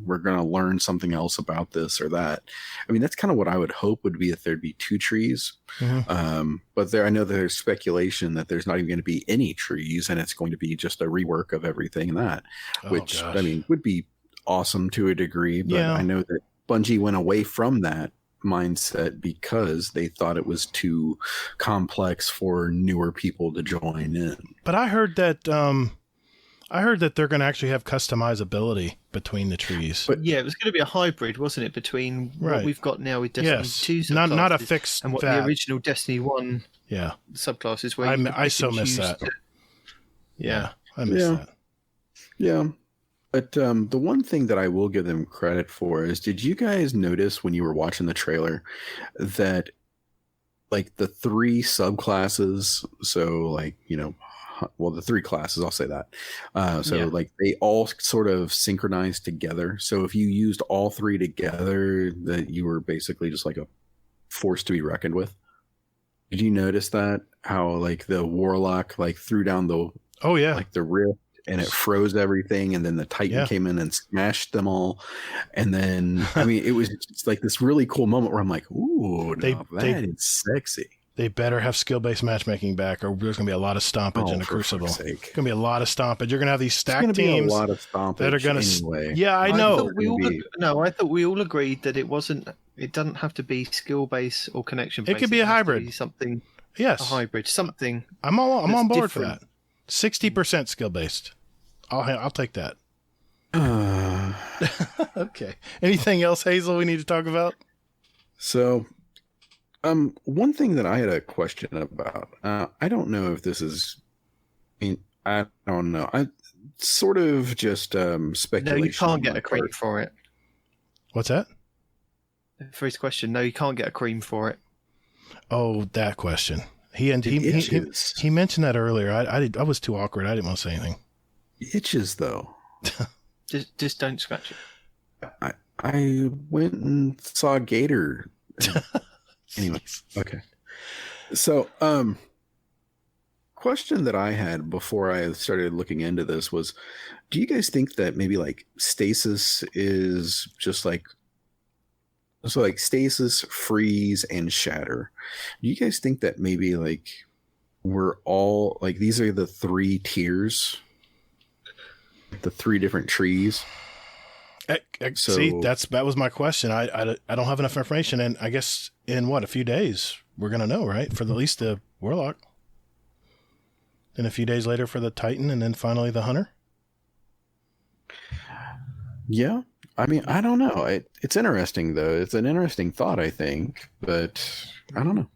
we're going to learn something else about this or that. I mean, that's kind of what I would hope would be if there'd be 2 trees. But I know there's speculation that there's not even going to be any trees and it's going to be just a rework of everything and that, which I mean, would be awesome to a degree. But I know that Bungie went away from that mindset because they thought it was too complex for newer people to join in. But I heard that they're going to actually have customizability between the trees. But yeah, it was going to be a hybrid, wasn't it, between what we've got now with Destiny 2 not a fixed and what the original Destiny 1 subclasses were. I so miss that. I miss that. Yeah. But the one thing that I will give them credit for is, did you guys notice when you were watching the trailer that like the 3 subclasses, so like, the 3 classes, I'll say that. Like they all sort of synchronized together. So if you used all 3 together, that you were basically just like a force to be reckoned with. Did you notice that? How like the Warlock like threw down the rift and it froze everything, and then the Titan came in and smashed them all. And then I mean, it was just like this really cool moment where I'm like, ooh, that is sexy. They better have skill-based matchmaking back, or there's going to be a lot of stompage in the Crucible. It's going to be a lot of stompage. You're going to have these stacked teams. A lot of stompage that are going to. Anyway. Yeah, I know. I thought we all agreed that it wasn't. It doesn't have to be skill-based or connection-based. It could be a hybrid. Something. Yes. A hybrid. Something. I'm on board for that. 60% skill-based. I'll take that. Okay. Anything else, Hazel, we need to talk about? So. One thing that I had a question about, I don't know if this is, I don't know. I sort of just speculation. No, you can't get a cream for it. What's that? For his question, no, you can't get a cream for it. Oh, that question. He mentioned that earlier. I was too awkward. I didn't want to say anything. It itches though. just don't scratch it. I went and saw Gatr. Anyway, okay. So, question that I had before I started looking into this was, do you guys think that maybe like stasis is just like, so like stasis, freeze, and shatter? Do you guys think that maybe like we're all like, these are the 3 tiers, the 3 different trees? See, that was my question. I don't have enough information, and I guess in a few days we're gonna know, right? For at least the Warlock, then a few days later for the Titan, and then finally the Hunter. Yeah, I mean, I don't know. It's interesting though. It's an interesting thought, I think, but I don't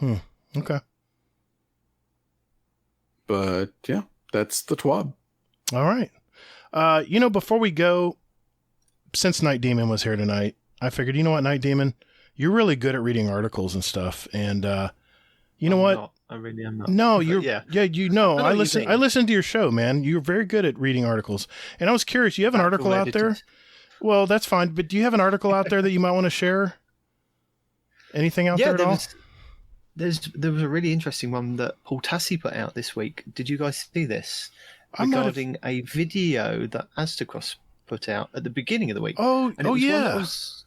know. Okay. But yeah, that's the TWAB. All right. Before we go, since Nitedemon was here tonight, I figured, you know what, Nitedemon, you're really good at reading articles and stuff. And you know what? I really am not. No, I listen to your show, man. You're very good at reading articles. And I was curious, you have an article out there? Well, that's fine. But do you have an article out there that you might want to share? Anything out there at all? There was a really interesting one that Paul Tassi put out this week. Did you guys see this? Regarding a video that Astacross put out at the beginning of the week. It was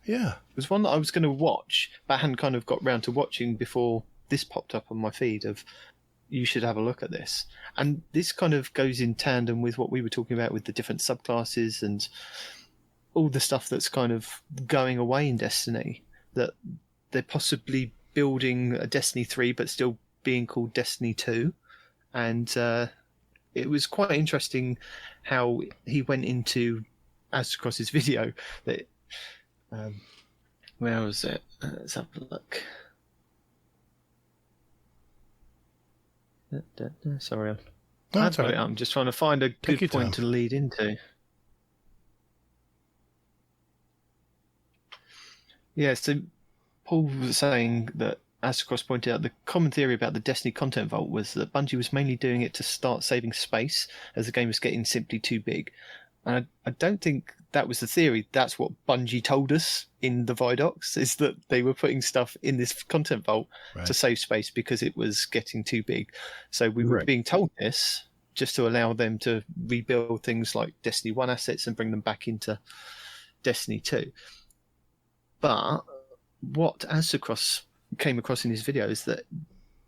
one that I was going to watch, but I hadn't kind of got round to watching before this popped up on my feed of, you should have a look at this. And this kind of goes in tandem with what we were talking about with the different subclasses and all the stuff that's kind of going away in Destiny, that they're possibly building a Destiny 3 but still being called Destiny 2. And it was quite interesting how he went into Astacross's video. That where was it? Let's have a look. Sorry, I'm just trying to find a good point to lead into. Yeah, so Paul was saying that Astacross pointed out the common theory about the Destiny content vault was that Bungie was mainly doing it to start saving space as the game was getting simply too big. And I don't think that was the theory. That's what Bungie told us in the Vidocs, is that they were putting stuff in this content vault to save space because it was getting too big. So we were being told this just to allow them to rebuild things like Destiny 1 assets and bring them back into Destiny 2. But what Aztecross came across in his video is that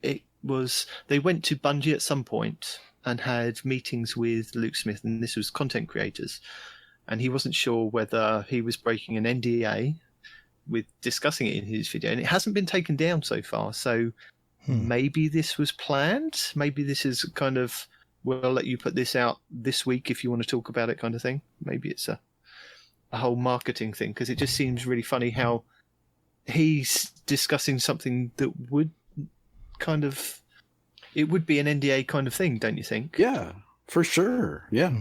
they went to Bungie at some point and had meetings with Luke Smith, and this was content creators, and he wasn't sure whether he was breaking an NDA with discussing it in his video, and it hasn't been taken down so far. So maybe this was planned. Maybe this is kind of, we'll let you put this out this week if you want to talk about it kind of thing. Maybe it's a whole marketing thing, because it just seems really funny how he's discussing something that would kind of, it would be an NDA kind of thing, don't you think? Yeah, for sure. Yeah.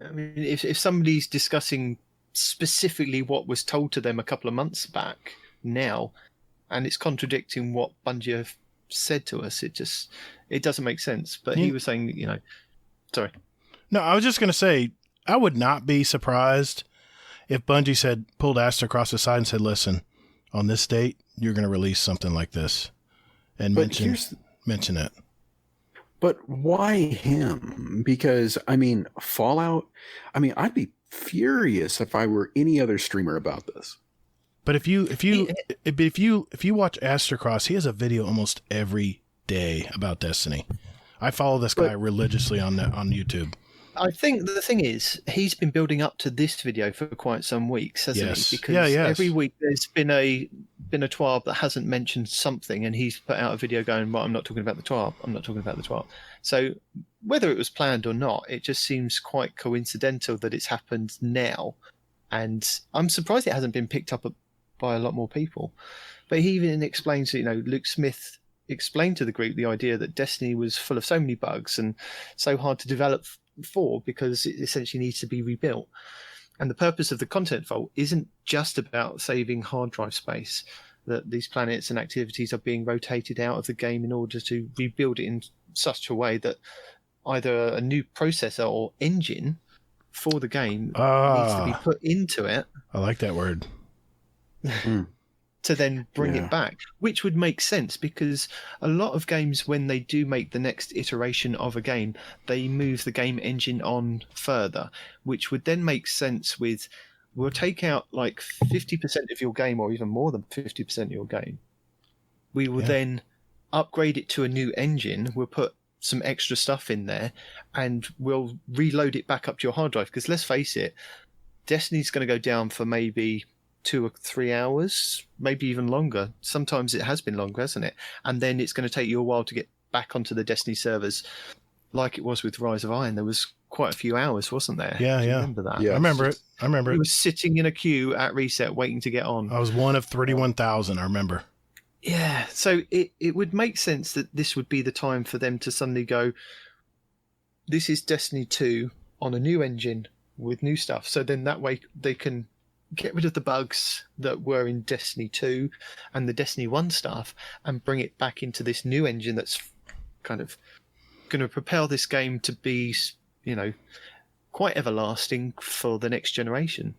I mean, if somebody's discussing specifically what was told to them a couple of months back now, and it's contradicting what Bungie have said to us, it doesn't make sense. But he was saying, sorry. No, I was just going to say, I would not be surprised if Bungie pulled Aztecross aside and said, listen, on this date, you're going to release something like this, and mention it. But why him? Because, I mean, Fallout, I'd be furious if I were any other streamer about this. But if you watch Aztecross, he has a video almost every day about Destiny. I follow this guy religiously on YouTube. I think the thing is, he's been building up to this video for quite some weeks, hasn't he? Because every week there's been a TWAB that hasn't mentioned something, and he's put out a video going, well, I'm not talking about the TWAB. I'm not talking about the TWAB. So whether it was planned or not, it just seems quite coincidental that it's happened now. And I'm surprised it hasn't been picked up by a lot more people. But he even explains, Luke Smith explained to the group the idea that Destiny was full of so many bugs and so hard to develop for, because it essentially needs to be rebuilt. And the purpose of the content vault isn't just about saving hard drive space, that these planets and activities are being rotated out of the game in order to rebuild it in such a way that either a new processor or engine for the game needs to be put into it. I like that word. To then bring it back, which would make sense, because a lot of games, when they do make the next iteration of a game, they move the game engine on further, which would then make sense with, we'll take out like 50% of your game, or even more than 50% of your game. We will then upgrade it to a new engine. We'll put some extra stuff in there, and we'll reload it back up to your hard drive. Because let's face it, Destiny's going to go down for maybe 2 or 3 hours, maybe even longer. Sometimes it has been longer, hasn't it? And then it's going to take you a while to get back onto the Destiny servers, like it was with Rise of Iron. There was quite a few hours, wasn't there? Yeah. Remember that? Yeah, I remember it. He was sitting in a queue at reset waiting to get on. I was one of 31,000, I remember. Yeah, so it would make sense that this would be the time for them to suddenly go, this is Destiny 2 on a new engine with new stuff. So then that way they can get rid of the bugs that were in Destiny 2 and the Destiny 1 stuff, and bring it back into this new engine that's kind of going to propel this game to be, quite everlasting for the next generation.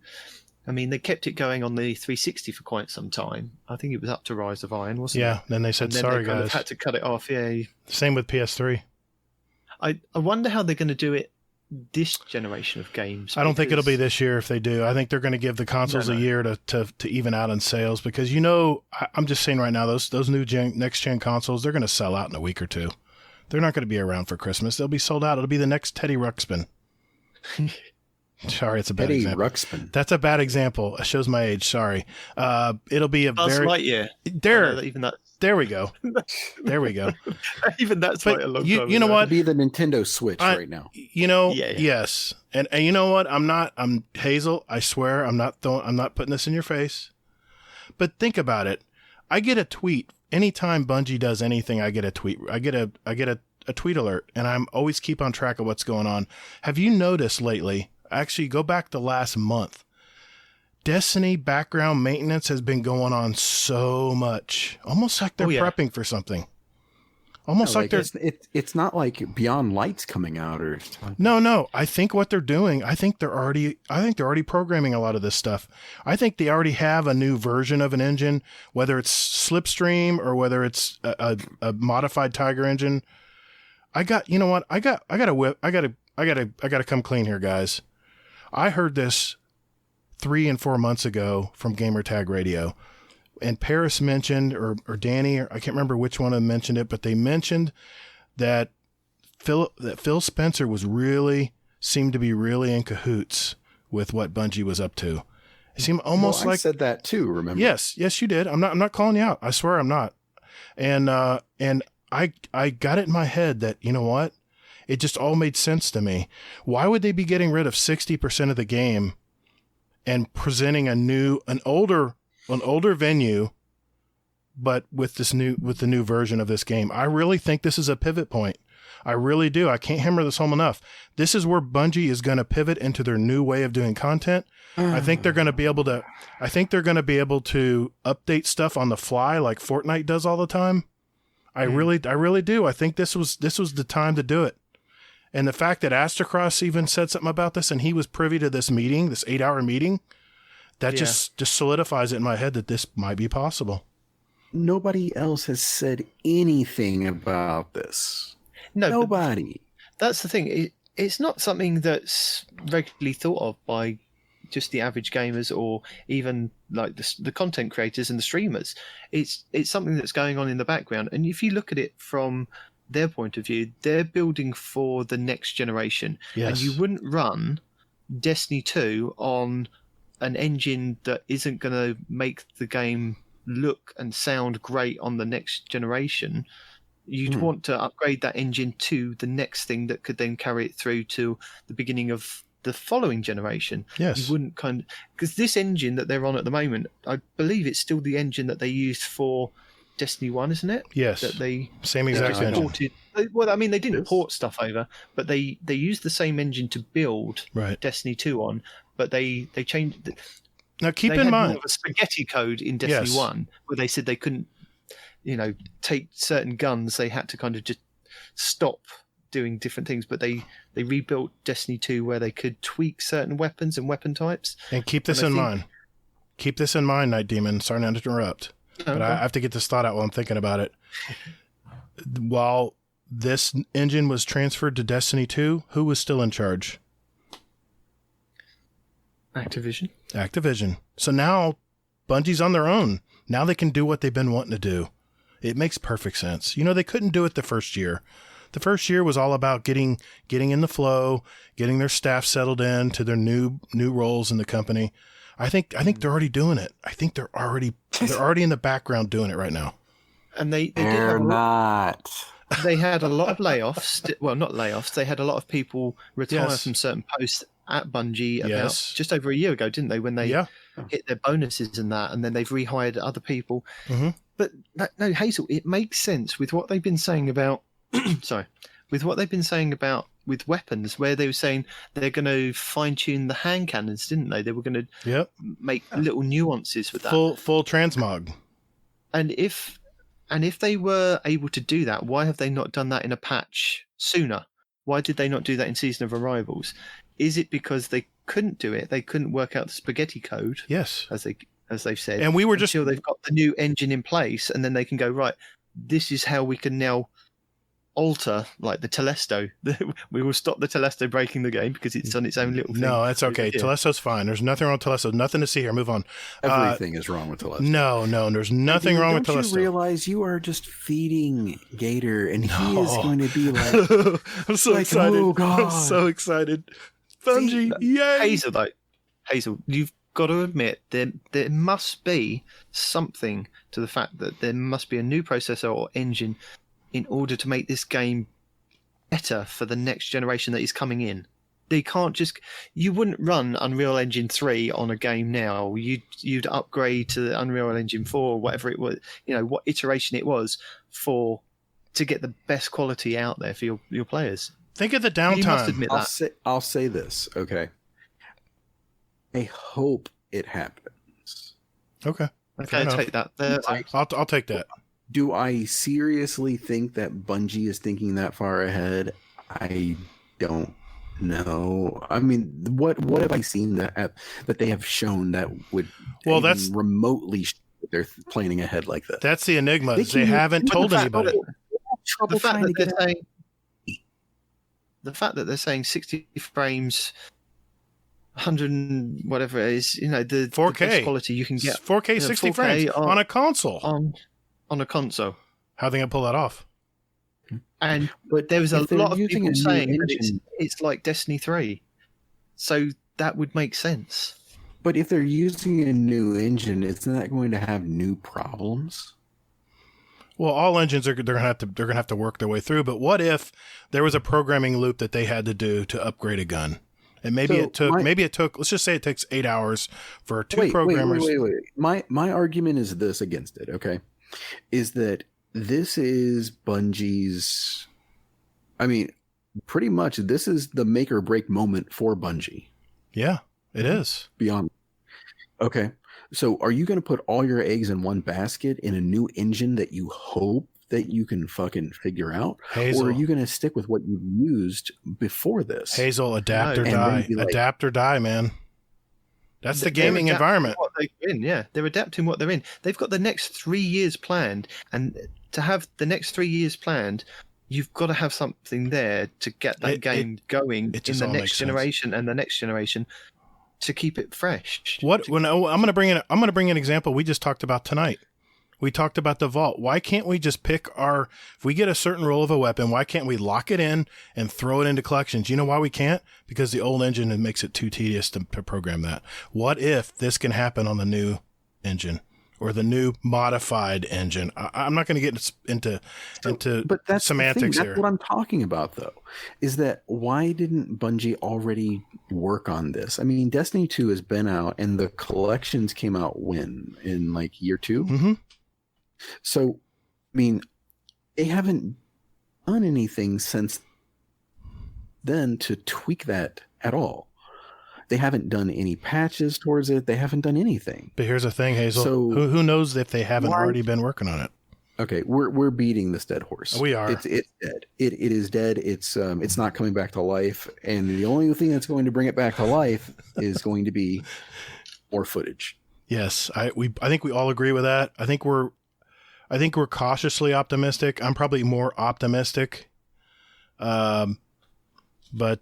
I mean, they kept it going on the 360 for quite some time. I think it was up to Rise of Iron, wasn't it? Yeah, then they said, sorry, guys. Had to cut it off, yeah. Same with PS3. I wonder how they're going to do it this generation of games. I don't think it'll be this year if they do. I think they're going to give the consoles a year to even out in sales, because I'm just saying right now, those new next gen consoles, they're going to sell out in a week or two. They're not going to be around for Christmas. They'll be sold out. It'll be the next Teddy Ruxpin. Sorry, it's a bad example. Ruxpin. That's a bad example. It shows my age. Sorry. It'll be a Buzz very Lightyear. There we go. There we go. Even that's like a long time. You know what? It'd be the Nintendo Switch right now. Yes. And you know what? I'm Hazel. I swear I'm not putting this in your face. But think about it. I get a tweet anytime Bungie does anything. I get a tweet. I get a tweet alert, and I'm always keep on track of what's going on. Have you noticed lately? Actually, go back the last month. Destiny background maintenance has been going on so much, almost like they're prepping for something. Almost like they're. It's not like Beyond Light's coming out or. No. I think what they're doing. I think they're already programming a lot of this stuff. I think they already have a new version of an engine, whether it's Slipstream or whether it's a modified Tiger engine. you know what? I gotta come clean here, guys. I heard this 3 and 4 months ago from Gamertag Radio, and Paris mentioned, or Danny, or I can't remember which one of them mentioned it, but they mentioned that Phil Spencer seemed to be really in cahoots with what Bungie was up to. It seemed almost like I said that too. Remember? Yes, you did. I'm not calling you out. I swear I'm not. And I got it in my head that, you know what? It just all made sense to me. Why would they be getting rid of 60% of the game and presenting an older venue, but with the new version of this game? I really think this is a pivot point. I really do. I can't hammer this home enough. This is where Bungie is going to pivot into their new way of doing content. I think they're going to be able to update stuff on the fly like Fortnite does all the time. I really do. I think this was the time to do it. And the fact that Astrocross even said something about this and he was privy to this meeting, this 8-hour meeting, that just solidifies it in my head that this might be possible. Nobody else has said anything about this. No, nobody. That's the thing. It's not something that's regularly thought of by just the average gamers or even like the content creators and the streamers. It's something that's going on in the background. And if you look at it from their point of view, they're building for the next generation. Yes. And you wouldn't run Destiny 2 on an engine that isn't going to make the game look and sound great on the next generation. You'd want to upgrade that engine to the next thing that could then carry it through to the beginning of the following generation. Yes. You wouldn't because this engine that they're on at the moment, I believe it's still the engine that they used for Destiny 1, isn't it? Yes. That same exact engine. Well, I mean, they didn't port stuff over, but they used the same engine to build Destiny 2 on, but they changed. Now, keep in mind a spaghetti code in Destiny 1 where they said they couldn't, take certain guns. They had to kind of just stop doing different things, but they rebuilt Destiny 2 where they could tweak certain weapons and weapon types. And keep this in mind. Keep this in mind, Nitedemon. Sorry to interrupt, but I have to get this thought out while I'm thinking about it. While this engine was transferred to Destiny 2, who was still in charge? Activision. So now Bungie's on their own. Now they can do what they've been wanting to do. It makes perfect sense. They couldn't do it the first year. The first year was all about getting in the flow, getting their staff settled in to their new roles in the company. I think they're already doing it. I think they're already in the background doing it right now. And they're not. They had a lot of layoffs. Well, not layoffs. They had a lot of people retire from certain posts at Bungie about just over a year ago, didn't they? When they hit their bonuses and that, and then they've rehired other people. Mm-hmm. But no, Hazel, it makes sense with what they've been saying about. With weapons, where they were saying they're going to fine tune the hand cannons, didn't they? They were going to make little nuances with that. Full transmog. And if they were able to do that, why have they not done that in a patch sooner? Why did they not do that in Season of Arrivals? Is it because they couldn't do it? They couldn't work out the spaghetti code. Yes, as they've said. And we were until they've got the new engine in place, and then they can go right. This is how we can now alter like the Telesto. We will stop the Telesto breaking the game because it's on its own little thing. No, that's okay. Telesto's fine. There's nothing wrong with Telesto. Nothing to see here. Move on. Everything is wrong with Telesto. No, there's nothing wrong with Telesto. Don't you realize you are just feeding Gatr, and he is going to be like, I'm so excited. Oh, God. I'm so excited. Bungie, yay! Hazel, you've got to admit there must be something to the fact that there must be a new processor or engine in order to make this game better for the next generation that is coming in. They can't you wouldn't run Unreal Engine 3 on a game now. You'd upgrade to Unreal Engine 4 or whatever it was, what iteration it was to get the best quality out there for your players. Think of the downtime. You must admit that. I'll say this, okay? I hope it happens. Okay, take that. I'll take that. Do I seriously think that Bungie is thinking that far ahead? I don't know. I mean, what have I seen that they have shown that would that's remotely they're planning ahead like that? That's the enigma. They haven't told anybody. Trouble trying to get the fact that they're saying 60 frames, 100 and whatever it is, the 4K the best quality you can get. 4K 60 4K frames on a console. On a console. How are they going to pull that off? But there was a lot of people saying that it's like Destiny 3. So that would make sense. But if they're using a new engine, isn't that going to have new problems? Well, all engines they're going to have to work their way through. But what if there was a programming loop that they had to do to upgrade a gun, and maybe it took. Let's just say it takes 8 hours for two programmers. Wait. My argument is this against it. Okay, is that this is Bungie's. I mean, pretty much this is the make or break moment for Bungie. Yeah, it is. Beyond. Okay. So are you going to put all your eggs in one basket in a new engine that you hope that you can fucking figure out? Hazel. Or are you going to stick with what you used before this? Hazel, adapt or die. Adapt or die, man. That's the gaming environment. What they've been, yeah. They're adapting what they're in. They've got the next 3 years planned. And to have the next 3 years planned, you've got to have something there to get that game going in the next generation and the next generation. To keep it fresh. I'm going to bring in an example we just talked about tonight. We talked about the vault. Why can't we just pick if we get a certain roll of a weapon, why can't we lock it in and throw it into collections? You know why we can't? Because the old engine makes it too tedious to program that. What if this can happen on the new engine or the new modified engine? I'm not going to get into but that's semantics here. That's what I'm talking about, though, is that why didn't Bungie already work on this? I mean, Destiny 2 has been out, and the collections came out when? In like year 2? Mm-hmm. So, I mean, they haven't done anything since then to tweak that at all. They haven't done any patches towards it. They haven't done anything. But here's the thing, Hazel. So, who knows if they haven't already been working on it? Okay, we're beating this dead horse. We are. It's dead. It is dead. It's not coming back to life. And the only thing that's going to bring it back to life is going to be more footage. Yes, I think we all agree with that. I think we're cautiously optimistic. I'm probably more optimistic. But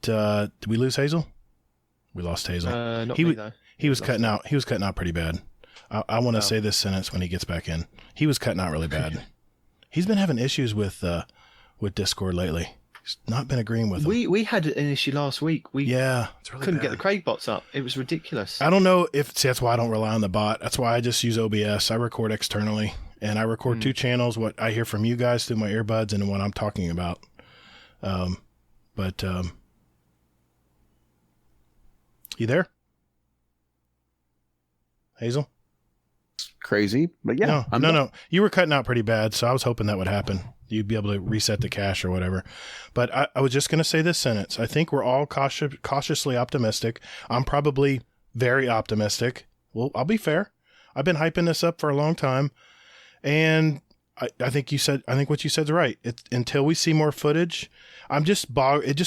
did we lose Hazel? We lost Hazel. Not me, though. He was cutting out. He was cutting out pretty bad. I want to say this sentence when he gets back in. He was cutting out really bad. He's been having issues with Discord lately. He's not been agreeing with them. We had an issue last week. It's really couldn't bad. get the Craig bots up. It was ridiculous. I don't know that's why I don't rely on the bot. That's why I just use OBS. I record externally, and I record 2 channels, what I hear from you guys through my earbuds and what I'm talking about. You there? Hazel? It's crazy, but yeah. No. You were cutting out pretty bad, so I was hoping that would happen. You'd be able to reset the cache or whatever. But I was just going to say this sentence. I think we're all cautiously optimistic. I'm probably very optimistic. Well, I'll be fair. I've been hyping this up for a long time. And I think what you said is right. Until we see more footage, it just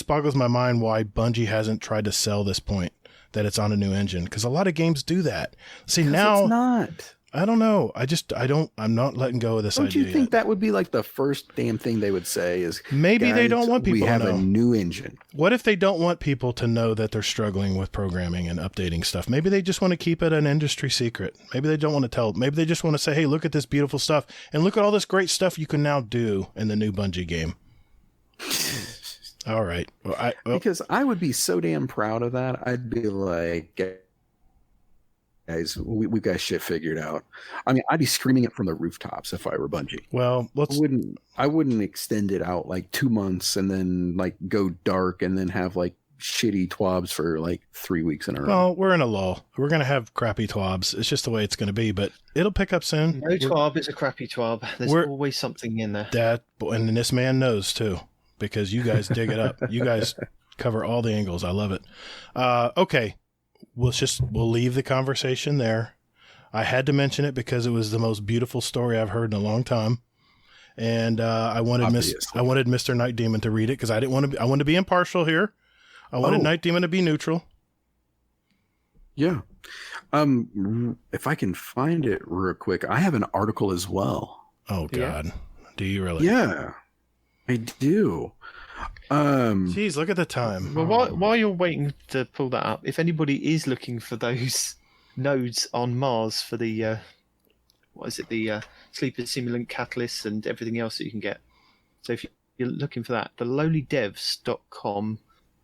boggles my mind why Bungie hasn't tried to sell this point that it's on a new engine, because a lot of games do that. See, now it's not. I don't know. I'm not letting go of this idea. Don't you think that would be like the first damn thing they would say is maybe they don't want people to know. We have a new engine. What if they don't want people to know that they're struggling with programming and updating stuff? Maybe they just want to keep it an industry secret. Maybe they don't want to tell. Maybe they just want to say, hey, look at this beautiful stuff and look at all this great stuff you can now do in the new Bungie game. All right. Because I would be so damn proud of that. I'd be like, guys, we've got shit figured out. I mean, I'd be screaming it from the rooftops if I were Bungie. Well, I wouldn't extend it out like 2 months and then like go dark and then have like shitty twabs for like 3 weeks in a row. Well, we're in a lull. We're going to have crappy twabs. It's just the way it's going to be, but it'll pick up soon. No twab is a crappy twab. There's always something in there. And this man knows too, because you guys dig it up. You guys cover all the angles. I love it. Okay. We'll leave the conversation there. I had to mention it because it was the most beautiful story I've heard in a long time. And I wanted Mr. Nitedemon to read it because I wanted to be impartial here. I wanted Nitedemon to be neutral. Yeah. If I can find it real quick, I have an article as well. Oh God. Yeah. Do you really? Yeah, I do. Jeez, look at the time. Well, while you're waiting to pull that up, if anybody is looking for those nodes on Mars for the the sleeper simulant catalysts and everything else that you can get. So if you're looking for that, the lowlydevs.com,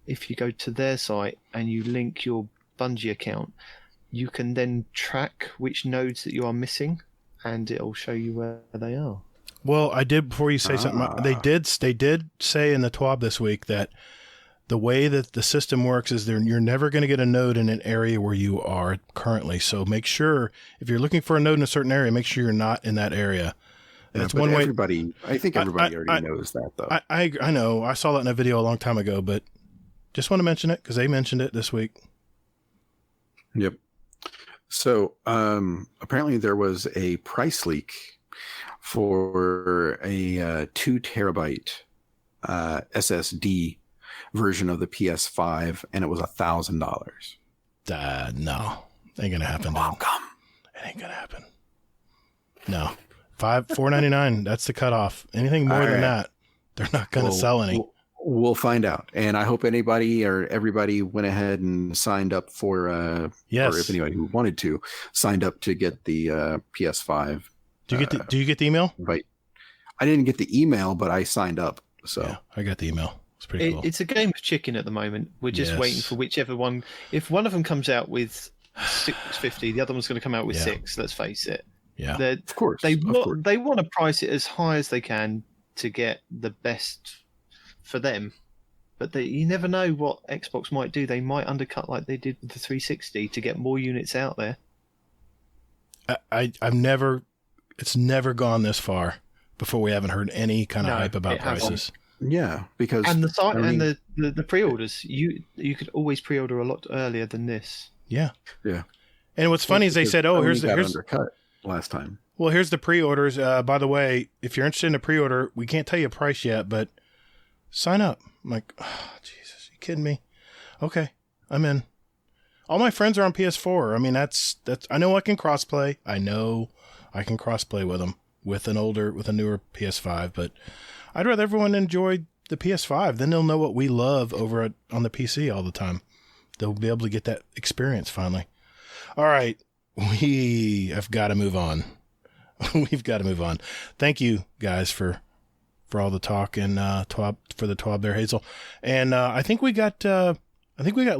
if you go to their site and you link your Bungie account, you can then track which nodes that you are missing, and it'll show you where they are. Well, I did, before you say something, they did say in the TWAB this week that the way that the system works is you're never going to get a node in an area where you are currently. So make sure, if you're looking for a node in a certain area, make sure you're not in that area. That's one way. I think everybody already knows that, though. I know. I saw that in a video a long time ago, but just want to mention it because they mentioned it this week. Yep. So apparently there was a price leak for a 2 terabyte SSD version of the PS5, and it was $1,000. No, ain't gonna happen. Welcome. It ain't gonna happen. No, $4.99. That's the cutoff. Anything more than that, they're not gonna sell any. We'll find out, and I hope anybody or everybody went ahead and signed up for. Yes. Or if anybody who wanted to signed up to get the PS5. Do you get the email? Right. I didn't get the email, but I signed up. So yeah, I got the email. It's pretty cool. It's a game of chicken at the moment. We're just waiting for whichever one. If one of them comes out with 650, the other one's going to come out with 6. Let's face it. Yeah, of course. They want to price it as high as they can to get the best for them, but you never know what Xbox might do. They might undercut like they did with the 360 to get more units out there. It's never gone this far before we haven't heard any kind of hype about prices. Yeah, because and the site and the pre-orders, you could always pre-order a lot earlier than this. Yeah. Yeah. And what's funny is they said, here's undercut last time. Well, here's the pre-orders. By the way, if you're interested in a pre-order, we can't tell you a price yet, but sign up. I'm like, oh, Jesus, you kidding me? Okay, I'm in. All my friends are on PS4. I mean, that's. I know I can crossplay. I know I can crossplay with them with a newer PS5, but I'd rather everyone enjoy the PS5. Then they'll know what we love over on the PC all the time. They'll be able to get that experience finally. All right, we have got to move on. We've got to move on. Thank you guys for all the talk and for the TWAB there, Hazel. And I think we got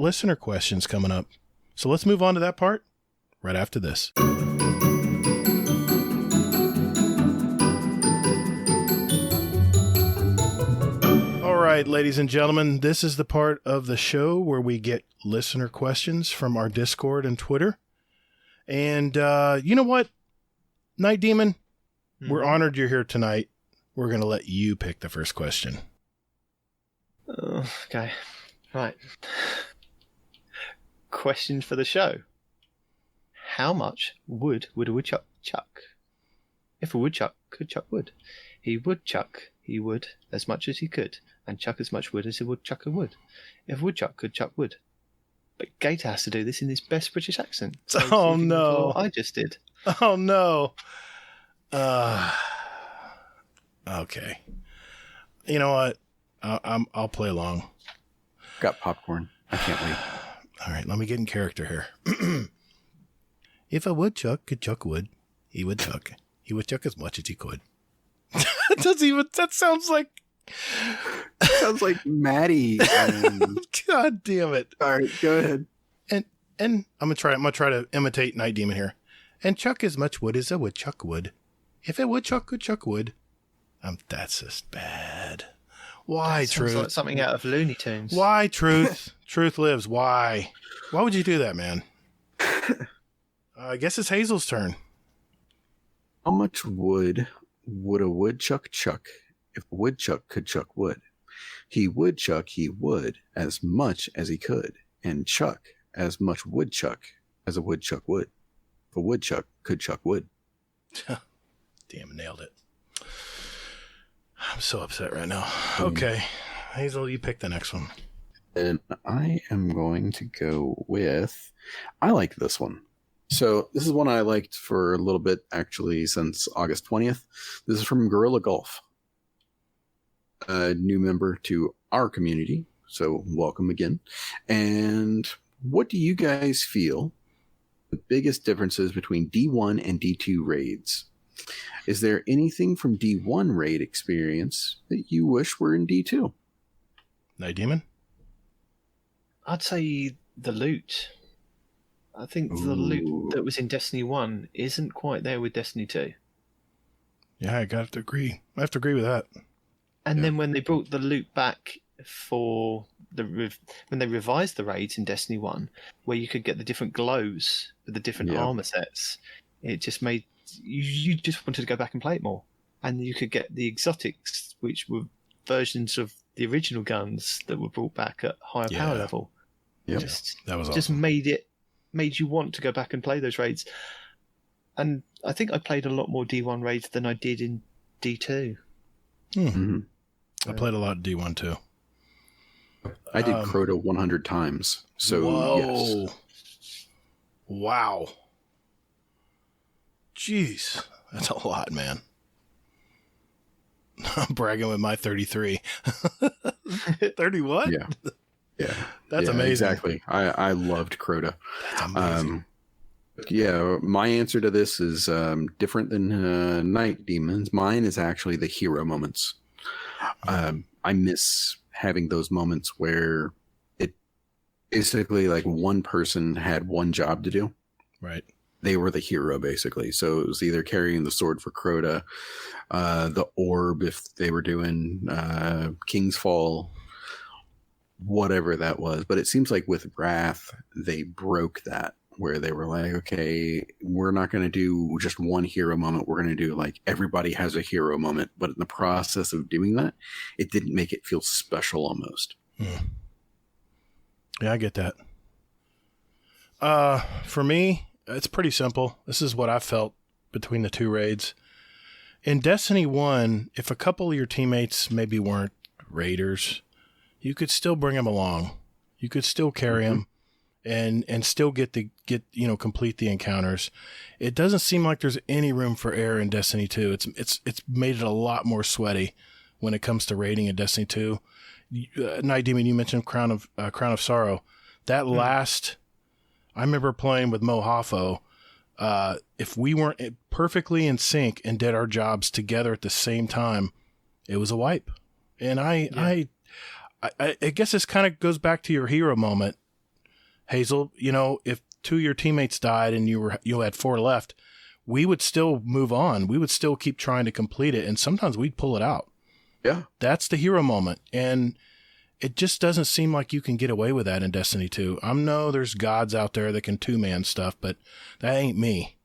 listener questions coming up. So let's move on to that part right after this. All right, ladies and gentlemen, this is the part of the show where we get listener questions from our Discord and Twitter. And you know what, Night Demon, we're honored you're here tonight. We're going to let you pick the first question. Okay. Right. Question for the show. How much wood would a woodchuck chuck? If a woodchuck could chuck wood, he would as much as he could, and chuck as much wood as a woodchucker would. If a woodchuck could chuck wood. But Gatr has to do this in his best British accent. So oh, no. I just did. Oh, no. Okay. You know what? I'll play along. Got popcorn. I can't wait. All right, let me get in character here. If a woodchuck could chuck wood, he would chuck. He would chuck as much as he could. That sounds like Maddie. God damn it. All right, go ahead. And I'm gonna try to imitate Night Demon here. And chuck as much wood as a woodchuck would. If a woodchuck could chuck wood. That's just bad. Why, Truth? Like something out of Looney Tunes. Why, Truth? Truth lives. Why? Why would you do that, man? I guess it's Hazel's turn. How much wood would a woodchuck chuck if a woodchuck could chuck wood? He would as much as he could, and chuck as much woodchuck as a woodchuck would. If a woodchuck could chuck wood. Damn, nailed it. I'm so upset right now. Okay. Hazel, you pick the next one. And I am going to go with, I like this one. So this is one I liked for a little bit, actually, since August 20th. This is from Gorilla Golf. a new member to our community, so welcome again. And what do you guys feel the biggest differences between D1 and D2 raids? Is there anything from D1 raid experience that you wish were in D2? Nitedemon? I'd say the loot. I think the loot that was in Destiny 1 isn't quite there with Destiny 2. Yeah, I have to agree. I have to agree with that. And then when they brought the loot back for when they revised the raids in Destiny 1, where you could get the different glows with the different armor sets, it just made you just wanted to go back and play it more. And you could get the exotics, which were versions of the original guns that were brought back at higher power level. Yeah, that was awesome. Just made you want to go back and play those raids. And I think I played a lot more D1 raids than I did in D2. I played a lot of D1 too. I did Crota 100 times. So yes. Wow. Jeez, that's a lot, man. I'm bragging with my 33. 30 what? Yeah. Yeah. That's amazing. Exactly. I loved Crota. That's amazing. My answer to this is different than Nitedemon's. Mine is actually the hero moments. I miss having those moments where it basically like one person had one job to do. Right. They were the hero, basically. So it was either carrying the sword for Crota, the orb if they were doing King's Fall, whatever that was. But it seems like with Wrath, they broke that, where they were like, okay, we're not going to do just one hero moment. We're going to do like everybody has a hero moment. But in the process of doing that, it didn't make it feel special almost. Yeah, I get that. For me, it's pretty simple. This is what I felt between the two raids. In Destiny 1, if a couple of your teammates maybe weren't raiders, you could still bring them along. You could still carry them and still complete the encounters. It doesn't seem like there's any room for error in Destiny 2. It's made it a lot more sweaty when it comes to raiding in Destiny 2. Nitedemon, you mentioned Crown of Sorrow. That last, I remember playing with Mohafo. If we weren't perfectly in sync and did our jobs together at the same time, it was a wipe. And I guess this kind of goes back to your hero moment, Hazel. You know, if two of your teammates died and you had 4 left, we would still move on. We would still keep trying to complete it, and sometimes we'd pull it out. Yeah, that's the hero moment, and it just doesn't seem like you can get away with that in Destiny 2. I know there's gods out there that can 2-man stuff, but that ain't me.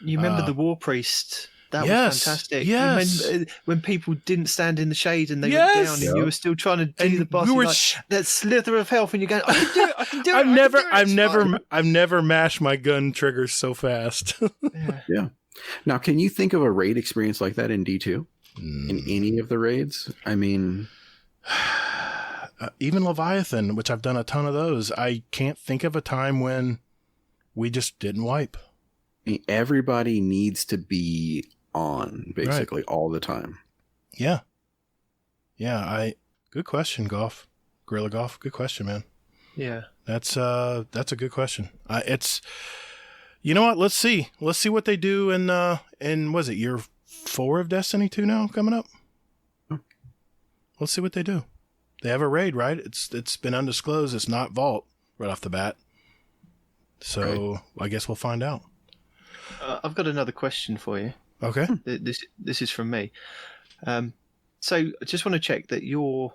You remember the War Priest? That was fantastic. Yes. When people didn't stand in the shade and they went down, and you were still trying to do the boss, that slither of health, and you're going, I can do it. I've never mashed my gun triggers so fast. Yeah. Now, can you think of a raid experience like that in D2? In any of the raids? I mean, even Leviathan, which I've done a ton of those, I can't think of a time when we just didn't wipe. Everybody needs to be on basically all the time. Yeah. Good question, Golf. Gorilla Golf. Good question, man. Yeah. That's a good question. It's, you know what? Let's see what they do in was it year 4 of Destiny 2 now coming up? Let's see what they do. They have a raid, right? It's been undisclosed. It's not Vault right off the bat. So I guess we'll find out. I've got another question for you. Okay. This is from me. So I just want to check that your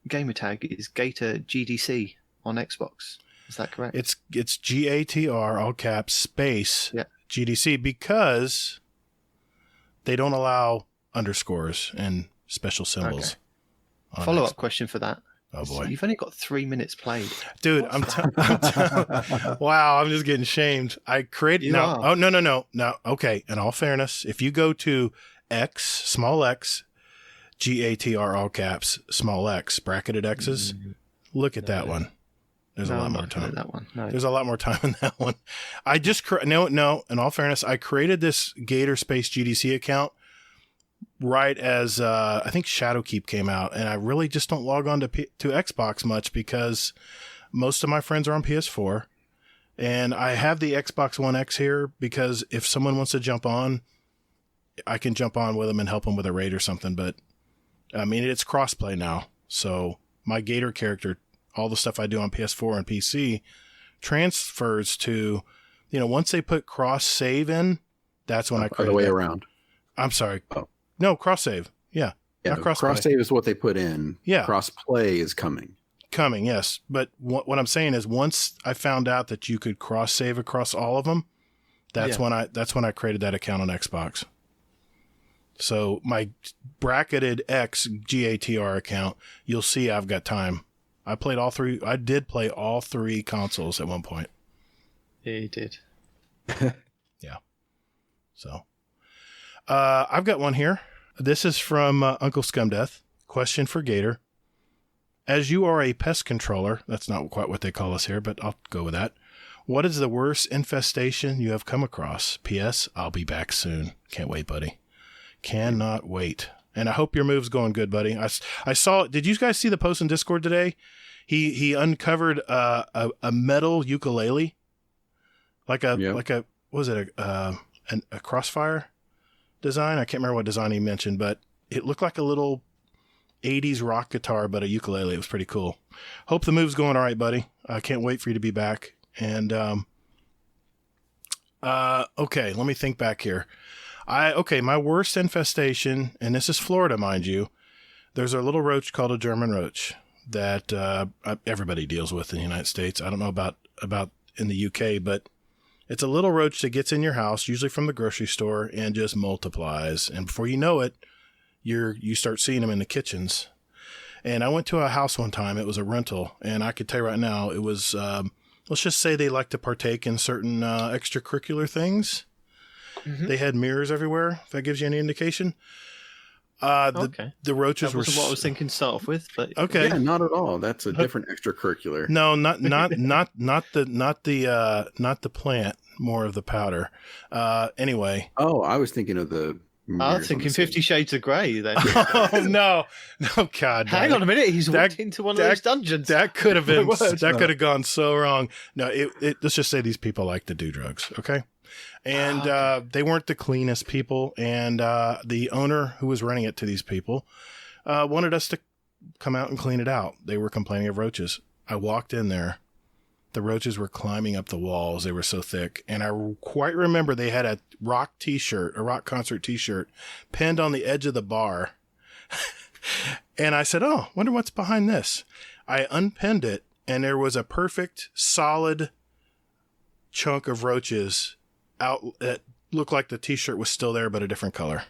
gamer tag is Gatr GDC on Xbox. Is that correct? It's GATR all caps space GDC because they don't allow underscores and special symbols. Okay. Follow-up question for that. Oh boy. You've only got 3 minutes played. Dude, wow, I'm just getting shamed. I created no. Okay, in all fairness, if you go to small x, GATR all caps, small x, bracketed X's, look at that one. There's a lot more time. That one. No. There's a lot more time in that one. I just in all fairness, I created this Gatr Space GDC account right as I think Shadowkeep came out, and I really just don't log on to Xbox much because most of my friends are on PS4, and I have the Xbox One X here because if someone wants to jump on, I can jump on with them and help them with a raid or something. But I mean, it's crossplay now, so my Gatr character, all the stuff I do on PS4 and PC, transfers to, once they put cross save in, that's when I create the way around. I'm sorry. Oh. No, cross save. Yeah. Yeah, cross save is what they put in. Yeah. Cross play is coming. Coming, yes. But what I'm saying is, once I found out that you could cross save across all of them, that's when I created that account on Xbox. So my bracketed X GATR account, you'll see I've got time. I did play all three consoles at one point. Yeah, you did. Yeah. So, I've got one here. This is from Uncle Scumdeath. Question for Gatr. As you are a pest controller, that's not quite what they call us here, but I'll go with that. What is the worst infestation you have come across? P.S. I'll be back soon. Can't wait, buddy. Cannot wait. And I hope your move's going good, buddy. I saw. Did you guys see the post in Discord today? He uncovered a metal ukulele, like a what was it, a Crossfire design? I can't remember what design he mentioned, but it looked like a little 80s rock guitar, but a ukulele. It was pretty cool. Hope the move's going all right, buddy. I can't wait for you to be back. And okay, let me think back here. My worst infestation, and this is Florida, mind you. There's a little roach called a German roach that everybody deals with in the United States. I don't know about in the UK, but it's a little roach that gets in your house, usually from the grocery store, and just multiplies. And before you know it, you start seeing them in the kitchens. And I went to a house one time. It was a rental, and I could tell you right now, it was, let's just say they like to partake in certain extracurricular things. Mm-hmm. They had mirrors everywhere, if that gives you any indication. The roaches that wasn't what I was thinking to start off with, but okay. Yeah, not at all. That's a different extracurricular. No, not the plant, more of the powder. Anyway. Oh, I was thinking of the I was thinking 50 Shades of Grey then. Oh no, God! Hang on a minute, he's walked into one of those dungeons. That could have been. That could have gone so wrong. No, let's just say these people like to do drugs. Okay. And they weren't the cleanest people. And the owner who was renting it to these people wanted us to come out and clean it out. They were complaining of roaches. I walked in there. The roaches were climbing up the walls. They were so thick. And I quite remember they had a rock concert t-shirt pinned on the edge of the bar. And I said, oh, wonder what's behind this. I unpinned it, and there was a perfect, solid chunk of roaches out that looked like the t-shirt was still there, but a different color.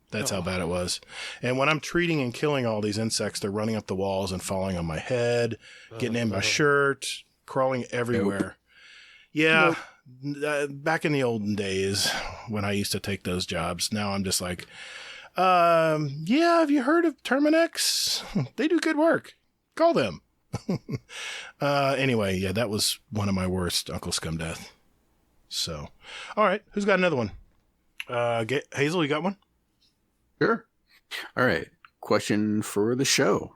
That's how bad it was. And when I'm treating and killing all these insects, they're running up the walls and falling on my head, getting in my shirt, crawling everywhere. Yeah. Back in the olden days when I used to take those jobs, now I'm just like, yeah, have you heard of Terminex? They do good work. Call them. Anyway, yeah, that was one of my worst, Uncle Scumdeath. So, all right, who's got another one? Hazel, you got one? Sure. All right. Question for the show.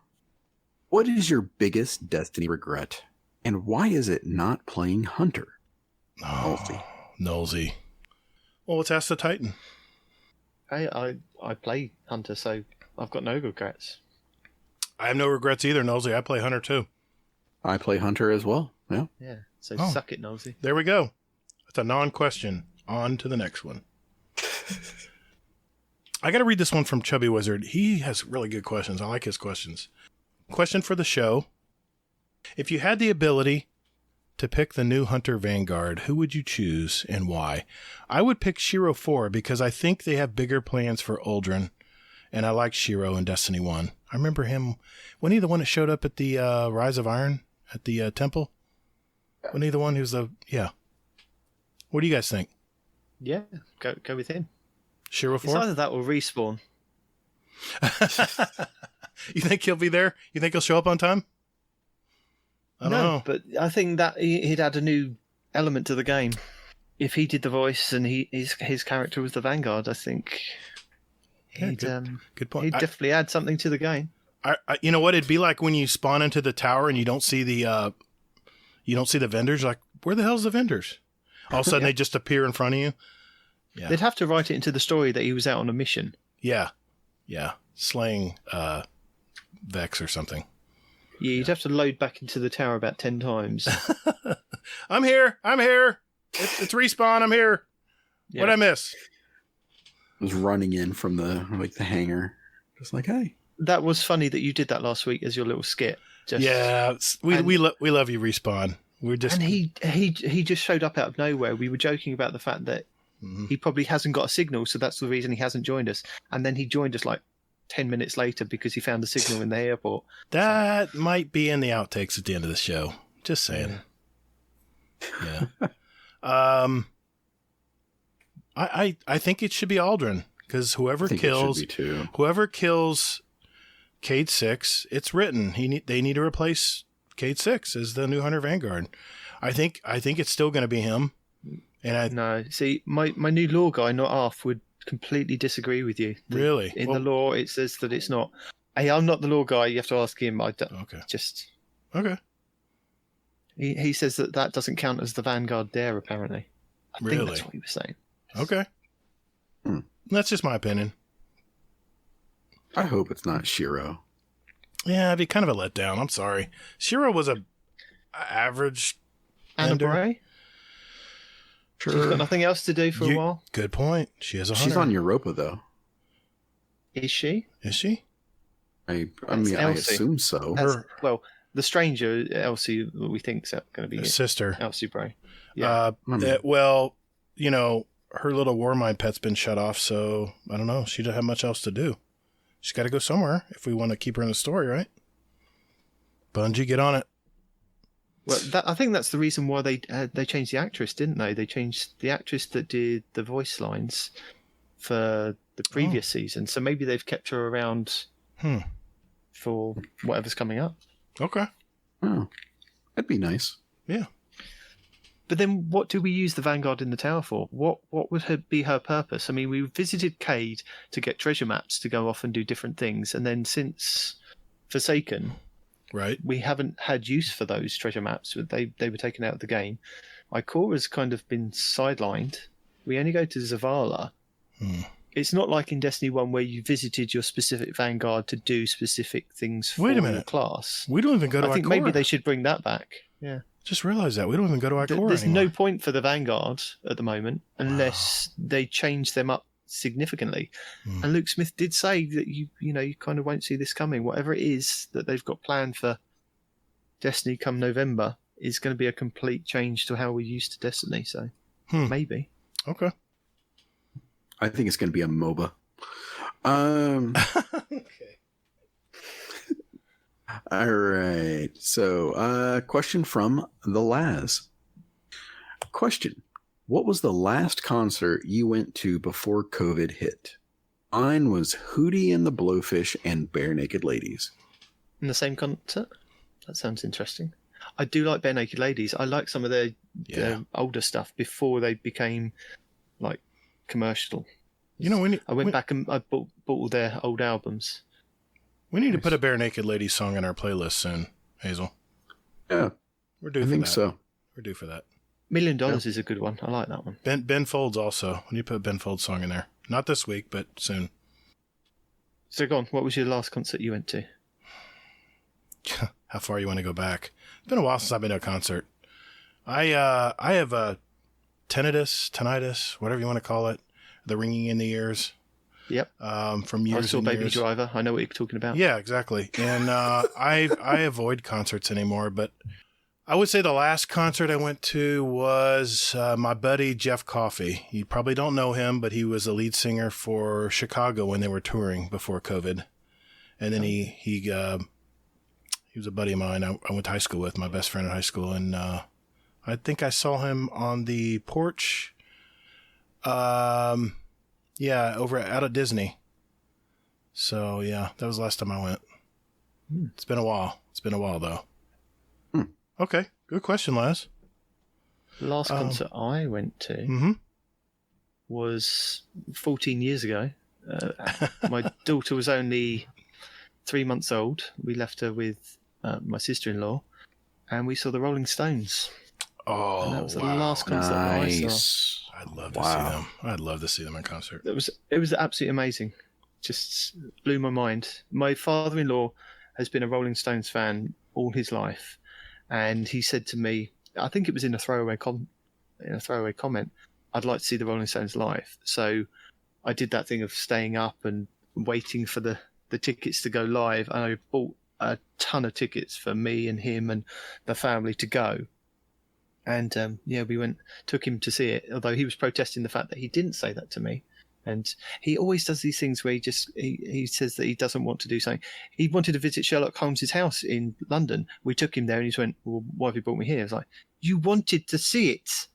What is your biggest Destiny regret? And why is it not playing Hunter? Nosy. Well, let's ask the Titan. I play Hunter, so I've got no regrets. I have no regrets either, Nosy. I play Hunter too. I play Hunter as well. Yeah. Yeah. So suck it, Nosy. There we go. That's a non-question. On to the next one. I got to read this one from Chubby Wizard. He has really good questions. I like his questions. Question for the show. If you had the ability to pick the new Hunter Vanguard, who would you choose and why? I would pick Shiro 4 because I think they have bigger plans for Uldren, and I like Shiro in Destiny 1. I remember him. Wasn't he the one that showed up at the Rise of Iron at the temple? Wasn't he the one who's the... Yeah. What do you guys think? Yeah, go with him. Shiro 4? It's either that or Respawn. You think he'll be there? You think he'll show up on time? I don't know. But I think that he'd add a new element to the game. If he did the voice and his character was the Vanguard, I think Good point. He'd definitely add something to the game. You know what? It'd be like when you spawn into the tower and you don't see the vendors. Like, where the hell's the vendors? All of a sudden, they just appear in front of you. Yeah. They'd have to write it into the story that he was out on a mission. Yeah. Slaying Vex or something. Yeah, you'd have to load back into the tower about 10 times. I'm here. It's respawn. I'm here. Yeah. What'd I miss? I was running in from the hangar. Just like, hey. That was funny that you did that last week as your little skit. We love you, Respawn. And he just showed up out of nowhere. We were joking about the fact that he probably hasn't got a signal, so that's the reason he hasn't joined us. And then he joined us like 10 minutes later because he found a signal in the airport. That might be in the outtakes at the end of the show. Just saying. Yeah. I think it should be Aldrin, because whoever kills Cade 6, it's written. They need to replace Cade 6 as the new Hunter Vanguard. I think it's still going to be him. And no, see, my new lore guy, not Arf, would completely disagree with you. Really? In the lore, it says that it's not. Hey, I'm not the lore guy. You have to ask him. Okay. Okay. He says that doesn't count as the Vanguard there, apparently. I think that's what he was saying. Okay. That's just my opinion. I hope it's not Shiro. Yeah, it'd be kind of a letdown. I'm sorry. Shiro was a average Anna ender. Bray? Sure. She's got nothing else to do for a while. Good point. She is a hunter. She's on Europa, though. Is she? Is she? I mean, I assume so. Well, the stranger, Elsie, we think's going to be sister. Elsie Bray. Yeah. Well, you know, her little Warmind pet's been shut off, so I don't know. She doesn't have much else to do. She's got to go somewhere if we want to keep her in the story, right? Bungie, get on it. Well, I think that's the reason why they changed the actress, didn't they? They changed the actress that did the voice lines for the previous season, so maybe they've kept her around for whatever's coming up. Okay. Oh, that'd be nice. Yeah. But then what do we use the Vanguard in the tower for? What would be her purpose? I mean, we visited Cade to get treasure maps to go off and do different things, and then since Forsaken, right, we haven't had use for those treasure maps. They were taken out of the game. Ikora's kind of been sidelined. We only go to Zavala. It's not like in Destiny 1 where you visited your specific Vanguard to do specific things for your class. We don't even go to Ikora. I think maybe they should bring that back. Yeah. Just realize that. We don't even go to Ikora There's anymore. no point for the Vanguard at the moment unless they change them up significantly. And Luke Smith did say that you kind of won't see this coming. Whatever it is that they've got planned for Destiny come November is going to be a complete change to how we're used to Destiny. So maybe. Okay. I think it's going to be a MOBA. Okay. All right. So, question from the Laz. Question: what was the last concert you went to before COVID hit? Mine was Hootie and the Blowfish and Bare Naked Ladies. In the same concert? That sounds interesting. I do like Bare Naked Ladies. I like some of their older stuff before they became like commercial. You know, I went back and I bought all their old albums. We need to put a Bare Naked Ladies song in our playlist soon, Hazel. Yeah, we're due for that. I think so. We're due for that. $1 Million is a good one. I like that one. Ben Folds also. We need to put a Ben Folds song in there. Not this week, but soon. So go on. What was your last concert you went to? How far you want to go back? It's been a while since I've been to a concert. I have a tinnitus, whatever you want to call it, the ringing in the ears. Yep. From years. I saw and Baby years. Driver. I know what you're talking about. Yeah, exactly. And I avoid concerts anymore, but I would say the last concert I went to was my buddy Jeff Coffey. You probably don't know him, but he was the lead singer for Chicago when they were touring before COVID. And then he was a buddy of mine. I went to high school with, my best friend in high school, and I think I saw him on the porch. Over out at Disney. So yeah, that was the last time I went. It's been a while. Though. Okay, good question, Laz. The last concert I went to was 14 years ago, My daughter was only 3 months old. We left her with my sister-in-law, and we saw the Rolling Stones. Oh, and that was the last concert that I saw. I'd love to see them. I'd love to see them in concert. It was absolutely amazing. Just blew my mind. My father-in-law has been a Rolling Stones fan all his life, and he said to me, I think it was in a throwaway comment, I'd like to see the Rolling Stones live. So I did that thing of staying up and waiting for the tickets to go live, and I bought a ton of tickets for me and him and the family to go. And we took him to see it, although he was protesting the fact that he didn't say that to me. And he always does these things where he says that he doesn't want to do something. He wanted to visit Sherlock Holmes' house in London. We took him there, and he just went, "Well, why have you brought me here?" I was like, "You wanted to see it.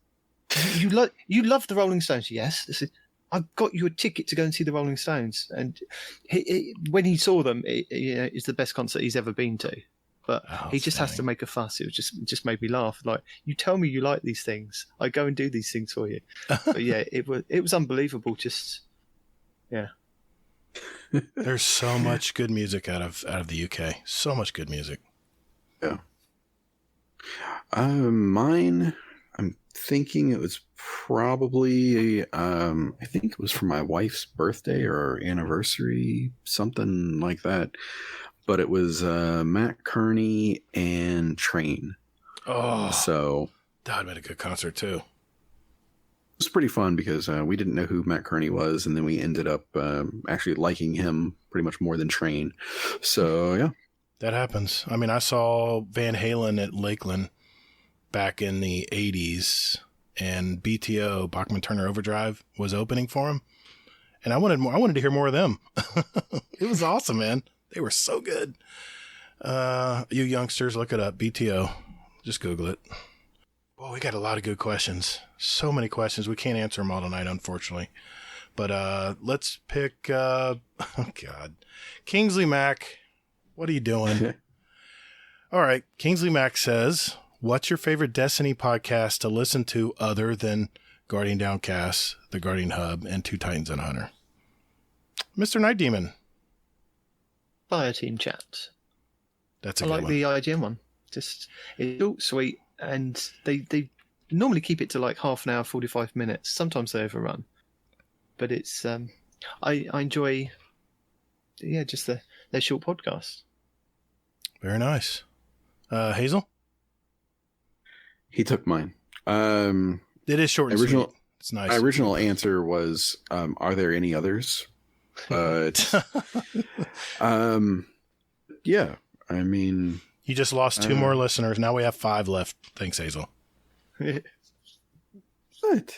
You love the Rolling Stones." "Yes." I said, "I got you a ticket to go and see the Rolling Stones." And when he saw them, it's the best concert he's ever been to. But he just has to make a fuss. It just made me laugh. Like, you tell me you like these things, I go and do these things for you. But yeah, it was unbelievable. Just There's so much good music out of the UK. So much good music. Yeah. Mine, I'm thinking it was probably, I think it was for my wife's birthday or anniversary, something like that. But it was Matt Kearney and Train. Oh, so that would have been a good concert too. It was pretty fun because we didn't know who Matt Kearney was, and then we ended up actually liking him pretty much more than Train. So yeah, that happens. I mean, I saw Van Halen at Lakeland back in the '80s, and BTO, Bachman Turner Overdrive, was opening for him, and I wanted more. I wanted to hear more of them. It was awesome, man. They were so good. You youngsters, look it up. BTO. Just Google it. Well, we got a lot of good questions. So many questions. We can't answer them all tonight, unfortunately. But let's pick... oh, God. Kingsley Mack, what are you doing? All right. Kingsley Mack says, what's your favorite Destiny podcast to listen to other than Guardian Downcast, The Guardian Hub, and Two Titans and a Hunter? Mr. Nitedemon. Fire Team Chat. That's a I good like one. the IGN one. Just it's short, sweet, and they normally keep it to like half an hour, 45 minutes. Sometimes they overrun, but it's I enjoy just their short podcast. Very nice. Hazel? he took mine. It is short and Original- sweet. It's nice. My original answer was, are there any others? But yeah, I mean, You just lost 2 more listeners. Now we have 5 left. Thanks, Hazel. what?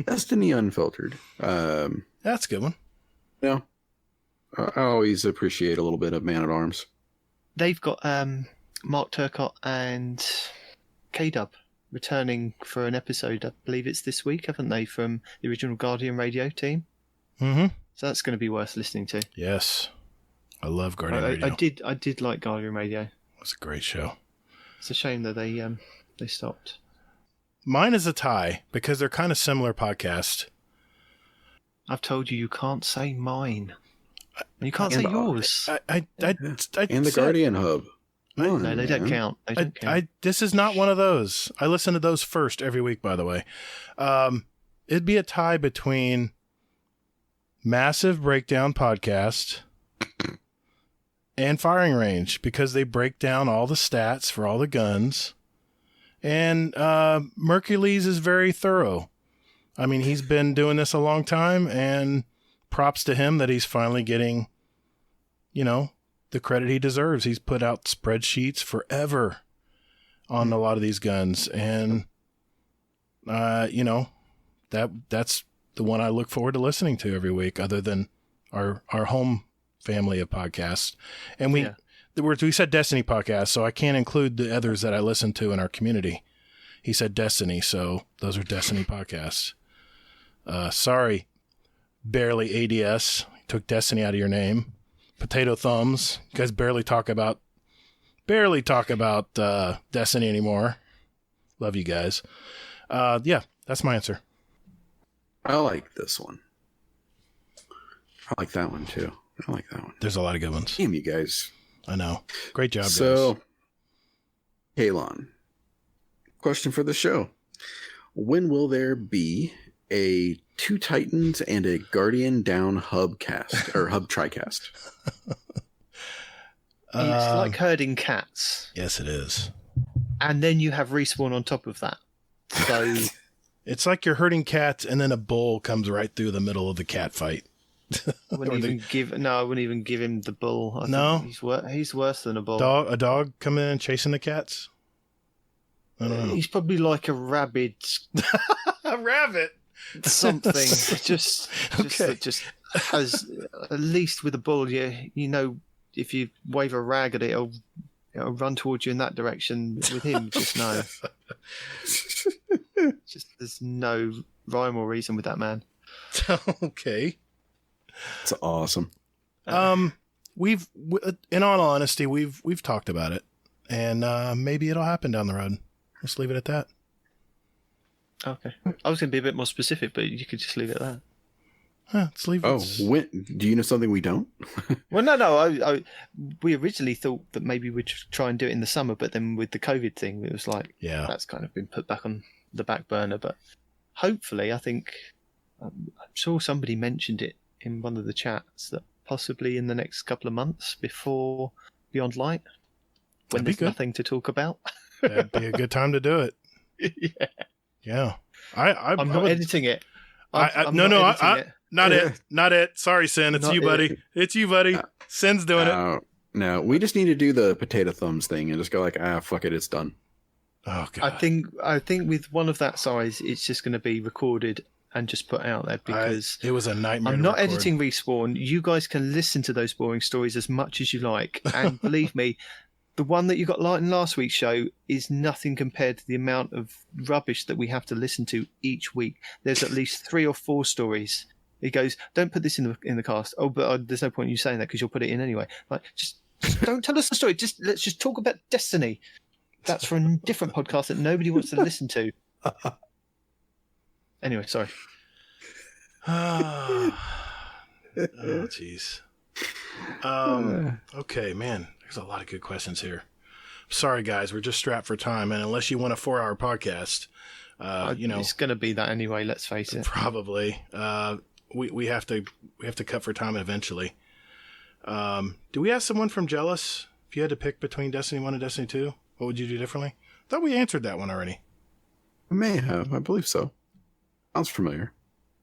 Destiny Unfiltered. That's a good one. Yeah, I always appreciate a little bit of Man at Arms. They've got Mark Turcott and K-Dub returning for an episode. I believe it's this week, haven't they, from the original Guardian Radio team? Mm-hmm. So that's going to be worth listening to. Yes. I love Guardian Radio. I did like Guardian Radio. It was a great show. It's a shame that they stopped. Mine is a tie because they're kind of similar podcasts. I've told you can't say mine. You can't say And- yours. I And the said- Guardian Hub. No, they don't count. They don't count. This is not one of those. I listen to those first every week, by the way. It'd be a tie between Massive Breakdown Podcast and Firing Range because they break down all the stats for all the guns. And Mercules is very thorough. I mean, he's been doing this a long time, and props to him that he's finally getting, the credit he deserves. He's put out spreadsheets forever on a lot of these guns. And, that's the one I look forward to listening to every week, other than our home family of podcasts. And we said Destiny podcast, so I can't include the others that I listen to in our community. He said Destiny, so those are Destiny podcasts. Sorry, barely ADS. Took Destiny out of your name. Potato Thumbs. You guys barely talk about Destiny anymore. Love you guys. That's my answer. I like this one. I like that one too. I like that one. There's a lot of good ones. Damn you guys. I know. Great job, So, guys. Kalon, question for the show. When will there be a Two Titans and a Guardian Down hub cast or hub tricast? It's like herding cats. Yes, it is. And then you have Respawn on top of that. So it's like you're herding cats and then a bull comes right through the middle of the cat fight. I wouldn't even give him the bull. No? He's worse than a bull. A dog coming in and chasing the cats? I don't know. He's probably like a rabid A rabbit. something. just Okay. that just has, at least with a bull, you know, if you wave a rag at it, it'll run towards you in that direction. With him, just no. Just there's no rhyme or reason with that man. Okay. It's awesome. We've in all honesty, we've talked about it, and maybe it'll happen down the road. Let's leave it at that. Okay. I was going to be a bit more specific, but you could just leave it at that. Let's leave it. Oh, do you know something we don't? Well, no. We originally thought that maybe we'd try and do it in the summer, but then with the COVID thing, it was like, that's kind of been put back on the back burner. But hopefully, I think, I'm sure somebody mentioned it in one of the chats, that possibly in the next couple of months before Beyond Light, when there's nothing to talk about. That'd be a good time to do it. Yeah. I'm not editing it. Not it. Sorry, Sin. It's you, buddy. It's you, buddy. Sin's doing it. No, we just need to do the potato thumbs thing and just go like, fuck it, it's done. Oh God. I think with one of that size, it's just going to be recorded and just put out there, because it was a nightmare. I'm not editing Respawn. You guys can listen to those boring stories as much as you like, and believe me, the one that you got in last week's show is nothing compared to the amount of rubbish that we have to listen to each week. There's at least 3 or 4 stories. He goes, "Don't put this in the cast." Oh, but there's no point in you saying that because you'll put it in anyway. Like, just don't tell us the story. Let's just talk about Destiny. That's for a different podcast that nobody wants to listen to. Anyway, sorry. Oh, jeez. Okay, man. There's a lot of good questions here. Sorry, guys. We're just strapped for time, and unless you want a 4-hour podcast, it's going to be that anyway. Let's face it. Probably. We have to cut for time eventually. Do we have someone from Jealous? If you had to pick between Destiny 1 and Destiny 2, what would you do differently? I thought we answered that one already. I may have. I believe so. Sounds familiar.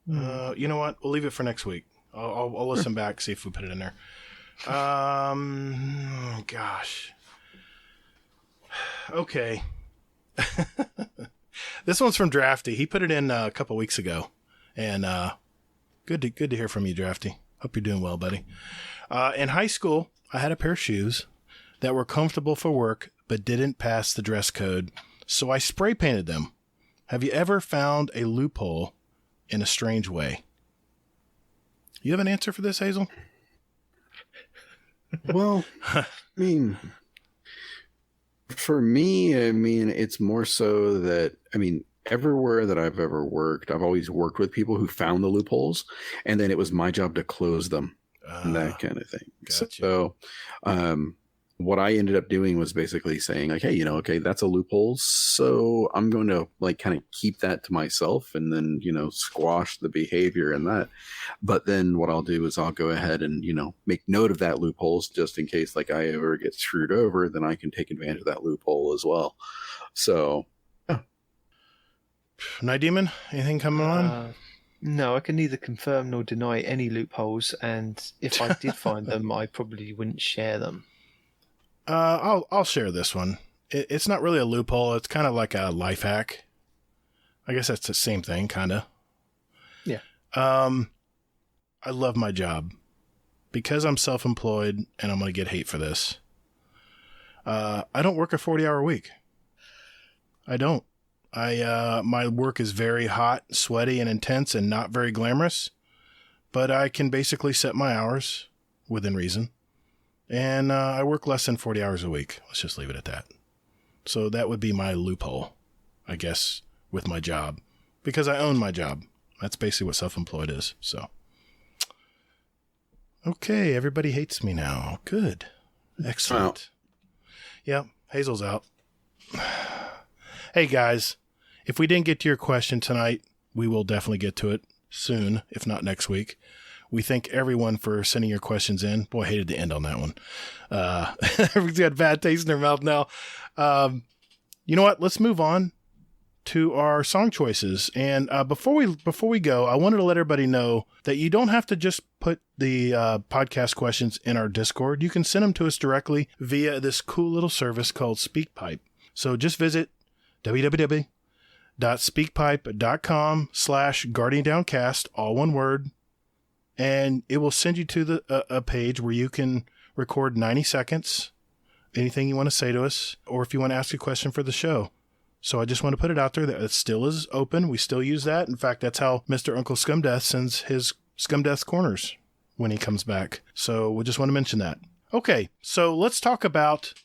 You know what? We'll leave it for next week. I'll listen back, see if we put it in there. Gosh. Okay. This one's from Drafty. He put it in a couple weeks ago, and good to hear from you, Drafty. Hope you're doing well, buddy. In high school, I had a pair of shoes that were comfortable for work but didn't pass the dress code, so I spray painted them. Have you ever found a loophole in a strange way? You have an answer for this, Hazel? Well, for me, it's more so that, everywhere that I've ever worked, I've always worked with people who found the loopholes, and then it was my job to close them and that kind of thing. Gotcha. So, what I ended up doing was basically saying like, hey, okay, that's a loophole. So I'm going to like kind of keep that to myself and then, squash the behavior and that. But then what I'll do is I'll go ahead and, make note of that loopholes just in case like I ever get screwed over, then I can take advantage of that loophole as well. So. Yeah. Nitedemon, anything coming on? No, I can neither confirm nor deny any loopholes. And if I did find them, I probably wouldn't share them. I'll share this one. It's not really a loophole. It's kind of like a life hack. I guess that's the same thing, kind of. Yeah. I love my job because I'm self-employed, and I'm going to get hate for this. I don't work a 40-hour week. I don't. My work is very hot, sweaty, and intense, and not very glamorous. But I can basically set my hours within reason. And I work less than 40 hours a week. Let's just leave it at that. So that would be my loophole, I guess, with my job. Because I own my job. That's basically what self-employed is. So Okay, everybody hates me now. Good. Excellent. Yep, Hazel's out. Hey, guys, if we didn't get to your question tonight, we will definitely get to it soon, if not next week. We thank everyone for sending your questions in. Boy, I hated to end on that one. Everyone's got a bad taste in their mouth now. You know what? Let's move on to our song choices. And before we go, I wanted to let everybody know that you don't have to just put the podcast questions in our Discord. You can send them to us directly via this cool little service called SpeakPipe. So just visit www.speakpipe.com/GuardianDownCast, all one word, and it will send you to a page where you can record 90 seconds, anything you want to say to us, or if you want to ask a question for the show. So I just want to put it out there that it still is open. We still use that. In fact, that's how Mr. Uncle Scumdeath sends his Scumdeath Corners when he comes back. So we just want to mention that. Okay, so let's talk about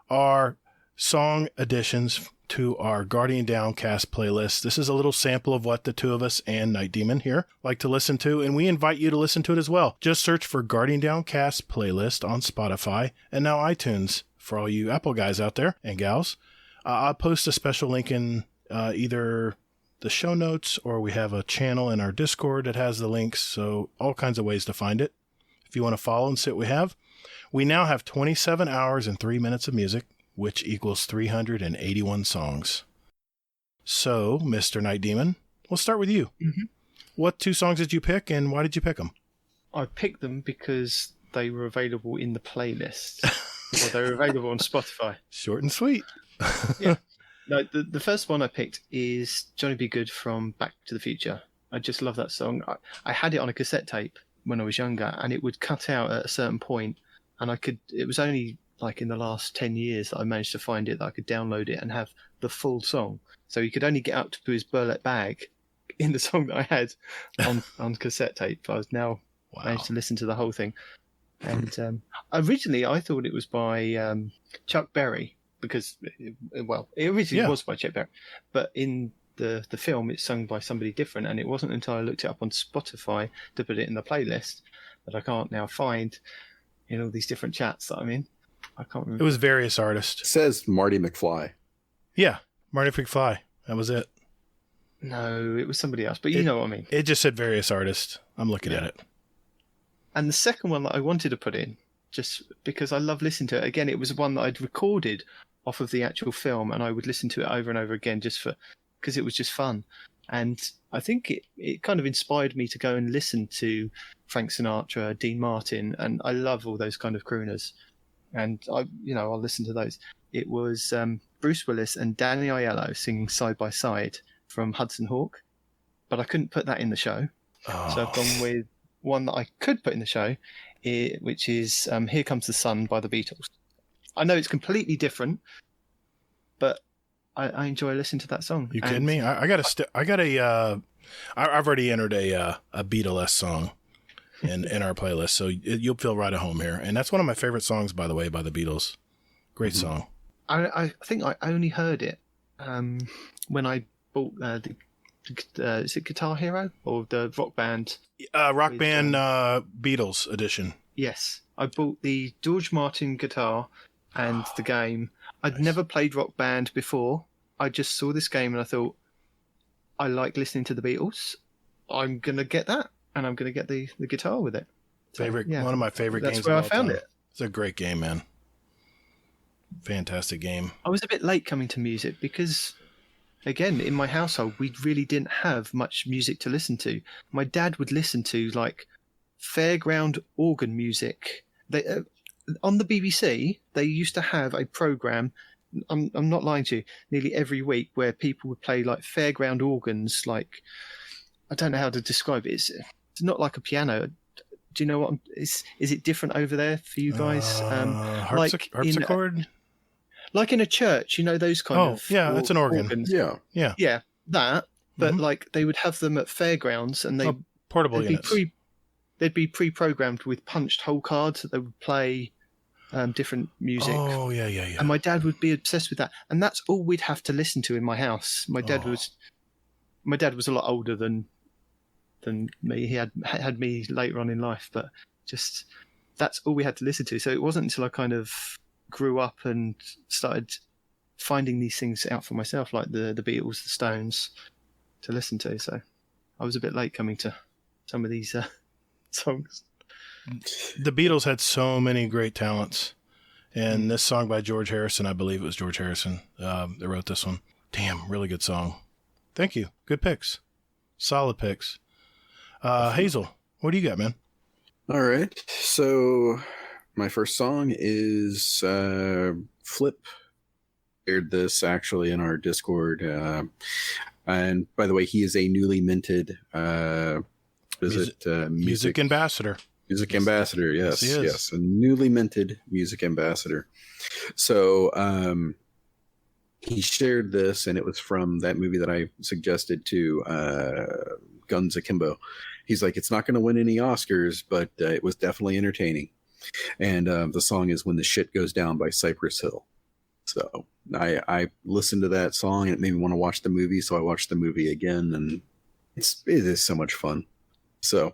our song additions to our Guardian Downcast playlist. This is a little sample of what the two of us and Nitedemon here like to listen to, and we invite you to listen to it as well. Just search for Guardian Downcast playlist on Spotify and now iTunes for all you Apple guys out there and gals. I'll post a special link in either the show notes, or we have a channel in our Discord that has the links, so all kinds of ways to find it. If you want to follow and see what we have. We now have 27 hours and 3 minutes of music, which equals 381 songs. So, Mr. Nitedemon, we'll start with you. Mm-hmm. What 2 songs did you pick, and why did you pick them? I picked them because they were available in the playlist. Or they were available on Spotify. Short and sweet. Yeah. No, the first one I picked is Johnny Be Good from Back to the Future. I just love that song. I had it on a cassette tape when I was younger, and it would cut out at a certain point, and it was only like in the last 10 years that I managed to find it, that I could download it and have the full song. So he could only get up to his burlap bag in the song that I had on cassette tape. I was now managed to listen to the whole thing. And originally I thought it was by Chuck Berry, because, it originally was by Chuck Berry, but in the film it's sung by somebody different, and it wasn't until I looked it up on Spotify to put it in the playlist that I can't now find in all these different chats that I'm in. I can't remember. It was various artists. It says Marty McFly. Yeah, Marty McFly. That was it. No, it was somebody else, but you know what I mean. It just said various artists. I'm looking at it. And the second one that I wanted to put in, just because I love listening to it, again, it was one that I'd recorded off of the actual film, and I would listen to it over and over again because it was just fun. And I think it kind of inspired me to go and listen to Frank Sinatra, Dean Martin, and I love all those kind of crooners. And I'll listen to those. It was Bruce Willis and Danny Aiello singing Side by Side from Hudson Hawk, but I couldn't put that in the show. Oh. So I've gone with one that I could put in the show, which is Here Comes the Sun by the Beatles. I know it's completely different, but I enjoy listening to that song. You kidding me? I've already entered a Beatles song in our playlist, so you'll feel right at home here. And that's one of my favorite songs, by the way, by the Beatles. Great song. I think I only heard it when I bought is it Guitar Hero or the Rock Band? Rock Band Beatles edition. Yes, I bought the George Martin guitar and the game. I'd never played Rock Band before. I just saw this game and I thought, I like listening to the Beatles. I'm gonna get that. And I'm going to get the guitar with it. So, one of my favorite games. That's where I found it. It's a great game, man. Fantastic game. I was a bit late coming to music because, again, in my household, we really didn't have much music to listen to. My dad would listen to like fairground organ music. On the BBC, they used to have a program. I'm not lying to you. Nearly every week, where people would play like fairground organs. Like, I don't know how to describe it. It's not like a piano. Do you know what? Is it different over there for you guys? Harpsichord? Like in a church, those kind of... Oh, yeah, it's an organ. Organs. Yeah, that. But like they would have them at fairgrounds, and portable units. They'd be pre-programmed with punched hole cards that they would play different music. Oh, yeah. And my dad would be obsessed with that, and that's all we'd have to listen to in my house. My dad was a lot older than me. He had me later on in life, but just that's all we had to listen to. So it wasn't until I kind of grew up and started finding these things out for myself, like the Beatles, the Stones, to listen to. So I was a bit late coming to some of these songs. The Beatles had so many great talents. And this song by George Harrison, I believe it was George Harrison that wrote this one. Damn, really good song. Thank you. Good picks. Solid picks. Hazel, what do you got, man? All right. So my first song is Flip. Shared this actually in our Discord. And by the way, he is a newly minted music ambassador. Music ambassador, yes, yes, a newly minted music ambassador. So he shared this, and it was from that movie that I suggested to Guns Akimbo. He's like, it's not going to win any Oscars, but it was definitely entertaining. And the song is "When the Shit Goes Down" by Cypress Hill. So I listened to that song, and it made me want to watch the movie. So I watched the movie again, and it is so much fun. So.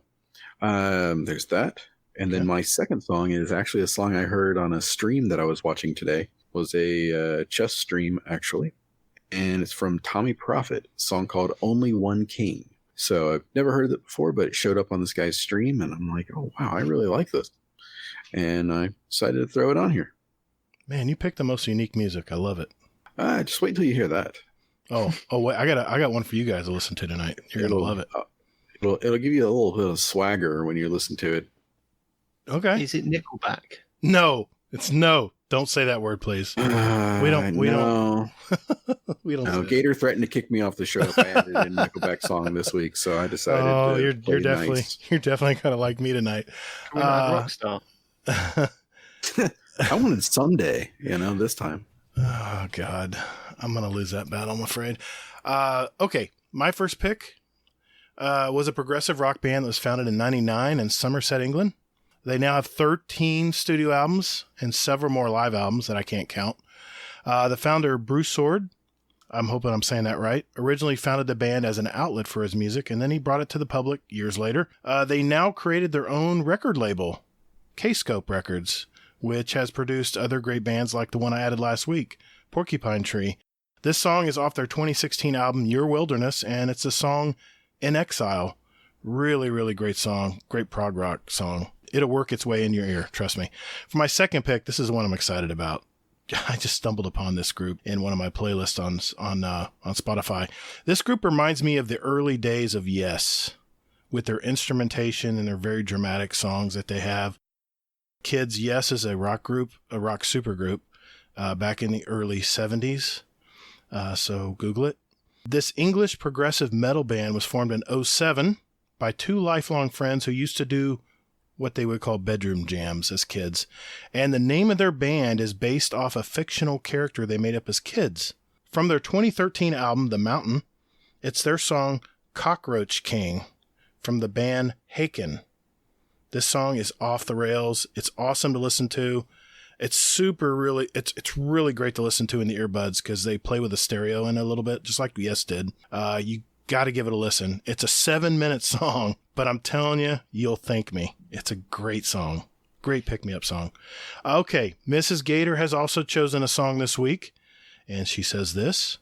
There's that. And then my second song is actually a song I heard on a stream that I was watching today. It was a chess stream, actually. And it's from Tommy Prophet, a song called Only One King. So I've never heard of it before, but it showed up on this guy's stream, and I'm like, oh, wow, I really like this. And I decided to throw it on here. Man, you picked the most unique music. I love it. Just wait until you hear that. Oh, wait, I got one for you guys to listen to tonight. You're going to love it. It'll give you a little bit of swagger when you listen to it. Okay. Is it Nickelback? No, it's no. Don't say that word, please. We don't. No, Gatr threatened to kick me off the show if I added a Nickelback song this week, so I decided. Oh, you're definitely kind of like me tonight. Rockstar. I wanted Someday, this time. Oh God, I'm gonna lose that battle, I'm afraid. Okay, my first pick. Was a progressive rock band that was founded in 1999 in Somerset, England. They now have 13 studio albums and several more live albums that I can't count. The founder, Bruce Sword, I'm hoping I'm saying that right, originally founded the band as an outlet for his music, and then he brought it to the public years later. They now created their own record label, K-Scope Records, which has produced other great bands like the one I added last week, Porcupine Tree. This song is off their 2016 album, Your Wilderness, and it's a song In Exile. Really, really great song. Great prog rock song. It'll work its way in your ear, trust me. For my second pick, this is the one I'm excited about. I just stumbled upon this group in one of my playlists on Spotify. This group reminds me of the early days of Yes, with their instrumentation and their very dramatic songs that they have. Kids, Yes is a rock group, a rock supergroup, back in the early 70s. So Google it. This English progressive metal band was formed in 2007 by two lifelong friends who used to do what they would call bedroom jams as kids. And the name of their band is based off a fictional character they made up as kids. From their 2013 album, The Mountain, it's their song Cockroach King from the band Haken. This song is off the rails. It's awesome to listen to. It's really great to listen to in the earbuds because they play with the stereo in a little bit, just like Yes did. You got to give it a listen. It's a 7-minute song, but I'm telling you, you'll thank me. It's a great song. Great pick-me-up song. Okay, Mrs. Gatr has also chosen a song this week, and she says this.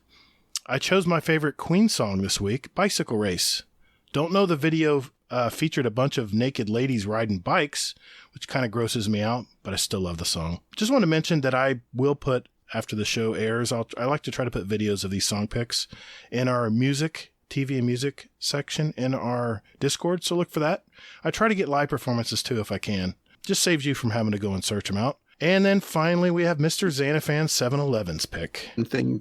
I chose my favorite Queen song this week, Bicycle Race. Don't know the video featured a bunch of naked ladies riding bikes, which kind of grosses me out, but I still love the song. Just want to mention that I will put, after the show airs, I like to try to put videos of these song picks in our TV and music section in our Discord, so look for that. I try to get live performances too if I can. Just saves you from having to go and search them out. And then finally, we have Mr. Xanafan 711's pick.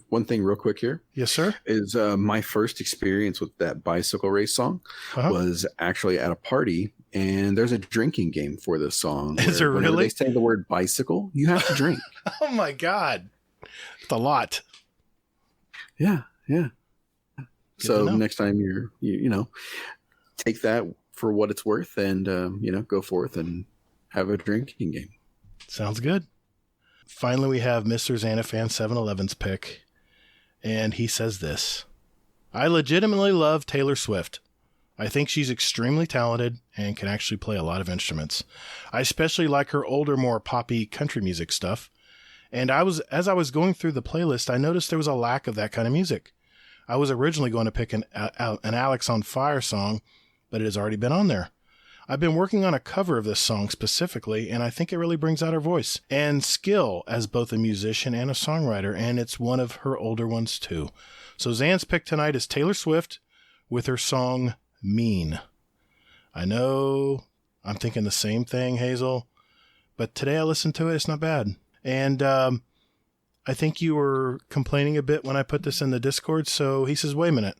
One thing real quick here. Yes, sir. Is my first experience with that Bicycle Race song was actually at a party, and there's a drinking game for this song. Is there really? Whenever they say the word bicycle, you have to drink. Oh my God. It's a lot. Yeah. So next time you take that for what it's worth and, go forth and have a drinking game. Sounds good. Finally, we have Mr. Xanafan 711's pick, and he says this. I legitimately love Taylor Swift. I think she's extremely talented and can actually play a lot of instruments. I especially like her older, more poppy country music stuff. And as I was going through the playlist, I noticed there was a lack of that kind of music. I was originally going to pick an Alex on Fire song, but it has already been on there. I've been working on a cover of this song specifically, and I think it really brings out her voice and skill as both a musician and a songwriter, and it's one of her older ones too. So Zan's pick tonight is Taylor Swift with her song Mean. I know I'm thinking the same thing, Hazel, but today I listened to it. It's not bad. And I think you were complaining a bit when I put this in the Discord, so he says, wait a minute.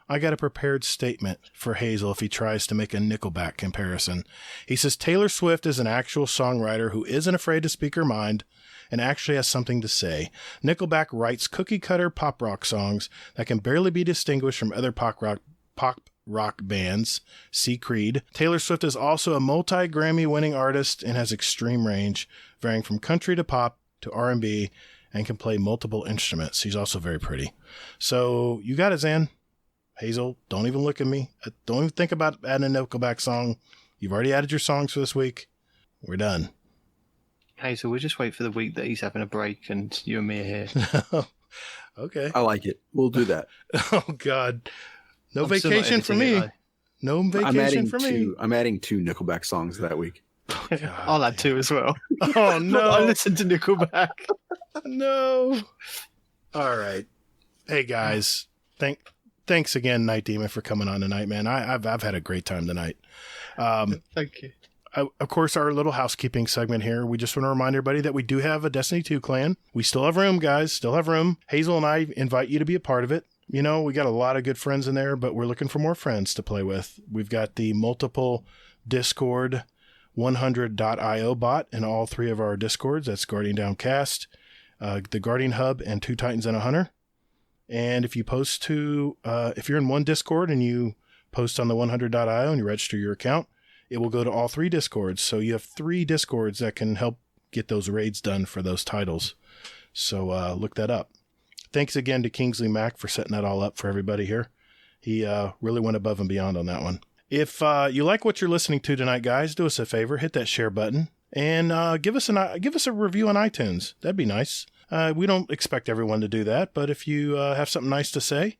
I got a prepared statement for Hazel if he tries to make a Nickelback comparison. He says Taylor Swift is an actual songwriter who isn't afraid to speak her mind and actually has something to say. Nickelback writes cookie-cutter pop rock songs that can barely be distinguished from other pop rock bands. See Creed. Taylor Swift is also a multi-Grammy winning artist and has extreme range, varying from country to pop to R&B, and can play multiple instruments. She's also very pretty. So you got it, Zan. Hazel, don't even look at me. Don't even think about adding a Nickelback song. You've already added your songs for this week. We're done. Hazel, we'll just wait for the week that he's having a break and you and me are here. Okay. I like it. We'll do that. Oh, God. No vacation for me. No vacation for me. I'm adding 2 Nickelback songs that week. I'll add 2 as well. Oh, no. I listen to Nickelback. No. All right. Hey, guys. Thanks again, Nitedemon, for coming on tonight, man. I've had a great time tonight. Thank you. Of course, our little housekeeping segment here, we just want to remind everybody that we do have a Destiny 2 clan. We still have room, guys. Still have room. Hazel and I invite you to be a part of it. You know, we got a lot of good friends in there, but we're looking for more friends to play with. We've got the multiple Discord 100.io bot in all 3 of our Discords. That's Guardian Downcast, the Guardian Hub, and 2 Titans and a Hunter. And if you post if you're in one Discord and you post on the 100.io and you register your account, it will go to all 3 Discords. So you have 3 Discords that can help get those raids done for those titles. So look that up. Thanks again to Kingsley Mack for setting that all up for everybody here. He really went above and beyond on that one. If you like what you're listening to tonight, guys, do us a favor, hit that share button, and give us a review on iTunes. That'd be nice. We don't expect everyone to do that, but if you have something nice to say,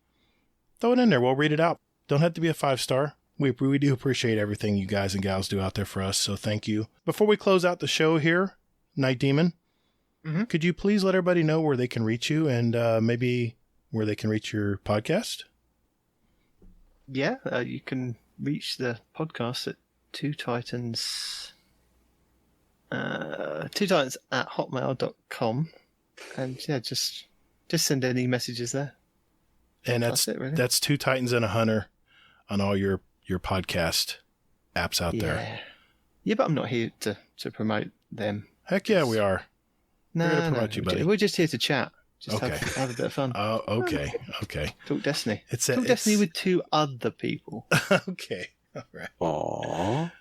throw it in there. We'll read it out. Don't have to be a 5-star. We do appreciate everything you guys and gals do out there for us, so thank you. Before we close out the show here, Nitedemon, could you please let everybody know where they can reach you and maybe where they can reach your podcast? Yeah, you can reach the podcast at 2 Titans at hotmail.com. And yeah, just send any messages there. And that's it, really. That's 2 Titans and a Hunter on all your podcast apps out there. Yeah, but I'm not here to promote them. Heck yeah, we are. No, we're going to promote you, buddy. We're just here to chat. Just okay. have a bit of fun. Oh, okay. Okay. Talk Destiny. Talk Destiny with 2 other people. Okay. All right. Aww.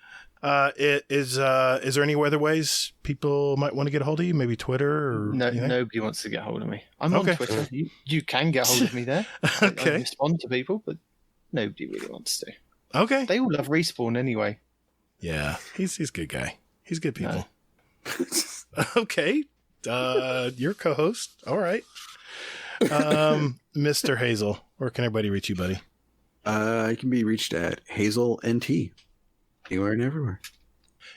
Is there any other ways people might want to get a hold of you? Maybe Twitter or anything? Nobody wants to get a hold of me. I'm on Twitter. You can get a hold of me there. Okay. I respond to people, but nobody really wants to. Okay. They all love Respawn anyway. Yeah, he's a good guy. He's good people. No. Okay. Your co-host. All right. Mr. Hazel, where can everybody reach you, buddy? I can be reached at Hazel NT. Anywhere and everywhere.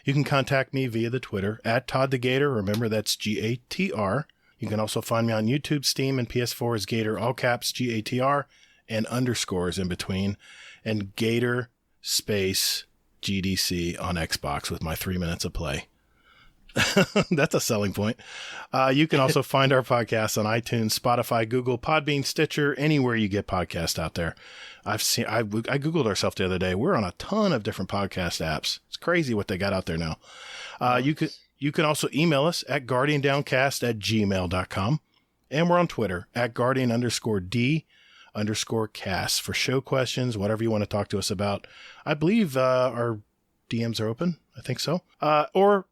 You can contact me via the Twitter at Todd the Gatr. Remember, that's Gatr. You can also find me on YouTube, Steam, and PS4 as Gatr, all caps, Gatr, and underscores in between, and Gatr space GDC on Xbox with my 3 minutes of play. That's a selling point. You can also find our podcast on iTunes, Spotify, Google, Podbean, Stitcher, anywhere you get podcasts out there. I Googled ourselves the other day. We're on a ton of different podcast apps. It's crazy what they got out there now. You can also email us at guardiandowncast@gmail.com. And we're on Twitter at Guardian_D_cast for show questions, whatever you want to talk to us about. I believe our DMs are open. I think so. Or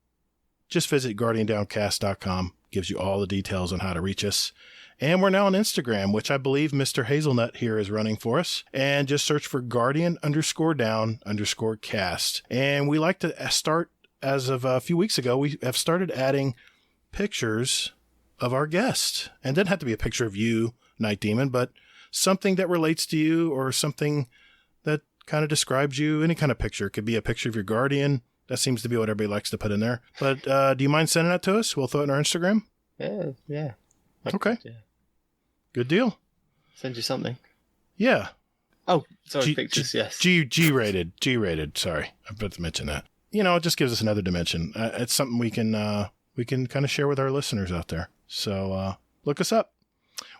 just visit guardiandowncast.com. Gives you all the details on how to reach us. And we're now on Instagram, which I believe Mr. Hazelnut here is running for us. And just search for Guardian_Down_Cast. And we like to start, as of a few weeks ago, we have started adding pictures of our guest. And it doesn't have to be a picture of you, Night Demon, but something that relates to you or something that kind of describes you. Any kind of picture. It could be a picture of your Guardian. That seems to be what everybody likes to put in there. But do you mind sending that to us? We'll throw it in our Instagram. Yeah. Okay. Yeah. Good deal. Send you something. Yeah. Oh, sorry, pictures, yes. G-rated. Sorry. I forgot to mention that. You know, it just gives us another dimension. It's something we can kind of share with our listeners out there. So look us up.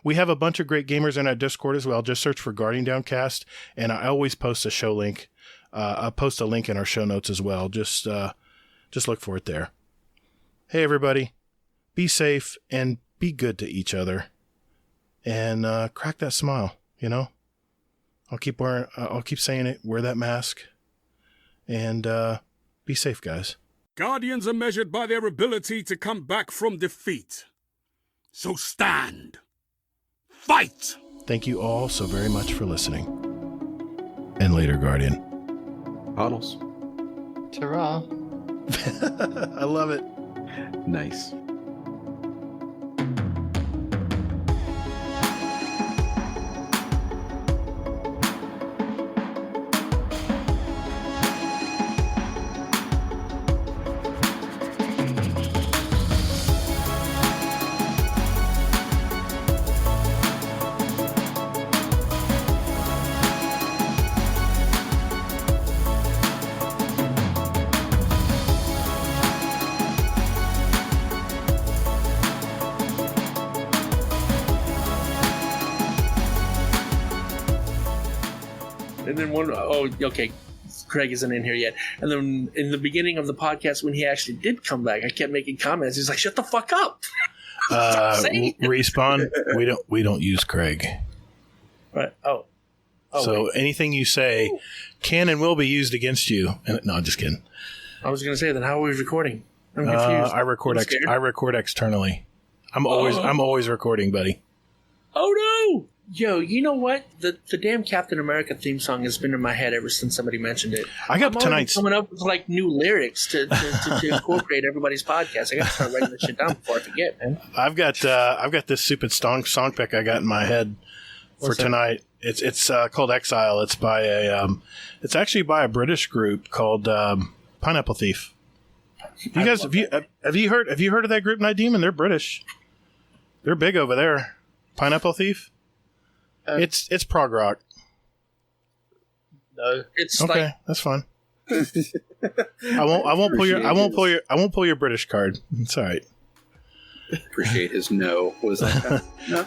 We have a bunch of great gamers in our Discord as well. Just search for Guardian Downcast, and I always post a show link. I'll post a link in our show notes as well. Just look for it there. Hey, everybody. Be safe and be good to each other. And crack that smile, you know? I'll keep saying it. Wear that mask. And be safe, guys. Guardians are measured by their ability to come back from defeat. So stand. Fight! Thank you all so very much for listening. And later, Guardian. Bottles. Ta-ra. I love it. Nice. And then okay, Craig isn't in here yet. And then in the beginning of the podcast, when he actually did come back, I kept making comments. He's like, "Shut the fuck up!" Respawn. We don't use Craig. Right. Oh, so wait. Anything you say can and will be used against you. No, I'm just kidding. I was going to say, then how are we recording? I'm confused. I record externally. I'm always recording, buddy. Oh no! Yo, you know what? The damn Captain America theme song has been in my head ever since somebody mentioned it. I'm coming up with like new lyrics to incorporate everybody's podcast. I got to start writing this shit down before I forget, man. I've got this stupid song pick I got in my head for tonight. It's called Exile. It's by it's actually by a British group called Pineapple Thief. You guys have you heard of that group, Night Demon? They're British. They're big over there. Pineapple Thief. It's prog rock. No, it's okay. Like, that's fine. I won't pull your British card. It's all right. Appreciate his no. Was that no?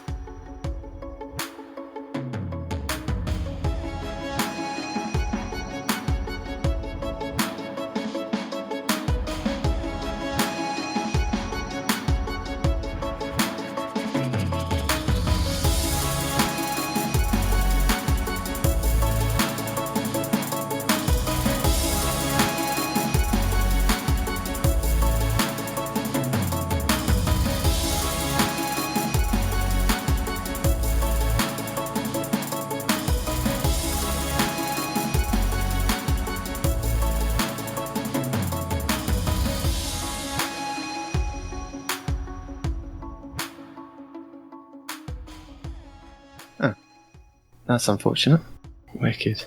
That's unfortunate. Wicked.